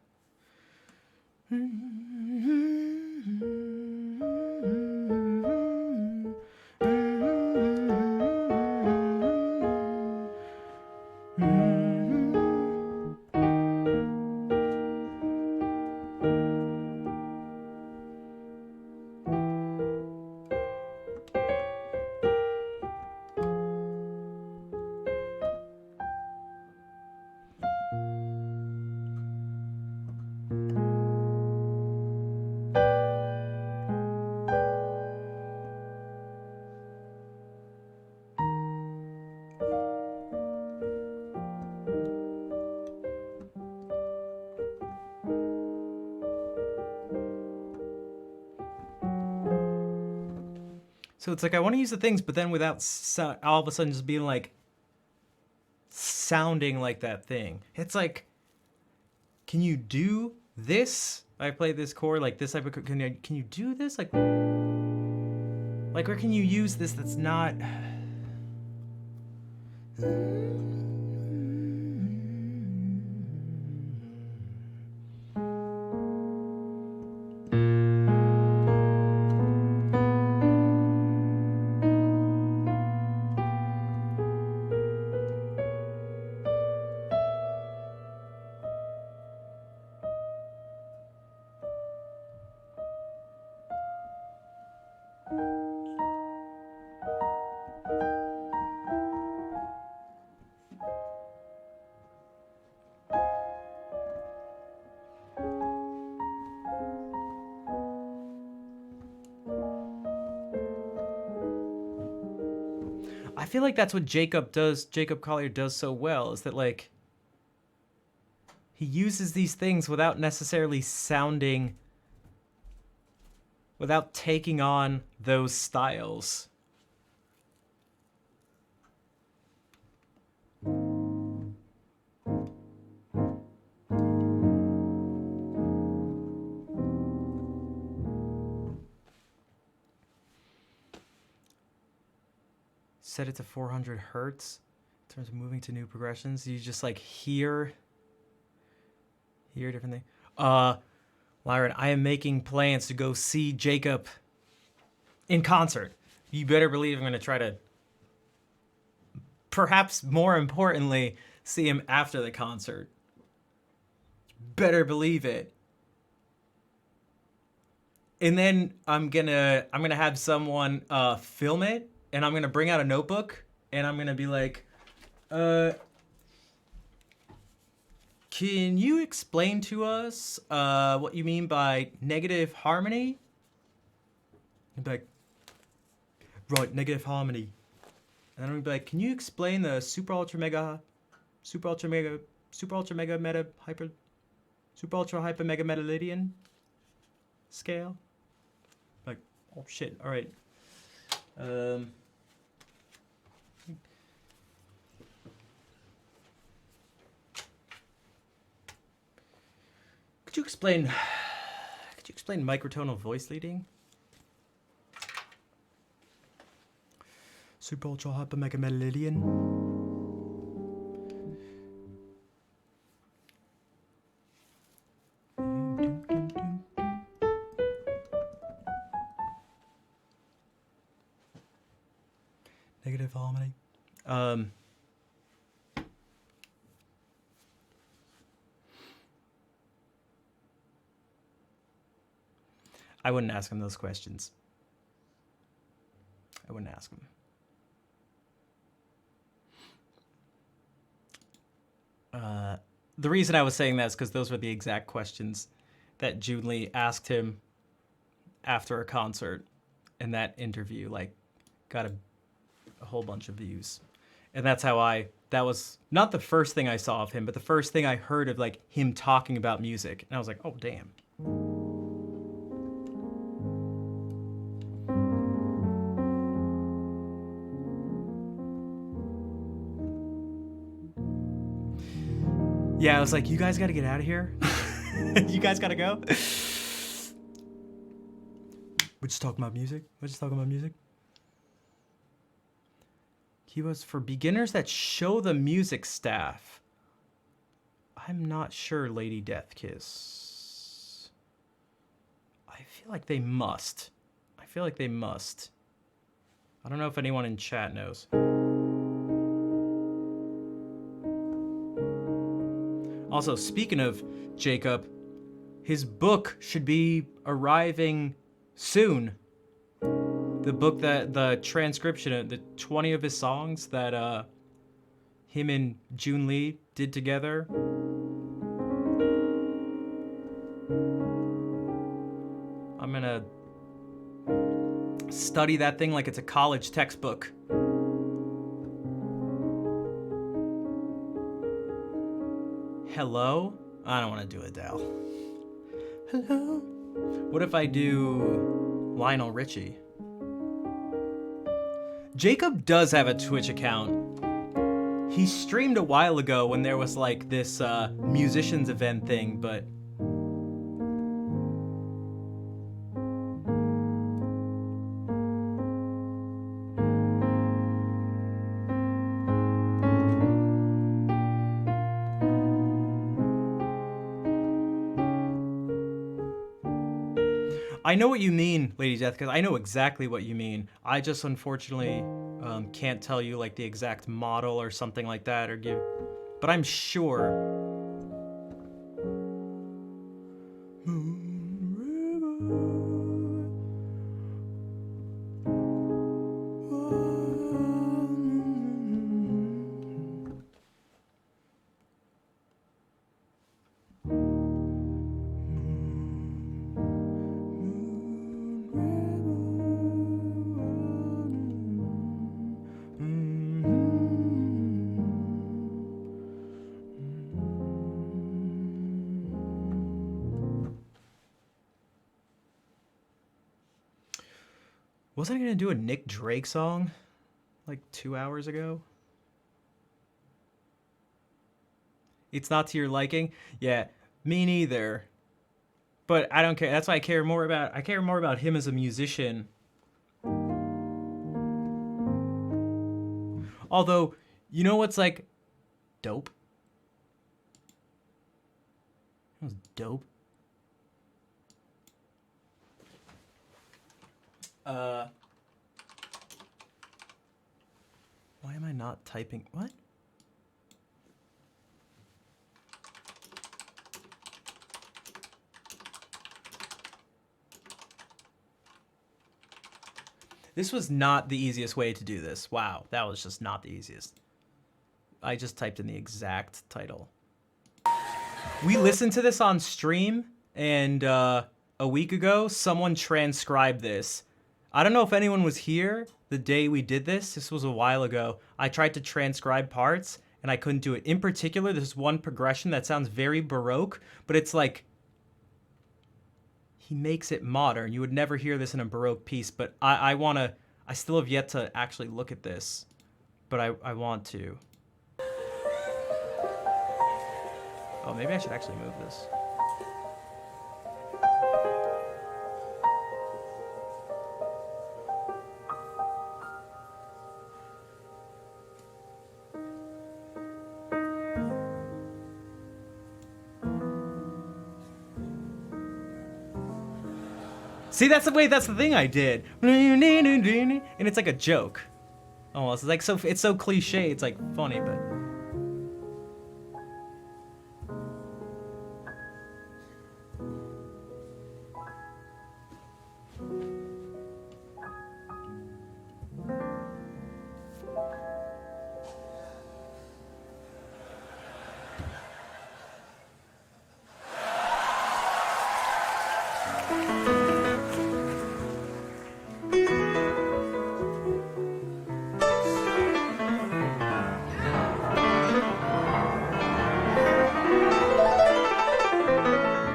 So it's like I want to use the things, but then without all of a sudden just being like sounding like that thing. It's like, can you do this? I play this chord like this type of. Can you do this? Like where can you use this? That's not. I feel like that's what Jacob Collier does so well, is that like he uses these things without necessarily sounding, without taking on those styles. set it to 400 hertz in terms of moving to new progressions. You just like hear different things. Lyron, I am making plans to go see Jacob in concert. You better believe I'm going to try to, perhaps more importantly, see him after the concert. Better believe it. And then I'm gonna have someone film it, and I'm gonna bring out a notebook, and I'm gonna be like, can you explain to us what you mean by negative harmony? And be like, right, negative harmony. And then I'm gonna be like, can you explain the super ultra mega meta hyper mega meta Lydian scale? Like, oh shit, all right. Could you explain microtonal voice leading? Super ultra hyper mega meta Lydian. Negative harmony. I wouldn't ask him those questions. I wouldn't ask him. The reason I was saying that is because those were the exact questions that June Lee asked him after a concert, and that interview like got a whole bunch of views. And that's how that was not the first thing I saw of him, but the first thing I heard of like him talking about music. And I was like, oh damn. Yeah, I was like, you guys gotta get out of here. You guys gotta go. We're just talking about music. He was for beginners that show the music staff. I'm not sure, Lady Deathkiss. I feel like they must. I don't know if anyone in chat knows. Also, speaking of Jacob, his book should be arriving soon. The book the transcription of the 20 of his songs that him and June Lee did together. I'm gonna study that thing like it's a college textbook. Hello? I don't want to do Adele. Hello? What if I do Lionel Richie? Jacob does have a Twitch account. He streamed a while ago when there was like this musicians event thing, but I know what you mean, Lady Death, because I know exactly what you mean. I just unfortunately can't tell you like the exact model or something like that, or give, but I'm sure. Wasn't I gonna do a Nick Drake song like 2 hours ago? It's not to your liking? Yeah, me neither. But I don't care. That's why I care more about him as a musician. Although, you know what's like dope? That was dope. Why am I not typing? What? This was not the easiest way to do this. Wow, that was just not the easiest. I just typed in the exact title. We listened to this on stream, and a week ago, someone transcribed this. I don't know if anyone was here the day we did this. This was a while ago. I tried to transcribe parts, and I couldn't do it. In particular, there's one progression that sounds very Baroque, but it's like he makes it modern. You would never hear this in a Baroque piece, but I still have yet to actually look at this, but I want to. Oh, maybe I should actually move this. See, that's the thing I did. And it's like a joke. Almost. It's so cliche, it's like funny, but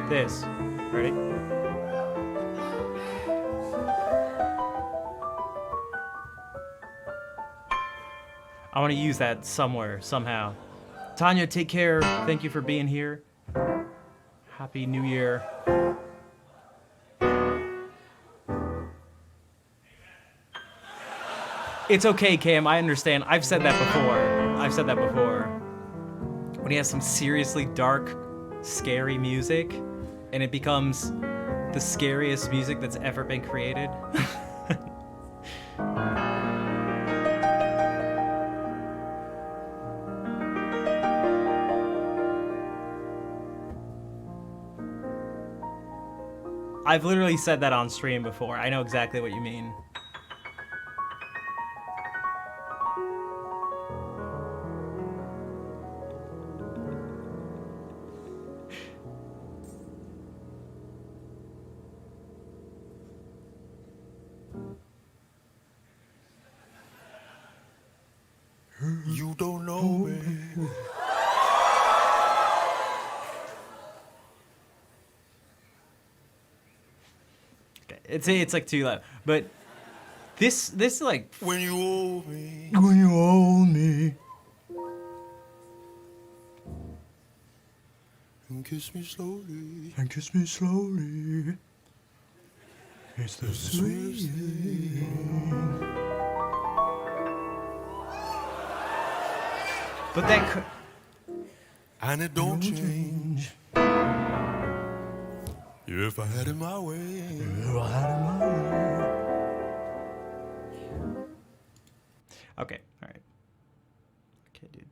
this. Ready? I want to use that somewhere, somehow. Tanya, take care. Thank you for being here. Happy New Year. It's okay, Cam. I understand. I've said that before. When he has some seriously dark, scary music, and it becomes the scariest music that's ever been created. I've literally said that on stream before. I know exactly what you mean. You don't know me. Okay, it's like too loud, but this like When you hold me. when you hold me. And kiss me slowly. And kiss me slowly. It's the Sweetest thing. But that could. And it don't change. If I had it my way. Okay, all right. Okay, dude.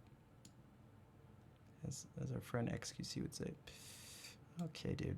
As our friend XQC would say. Okay, dude.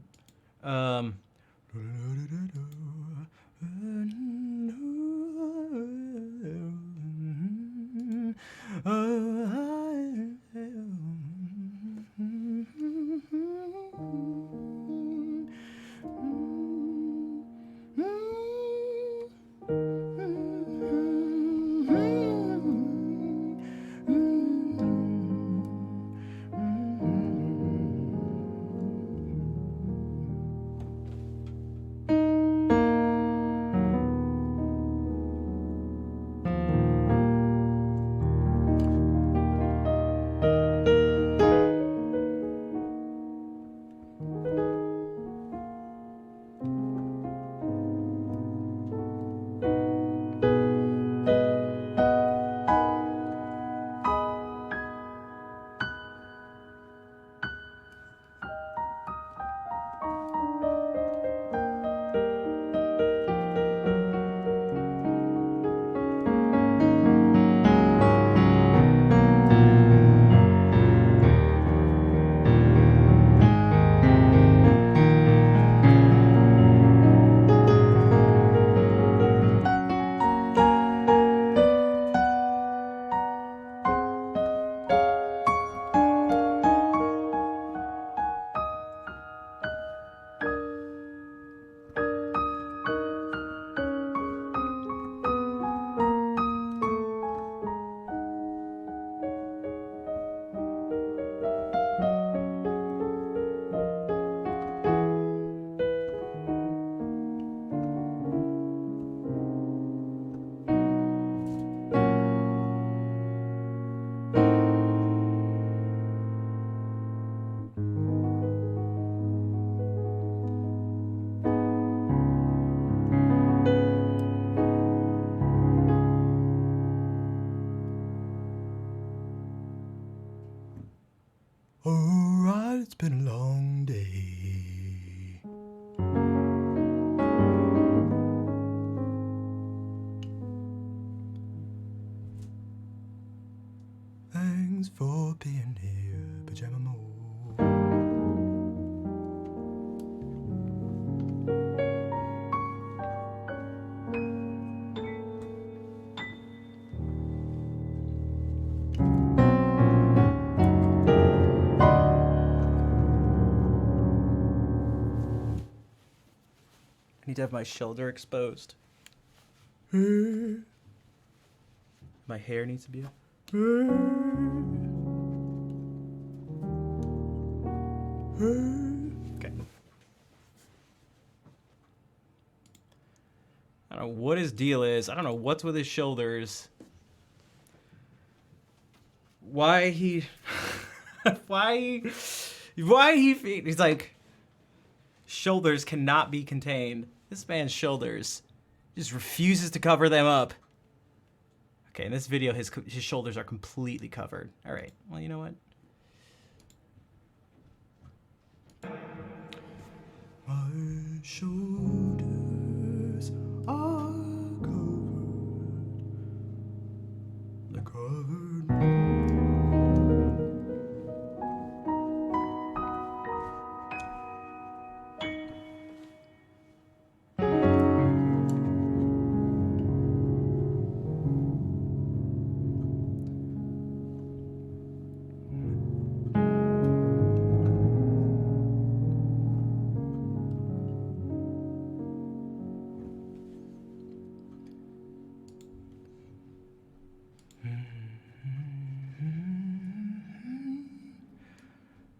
Alright, it's been a long day. Thanks for being here, Pajama Mo. I need to have my shoulder exposed. My hair needs to be up. Okay. I don't know what his deal is. I don't know what's with his shoulders. Why he... He's like... Shoulders cannot be contained. This man's shoulders just refuses to cover them up. Okay, in this video, his shoulders are completely covered. All right, well, you know what? My shoulders are covered. They're covered.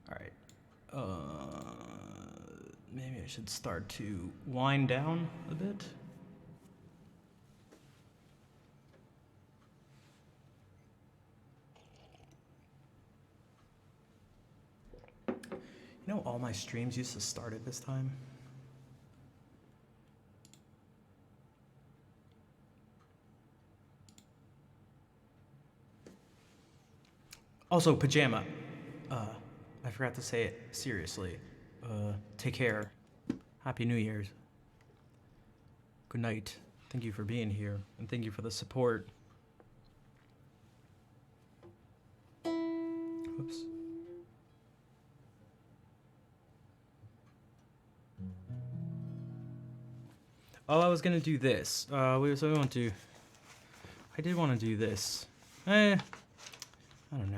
All right. Maybe I should start to wind down a bit. You know, all my streams used to start at this time. Also, Pajama. I forgot to say it seriously. Take care. Happy New Year's. Good night. Thank you for being here, and thank you for the support. Oops. Oh, I was gonna do this. So we want to. I did want to do this. I don't know.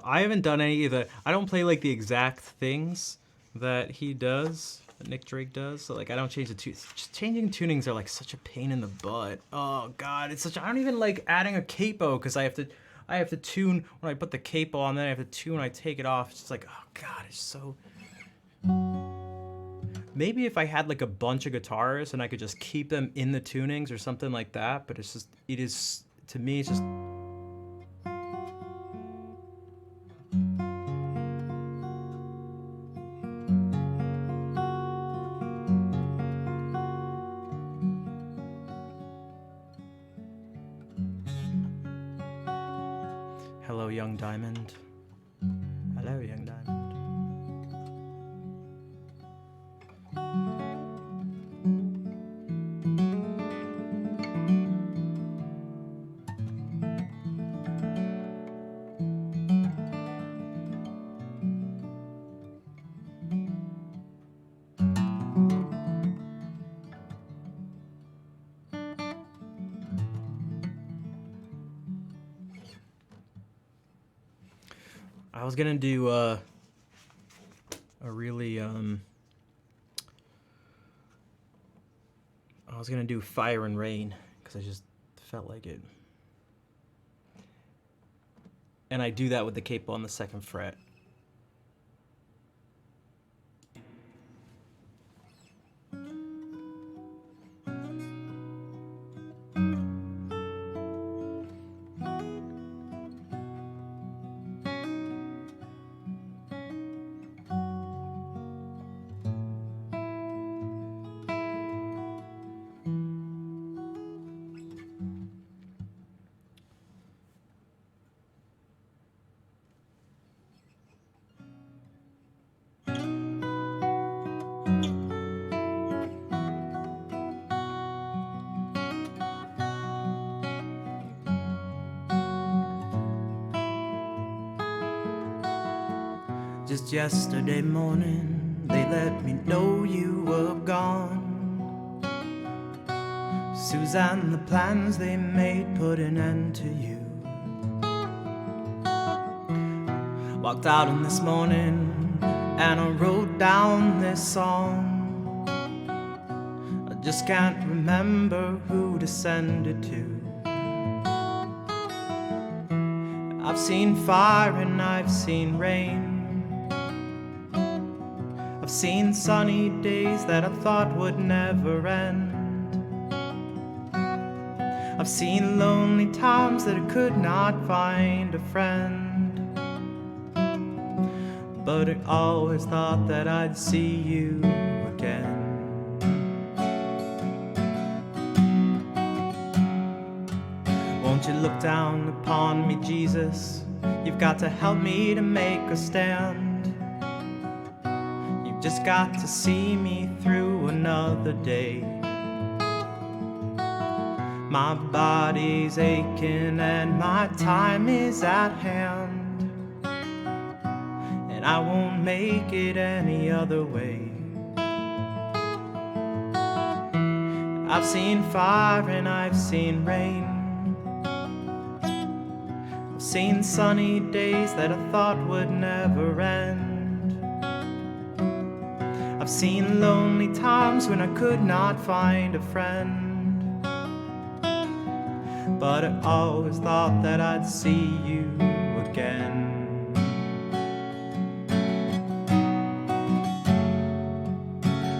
I haven't done any of the. I don't play like the exact things that he does, that Nick Drake does. So like I don't change the changing tunings are like such a pain in the butt. Oh god, it's such. I don't even like adding a capo because I have to tune when I put the capo on. Then I have to tune when I take it off. It's just like oh god, it's so. Maybe if I had like a bunch of guitars and I could just keep them in the tunings or something like that. But it's just it is to me it's just. Hello, Young Diamond. Hello, Young Diamond. I was gonna do a really I was gonna do Fire and Rain because I just felt like it, and I do that with the capo on the 2nd fret. Just yesterday morning, they let me know you were gone. Suzanne, the plans they made put an end to you. Walked out on this morning and I wrote down this song. I just can't remember who to send it to. I've seen fire and I've seen rain. I've seen sunny days that I thought would never end. I've seen lonely times that I could not find a friend. But I always thought that I'd see you again. Won't you look down upon me, Jesus? You've got to help me to make a stand. You've just got to see me through another day. My body's aching and my time is at hand. And I won't make it any other way. I've seen fire and I've seen rain. I've seen sunny days that I thought would never end. I've seen lonely times when I could not find a friend. But I always thought that I'd see you again.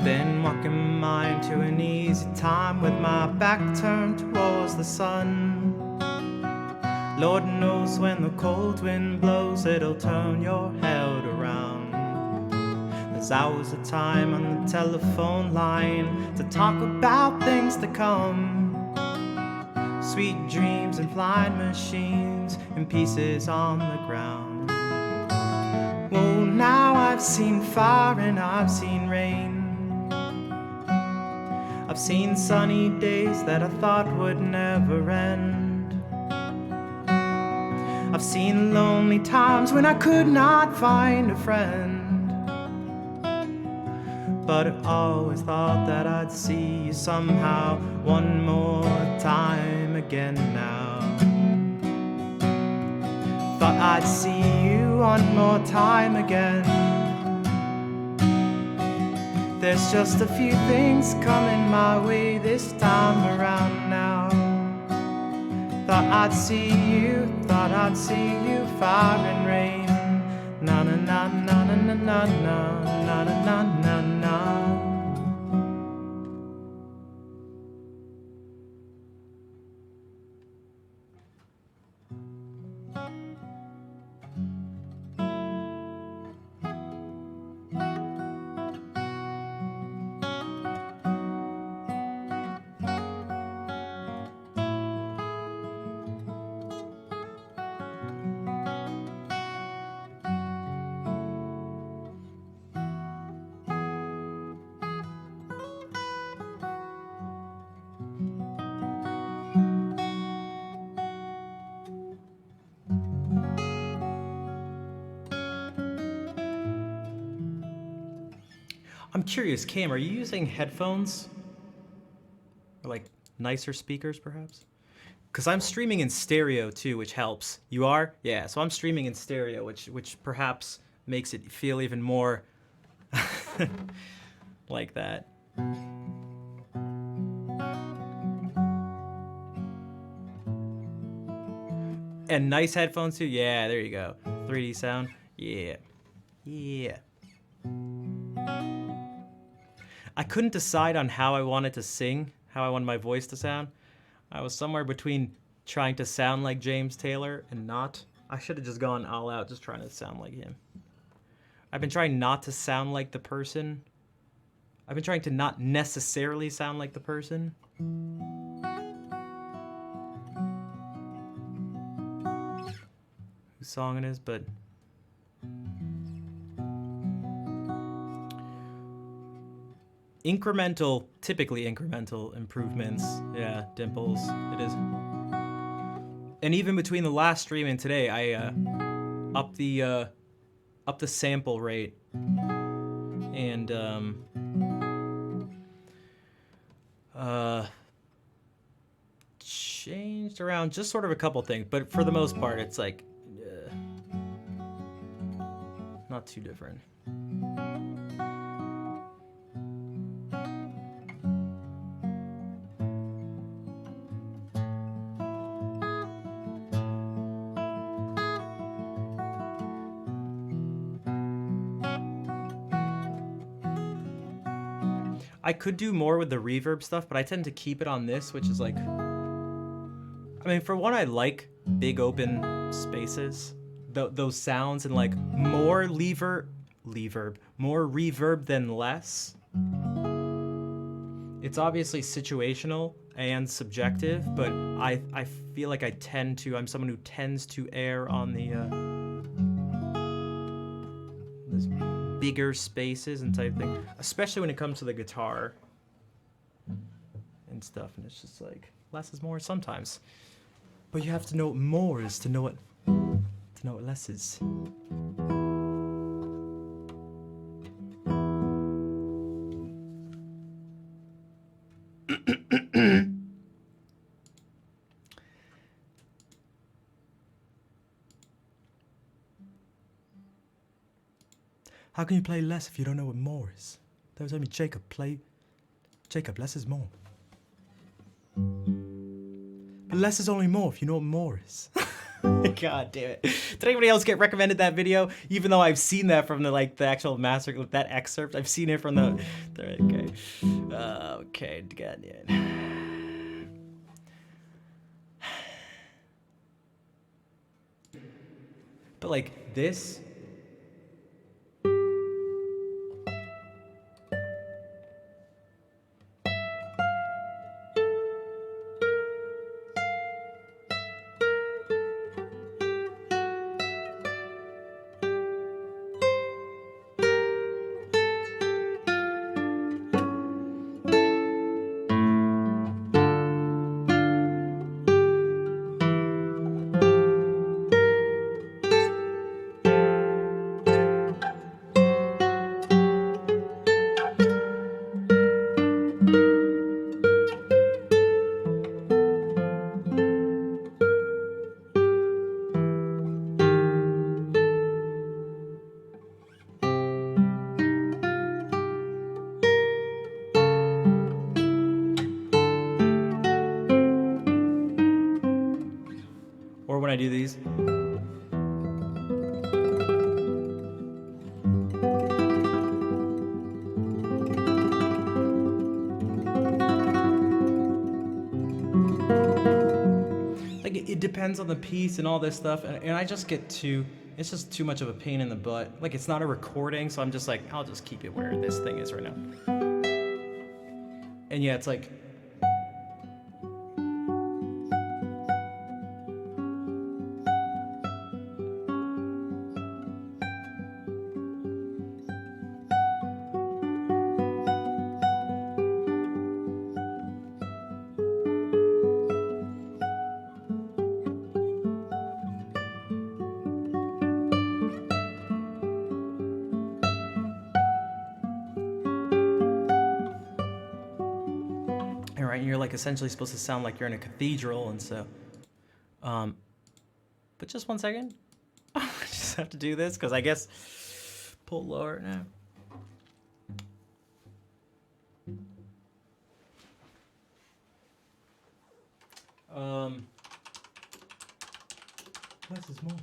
Been walking mine to an easy time with my back turned towards the sun. Lord knows when the cold wind blows, it'll turn your head around. There's hours of time on the telephone line to talk about things to come. Sweet dreams and flying machines and pieces on the ground. Oh, now I've seen fire and I've seen rain. I've seen sunny days that I thought would never end. I've seen lonely times when I could not find a friend. But I always thought that I'd see you somehow one more time again now. Thought I'd see you one more time again. There's just a few things coming my way this time around now. Thought I'd see you, fire and rain. Na na na na na na na na na na na na. I'm curious, Cam, are you using headphones? Or like nicer speakers, perhaps? Because I'm streaming in stereo too, which helps. You are? Yeah, so I'm streaming in stereo, which perhaps makes it feel even more like that. And nice headphones too? Yeah, there you go. 3D sound? Yeah. Yeah. I couldn't decide on how I wanted to sing, how I wanted my voice to sound. I was somewhere between trying to sound like James Taylor and not. I should have just gone all out, just trying to sound like him. I've been trying not to sound like the person. I've been trying to not necessarily sound like the person. Whose song it is, but... typically incremental improvements. Yeah, Dimples, it is. And even between the last stream and today, I upped the up the sample rate and changed around just sort of a couple things, but for the most part, it's like not too different. I could do more with the reverb stuff, but I tend to keep it on this, which is like, I mean, for one, I like big open spaces, those sounds, and like more more reverb than less. It's obviously situational and subjective, but I feel like I'm someone who tends to err on the this bigger spaces and type thing, especially when it comes to the guitar and stuff. And it's just like less is more sometimes, but you have to know what more is to know what less is. How can you play less if you don't know what more is? That was only Jacob, less is more. But less is only more if you know what more is. God damn it. Did anybody else get recommended that video? Even though I've seen that from the actual master, that excerpt, I've seen it from the okay. Okay, God damn it. But like this, or when I do these. Like it depends on the piece and all this stuff, and I just get it's just too much of a pain in the butt. Like it's not a recording, so I'm just like, I'll just keep it where this thing is right now. And yeah, it's like, right, you're like essentially supposed to sound like you're in a cathedral, and so but just 1 second. I just have to do this because I guess pull lower now. Less is more.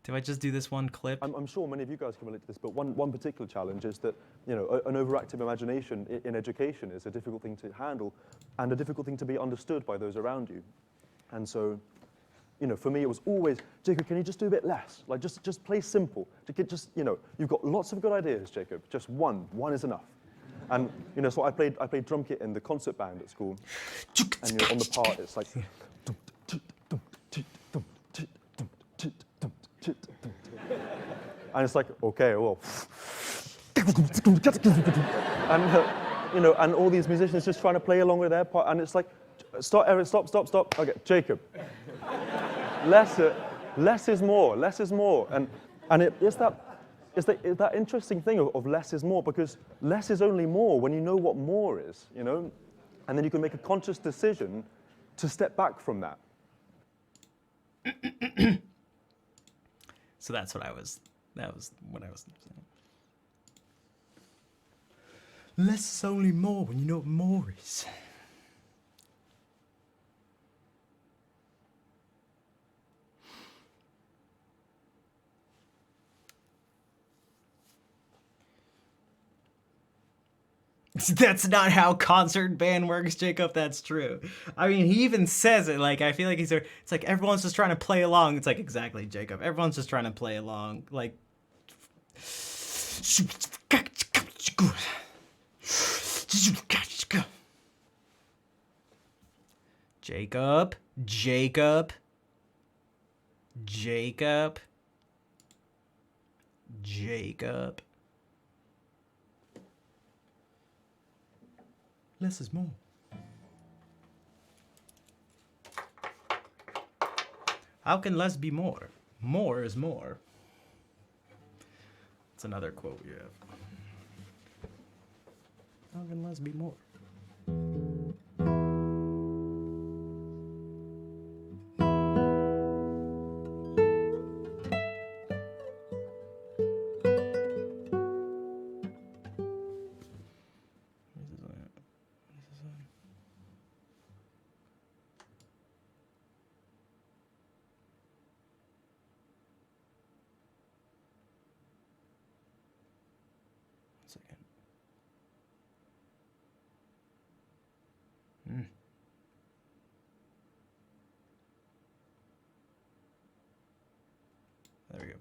Do I just do this one clip? I'm sure many of you guys can relate to this, but one particular challenge is that, you know, an overactive imagination in education is a difficult thing to handle and a difficult thing to be understood by those around you. And so, you know, for me, it was always, Jacob, can you just do a bit less? Like, just play simple. Just, you know, you've got lots of good ideas, Jacob. Just one is enough. And, you know, so I played drum kit in the concert band at school. And, you know, on the part, it's like, and it's like, okay, well, and you know, and all these musicians just trying to play along with their part, and it's like, stop, Eric, stop. Okay, Jacob. Less is more. And it's that interesting thing of less is more, because less is only more when you know what more is, you know, and then you can make a conscious decision to step back from that. So that was what I was saying. Less is only more when you know what more is. That's not how concert band works, Jacob. That's true. I mean, he even says it. Like, I feel like it's like everyone's just trying to play along. It's like, exactly, Jacob. Everyone's just trying to play along. Like, Jacob. Less is more. How can less be more? More is more. That's another quote you have. How can less be more? Second. There we go.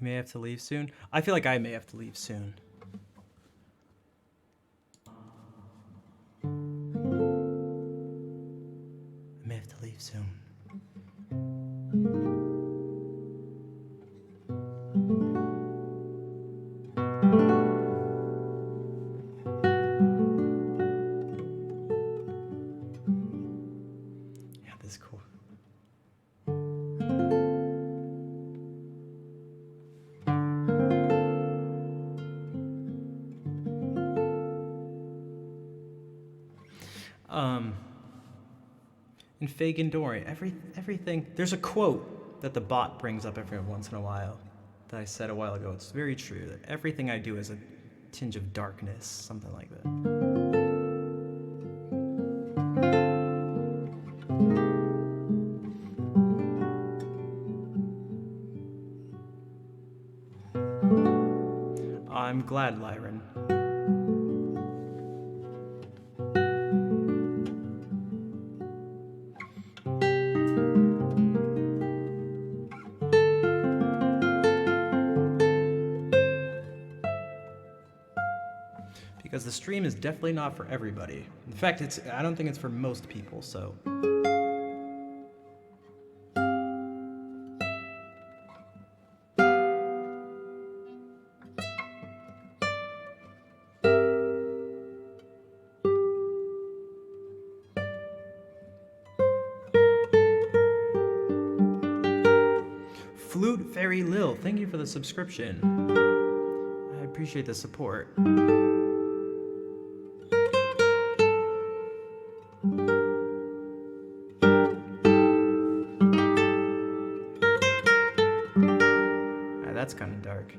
You may have to leave soon. I feel like I may have to leave soon. I may have to leave soon. Yeah, this is cool. In Fagin Dory, everything. There's a quote that the bot brings up every once in a while that I said a while ago. It's very true that everything I do has a tinge of darkness, something like that. I'm glad, Lyron. Because the stream is definitely not for everybody. In fact, I don't think it's for most people, so. Flute Fairy Lil, thank you for the subscription. I appreciate the support. That's kind of dark.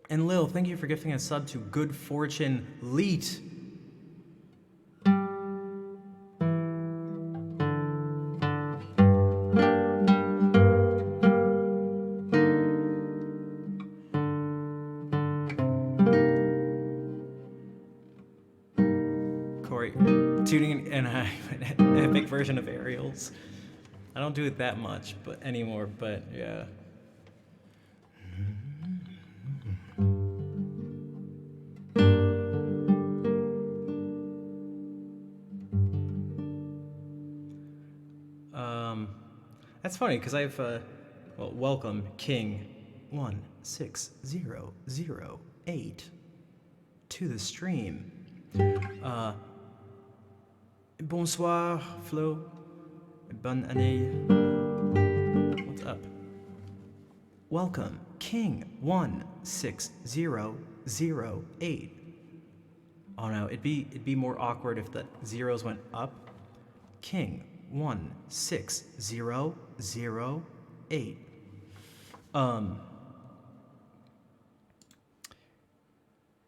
And Lil, thank you for gifting a sub to Good Fortune Leet. Corey, tuning in an epic version of Aerials. I don't do it that much but anymore, but yeah. That's funny because I've well, welcome King 16008 to the stream. Bonsoir, Flo. Bonne année. What's up? Welcome, King 16008. Oh no, it'd be more awkward if the zeros went up. King 16008.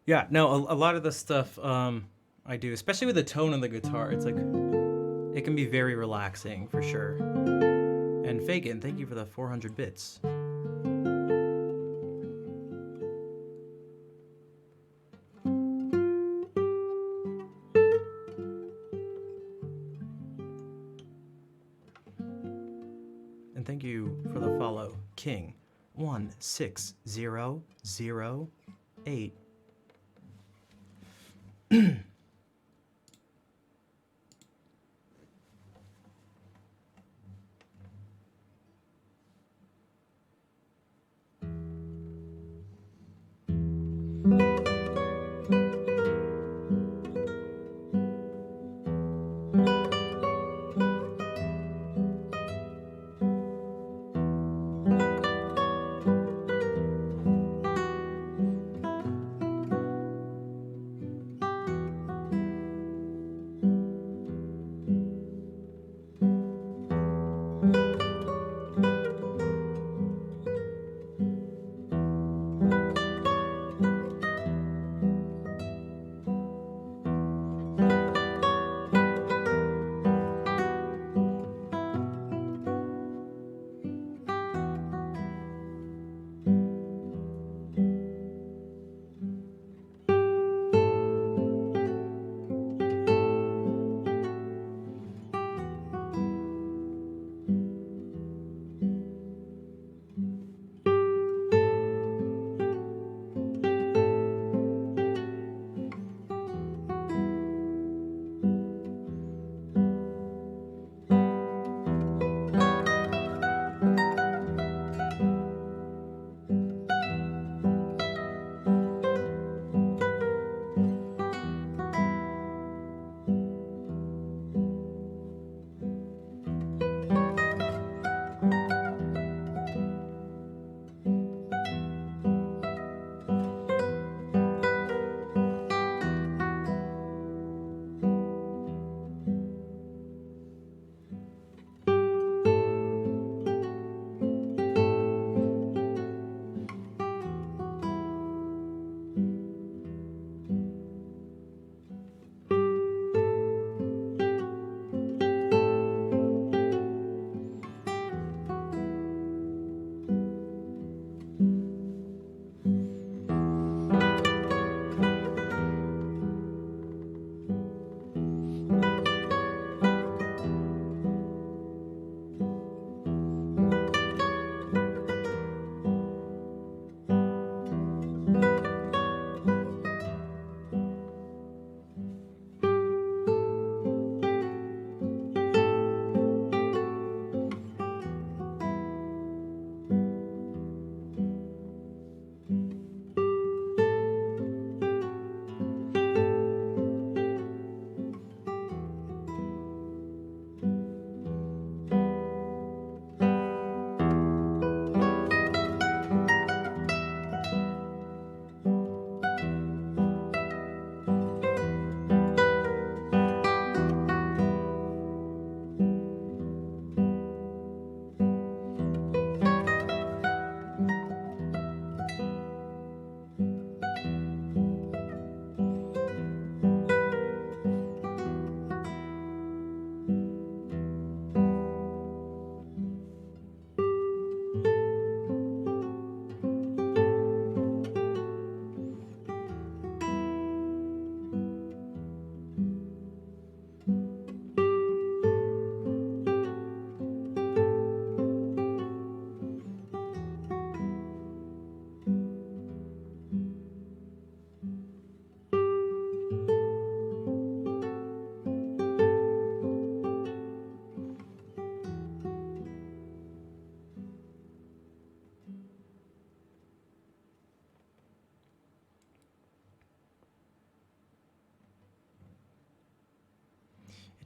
Yeah, no, a lot of the stuff I do, especially with the tone of the guitar, it's like it can be very relaxing for sure. And Fagin, thank you for the 400 bits. And thank you for the follow, King 16008.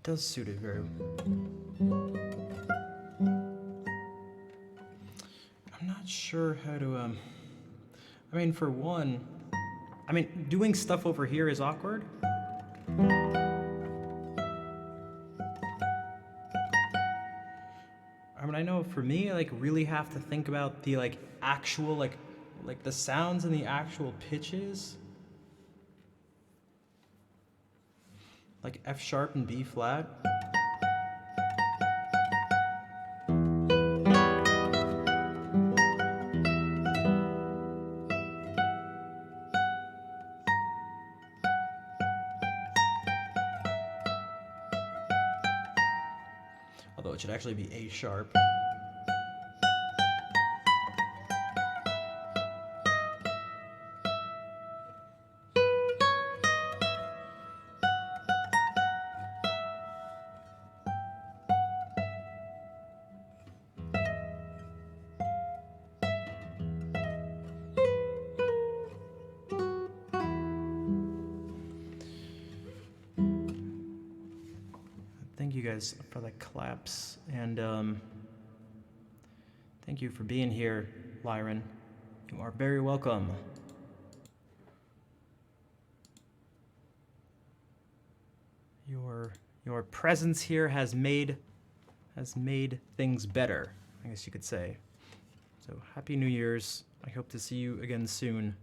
does suit it very I'm not sure how to, I mean, for one, I mean, doing stuff over here is awkward. I mean, I know for me, I like really have to think about the like actual like the sounds and the actual pitches. Like F sharp and B flat. Although it should actually be A sharp. Thank you guys for the claps, and thank you for being here, Lyron. You are very welcome. Your presence here has made things better, I guess you could say. So happy New Year's. I hope to see you again soon.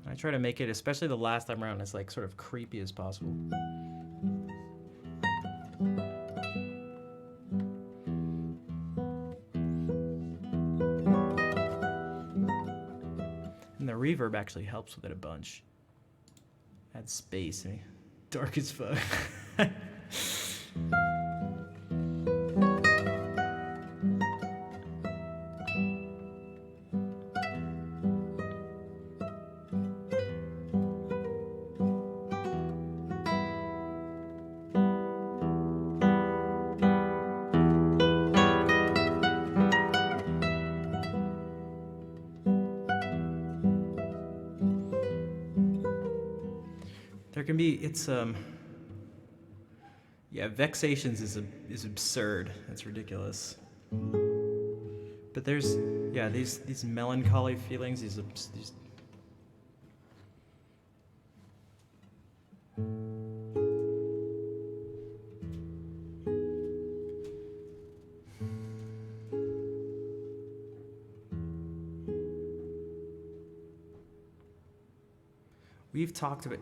I try to make it, especially the last time around, as like sort of creepy as possible. And the reverb actually helps with it a bunch. Adds space. I mean, dark as fuck. There can be, yeah, Vexations is absurd. That's ridiculous. But there's, yeah, these melancholy feelings, these we've talked about.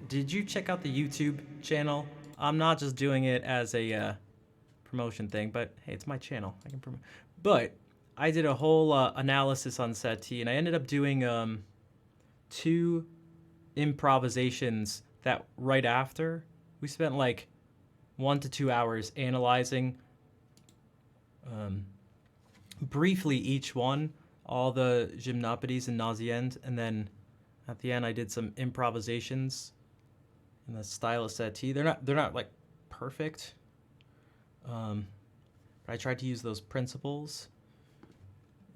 Did you check out the YouTube channel? I'm not just doing it as a promotion thing, but hey, it's my channel. I can promote. But I did a whole analysis on Satie, and I ended up doing 2 improvisations that right after we spent like 1 to 2 hours analyzing briefly each one, all the gymnopédies and nauseend, and then at the end, I did some improvisations in the style of Satie. They're not like perfect, but I tried to use those principles,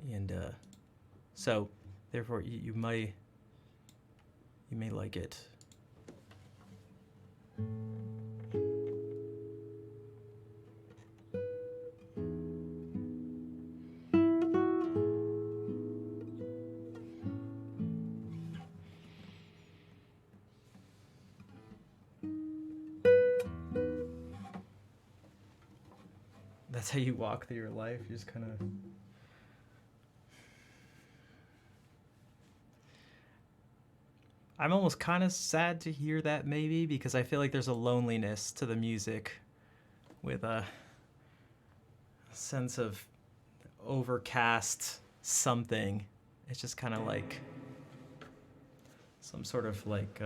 and so therefore you may like it. That's how you walk through your life. You just kind of. I'm almost kind of sad to hear that, maybe, because I feel like there's a loneliness to the music with a sense of overcast something. It's just kind of like some sort of like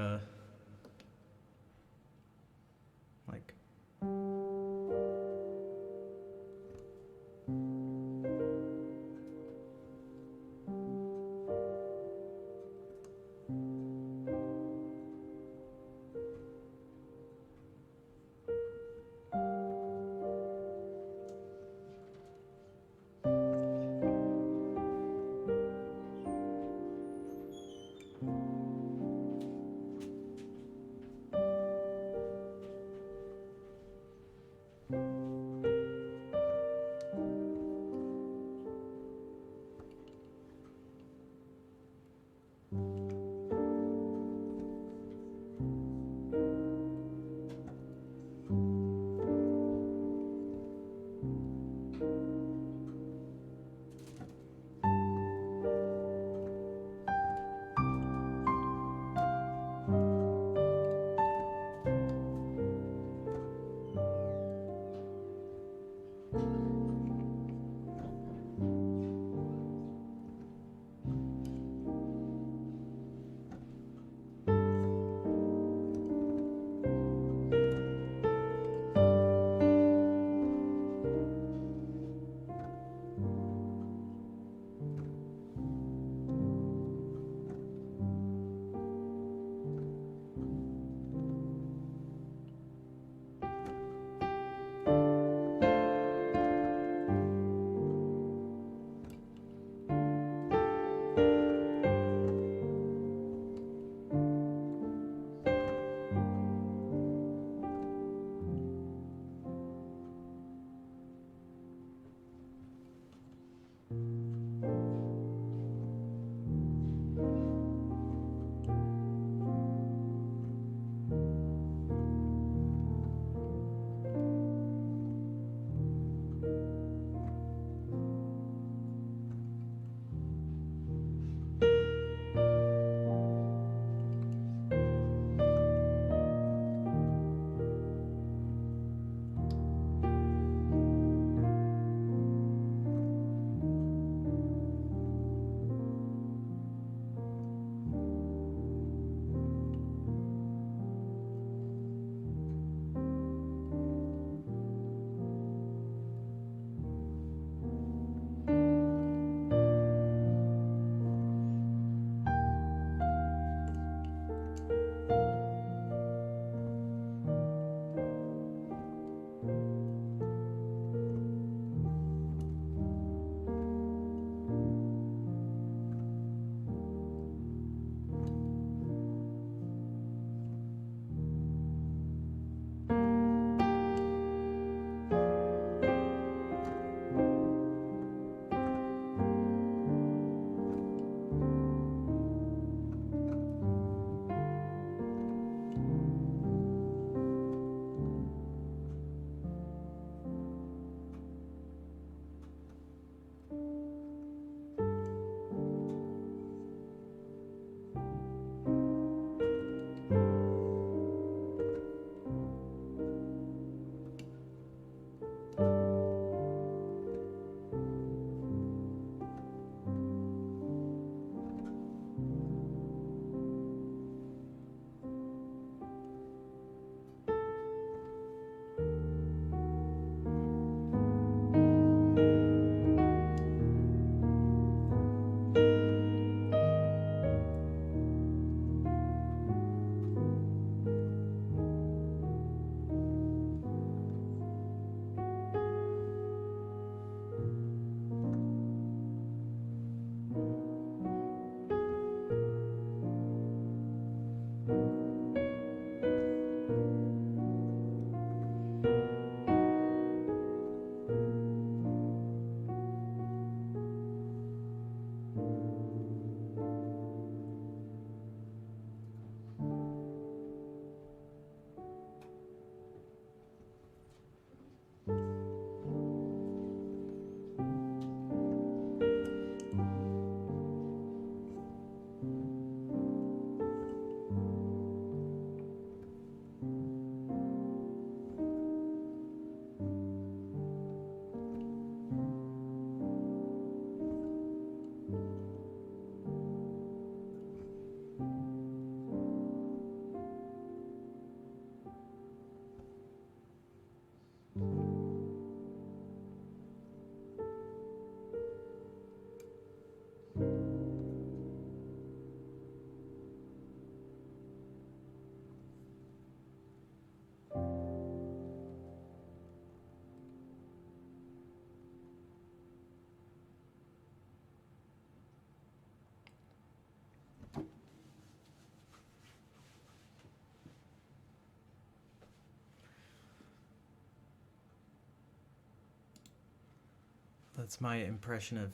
That's my impression of.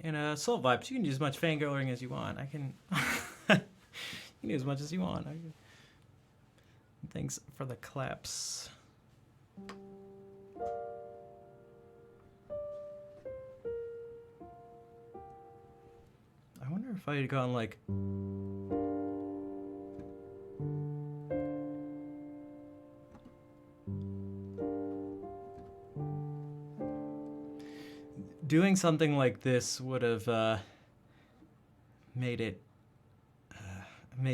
And Soul Vibes, you can do as much fangirling as you want. I can. You can do as much as you want. Thanks for the claps. I wonder if I had gone like. Doing something like this would have made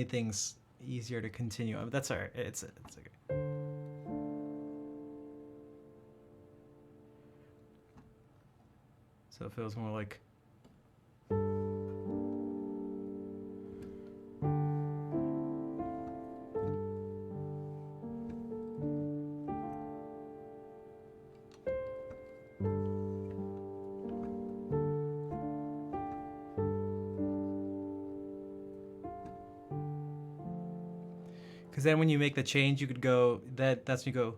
things easier to continue. I mean, that's alright. It's okay. So it feels more like. Because then when you make the change, you could go, that's when you go.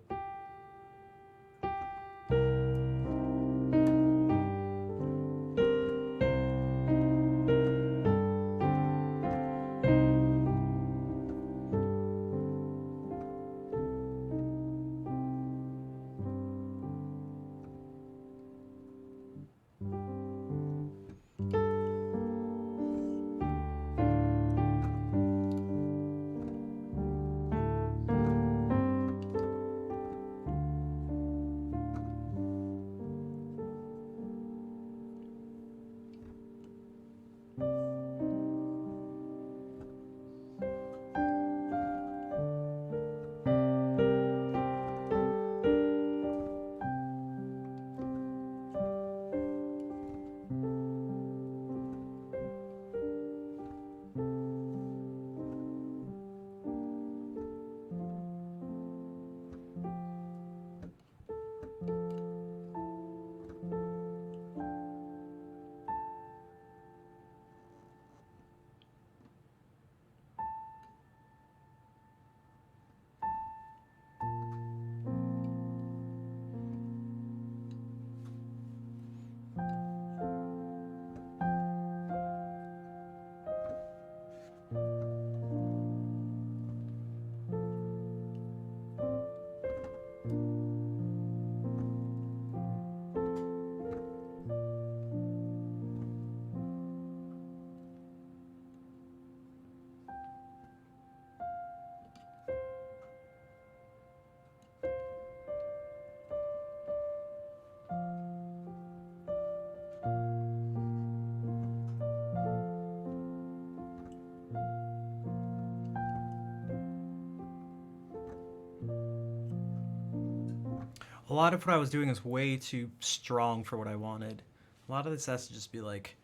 A lot of what I was doing is way too strong for what I wanted. A lot of this has to just be like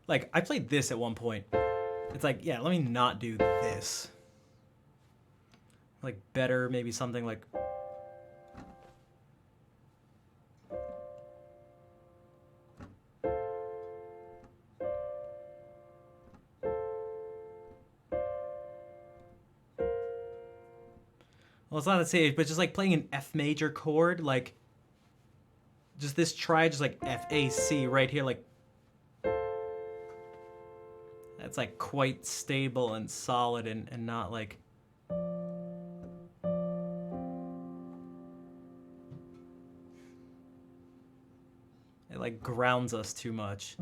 I played this at one point. It's like, yeah, let me not do this. Like better, maybe something like. Well, it's not the same, but just like playing an F major chord, like just this try, just like F A C right here, like that's like quite stable and solid and not like. It like grounds us too much.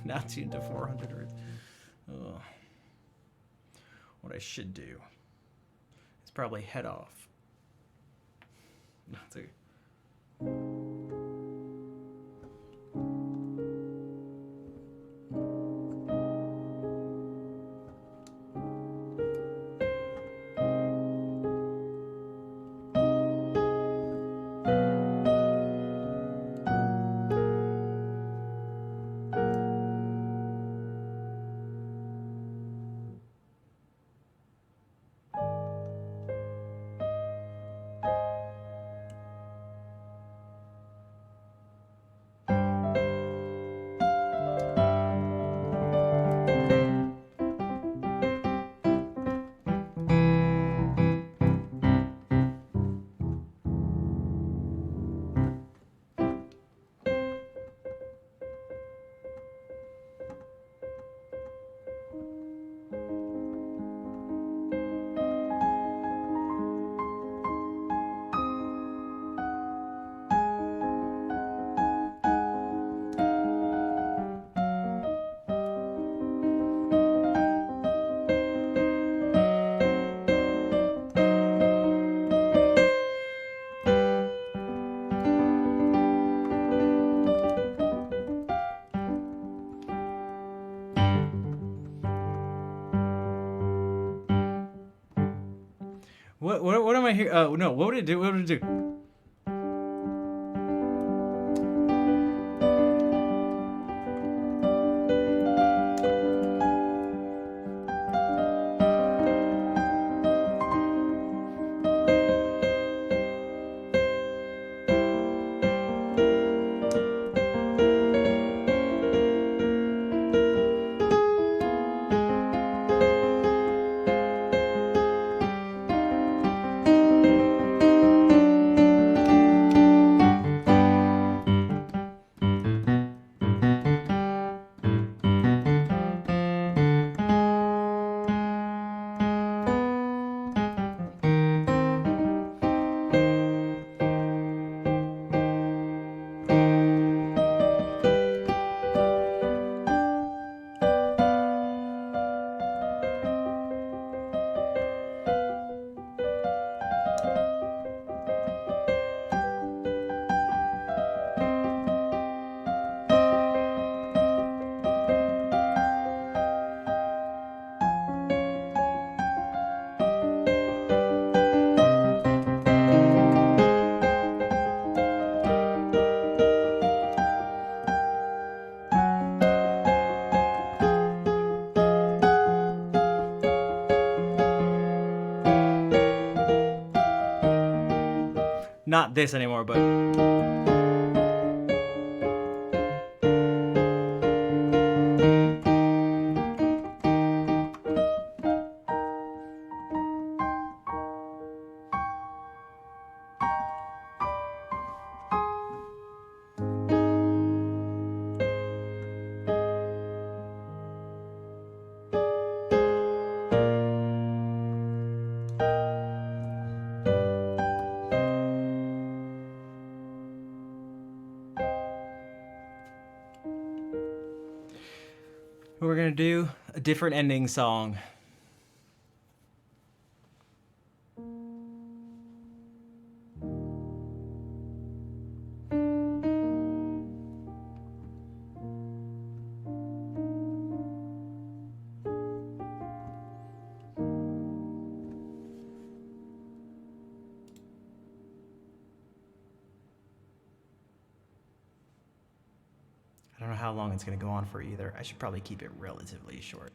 Now tuned to 400 hertz. Ugh. What I should do is probably head off. That's okay. What am I here? No. What would it do? What would it do? Not this anymore, but. We're gonna do a different ending song. I don't know how long it's gonna go on for either. I should probably keep it relatively short.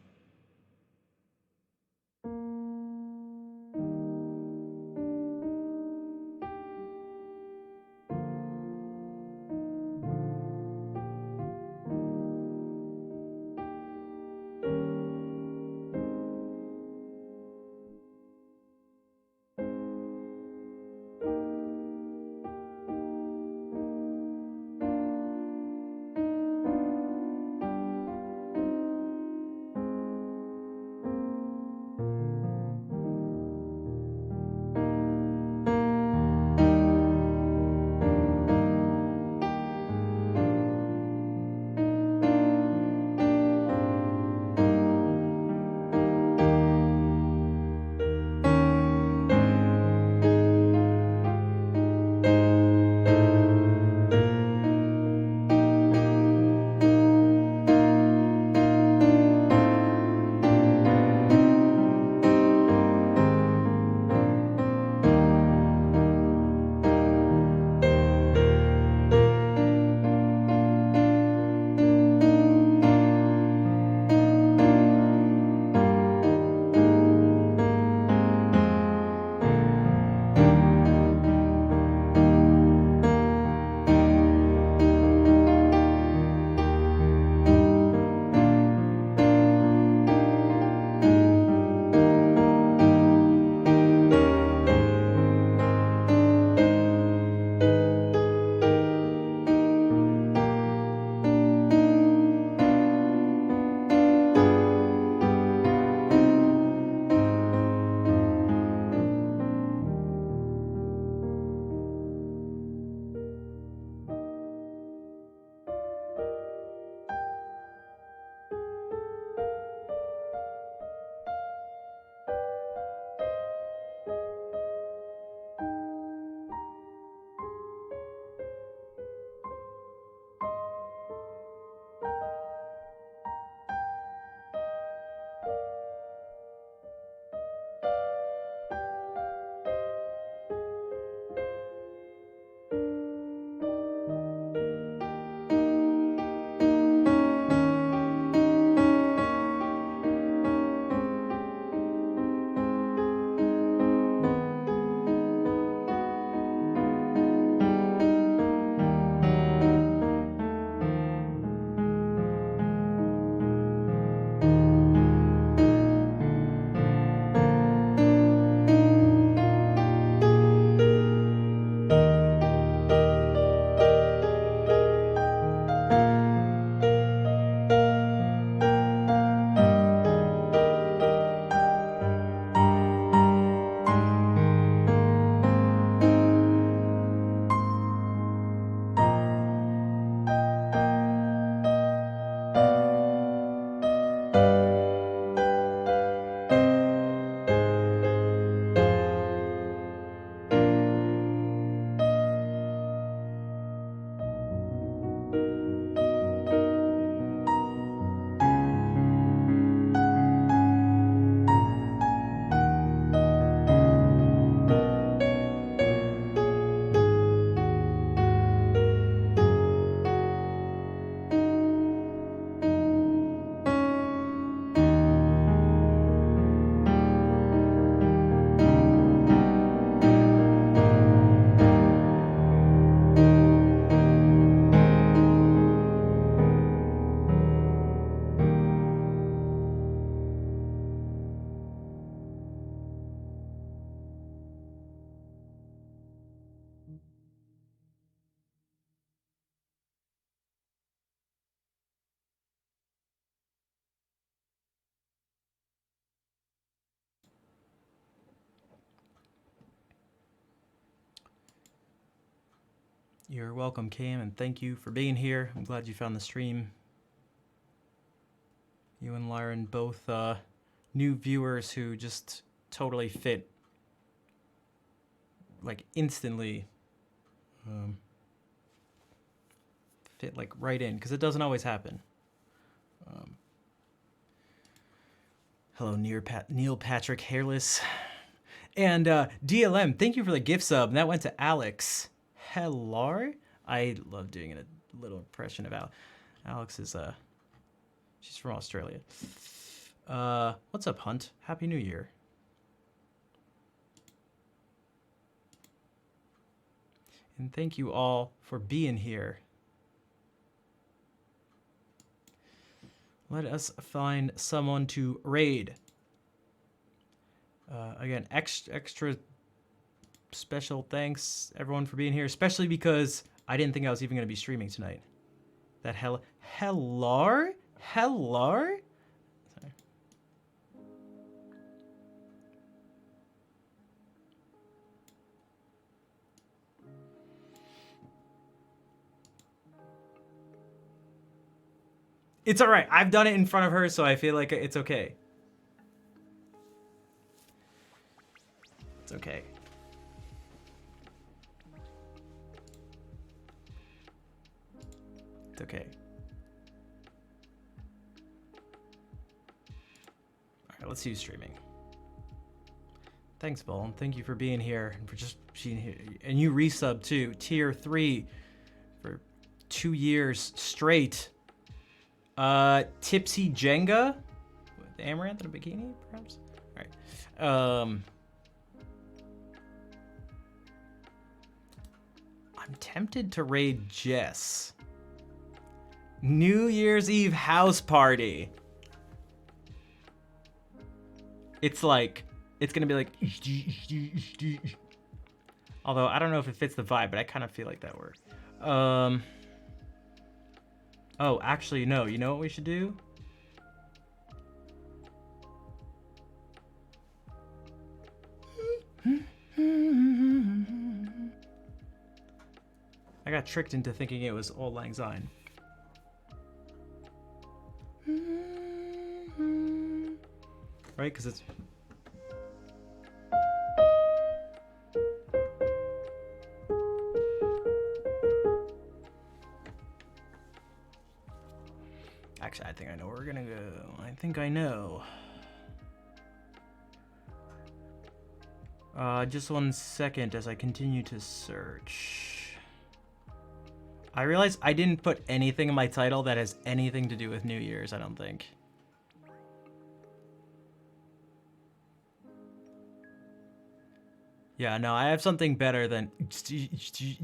You're welcome, Cam, and thank you for being here. I'm glad you found the stream. You and Lyron both new viewers who just totally fit, like instantly, fit like right in, because it doesn't always happen. Hello, Neil Patrick Hairless. And DLM, thank you for the gift sub. And that went to Alex. Hello. I love doing a little impression of Alex is she's from Australia. What's up, Hunt? Happy New Year. And thank you all for being here. Let us find someone to raid. Again, extra special thanks, everyone, for being here, especially because I didn't think I was even going to be streaming tonight. That hello? Sorry. It's all right. I've done it in front of her, so I feel like it's okay. It's okay. It's okay. All right, let's see who's streaming. Thanks, Bull. Thank you for being here and for just being here. And you resub too, tier 3 for 2 years straight. Tipsy Jenga with Amaranth and a bikini, perhaps. All right. I'm tempted to raid Jess. New Year's Eve house party. It's like, it's gonna be like, although I don't know if it fits the vibe, but I kind of feel like that word. Oh, actually, no. You know what we should do? I got tricked into thinking it was Auld Lang Syne. Right? Because it's... Actually, I think I know where we're gonna go. I think I know. Just 1 second as I continue to search. I realized I didn't put anything in my title that has anything to do with New Year's, I don't think. Yeah, no, I have something better than... You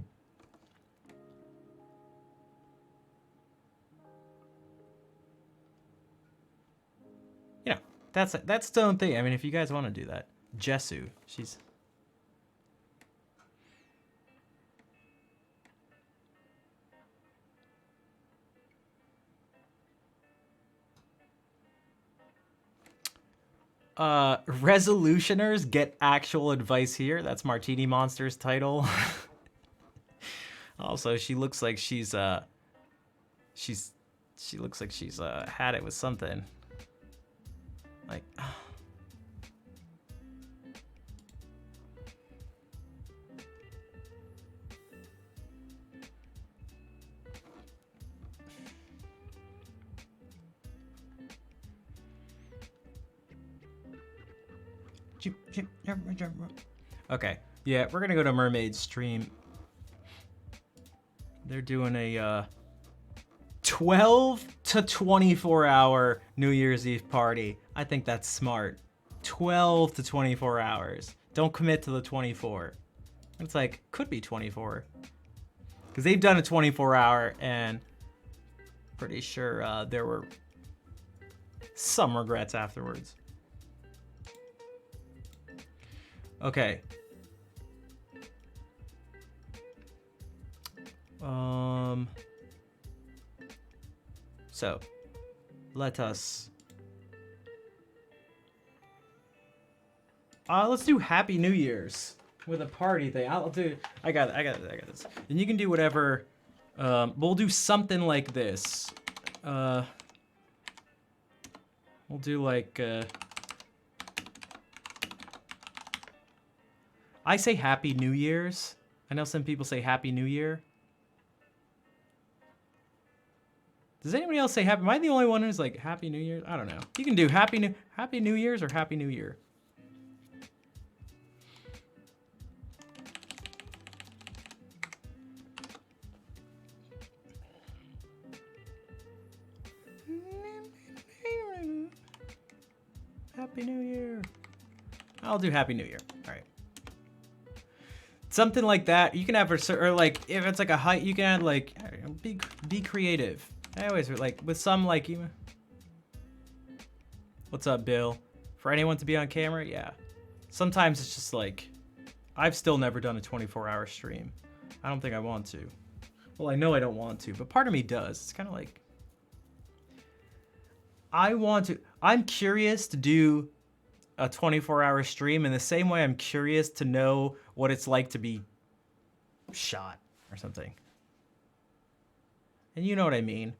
know, that's its own thing. I mean, if you guys want to do that. Jessu, she's... Resolutioners get actual advice here. That's Martini Monster's title. Also, she looks like she looks like she's had it with something. Like okay, yeah, we're gonna go to Mermaid's stream. They're doing a 12 to 24 hour New Year's Eve party. I think that's smart. 12 to 24 hours. Don't commit to the 24. It's like, could be 24. Because they've done a 24 hour and pretty sure there were some regrets afterwards. Okay. So, let us... let's do Happy New Year's. with a party thing. I'll do. I got this. And you can do whatever. We'll do something like this. We'll do like. I say Happy New Year's. I know some people say Happy New Year. Does anybody else say Happy? Am I the only one who's like Happy New Year? I don't know. You can do Happy New Year's or Happy New Year. Happy New Year. I'll do Happy New Year. All right. Something like that. You can have or like if it's like a height, you can add like be creative. I always like with some like you. What's up, Bill? For anyone to be on camera, yeah. Sometimes it's just like I've still never done a 24-hour stream. I don't think I want to. Well, I know I don't want to, but part of me does. It's kind of like I want to. I'm curious to do a 24-hour stream in the same way I'm curious to know what it's like to be shot or something. And you know what I mean.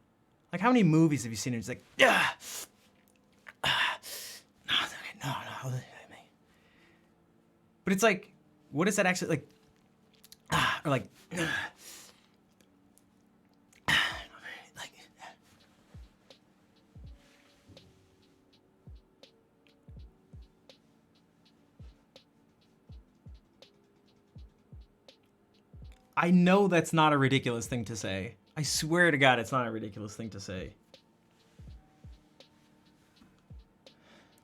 Like, how many movies have you seen? It's like, yeah, no. But it's like, what is that actually like? Or like, I know that's not a ridiculous thing to say. I swear to God, it's not a ridiculous thing to say.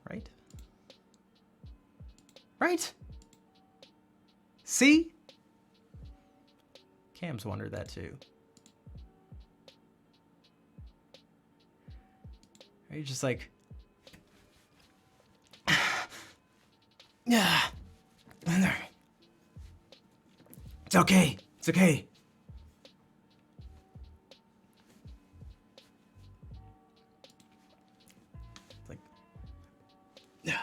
Right? Right? See? Cam's wondered that too. Are you just like, yeah, it's okay. It's okay. It's like, yeah,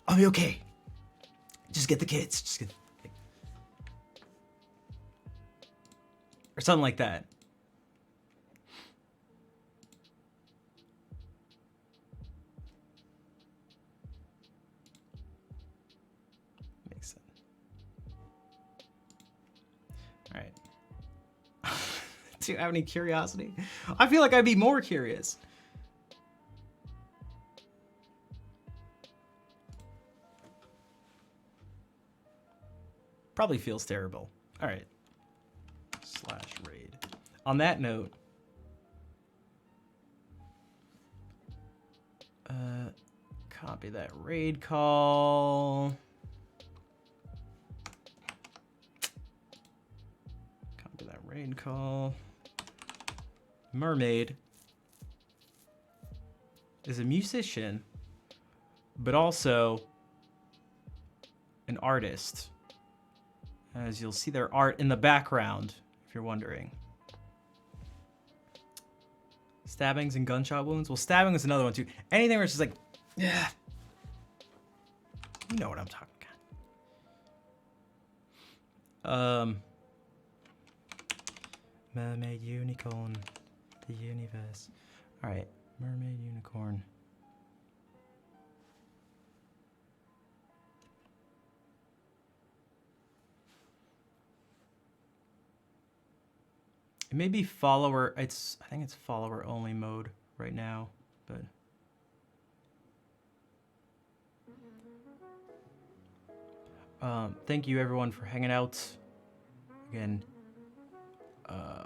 I'll be okay. Just get the kids. Just get, like, or something like that. Makes sense. All right. Do you have any curiosity? I feel like I'd be more curious. Probably feels terrible. All right. /raid. On that note, copy that raid call. Copy that raid call. Mermaid is a musician, but also an artist. As you'll see their art in the background, if you're wondering. Stabbings and gunshot wounds. Well, stabbing is another one too. Anything where it's just like, yeah. You know what I'm talking about. Mermaid unicorn. The universe. Alright. Mermaid unicorn. It may be follower. I think it's follower only mode right now, but thank you everyone for hanging out again. I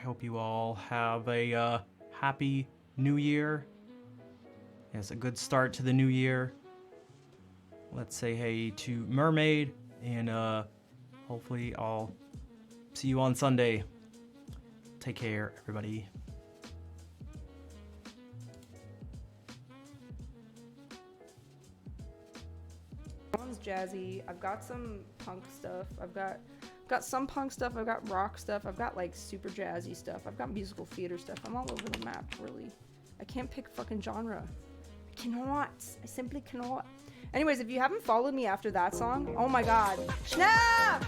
hope you all have a happy new year. It's a good start to the new year. Let's say hey to Mermaid, and hopefully I'll see you on Sunday. Take care, everybody. One's jazzy. I've got some punk stuff. I've got some punk stuff. I've got rock stuff. I've got like super jazzy stuff. I've got musical theater stuff. I'm all over the map, really. I can't pick fucking genre. cannot. I simply cannot. Anyways, if you haven't followed me after that song, oh my god. Snap!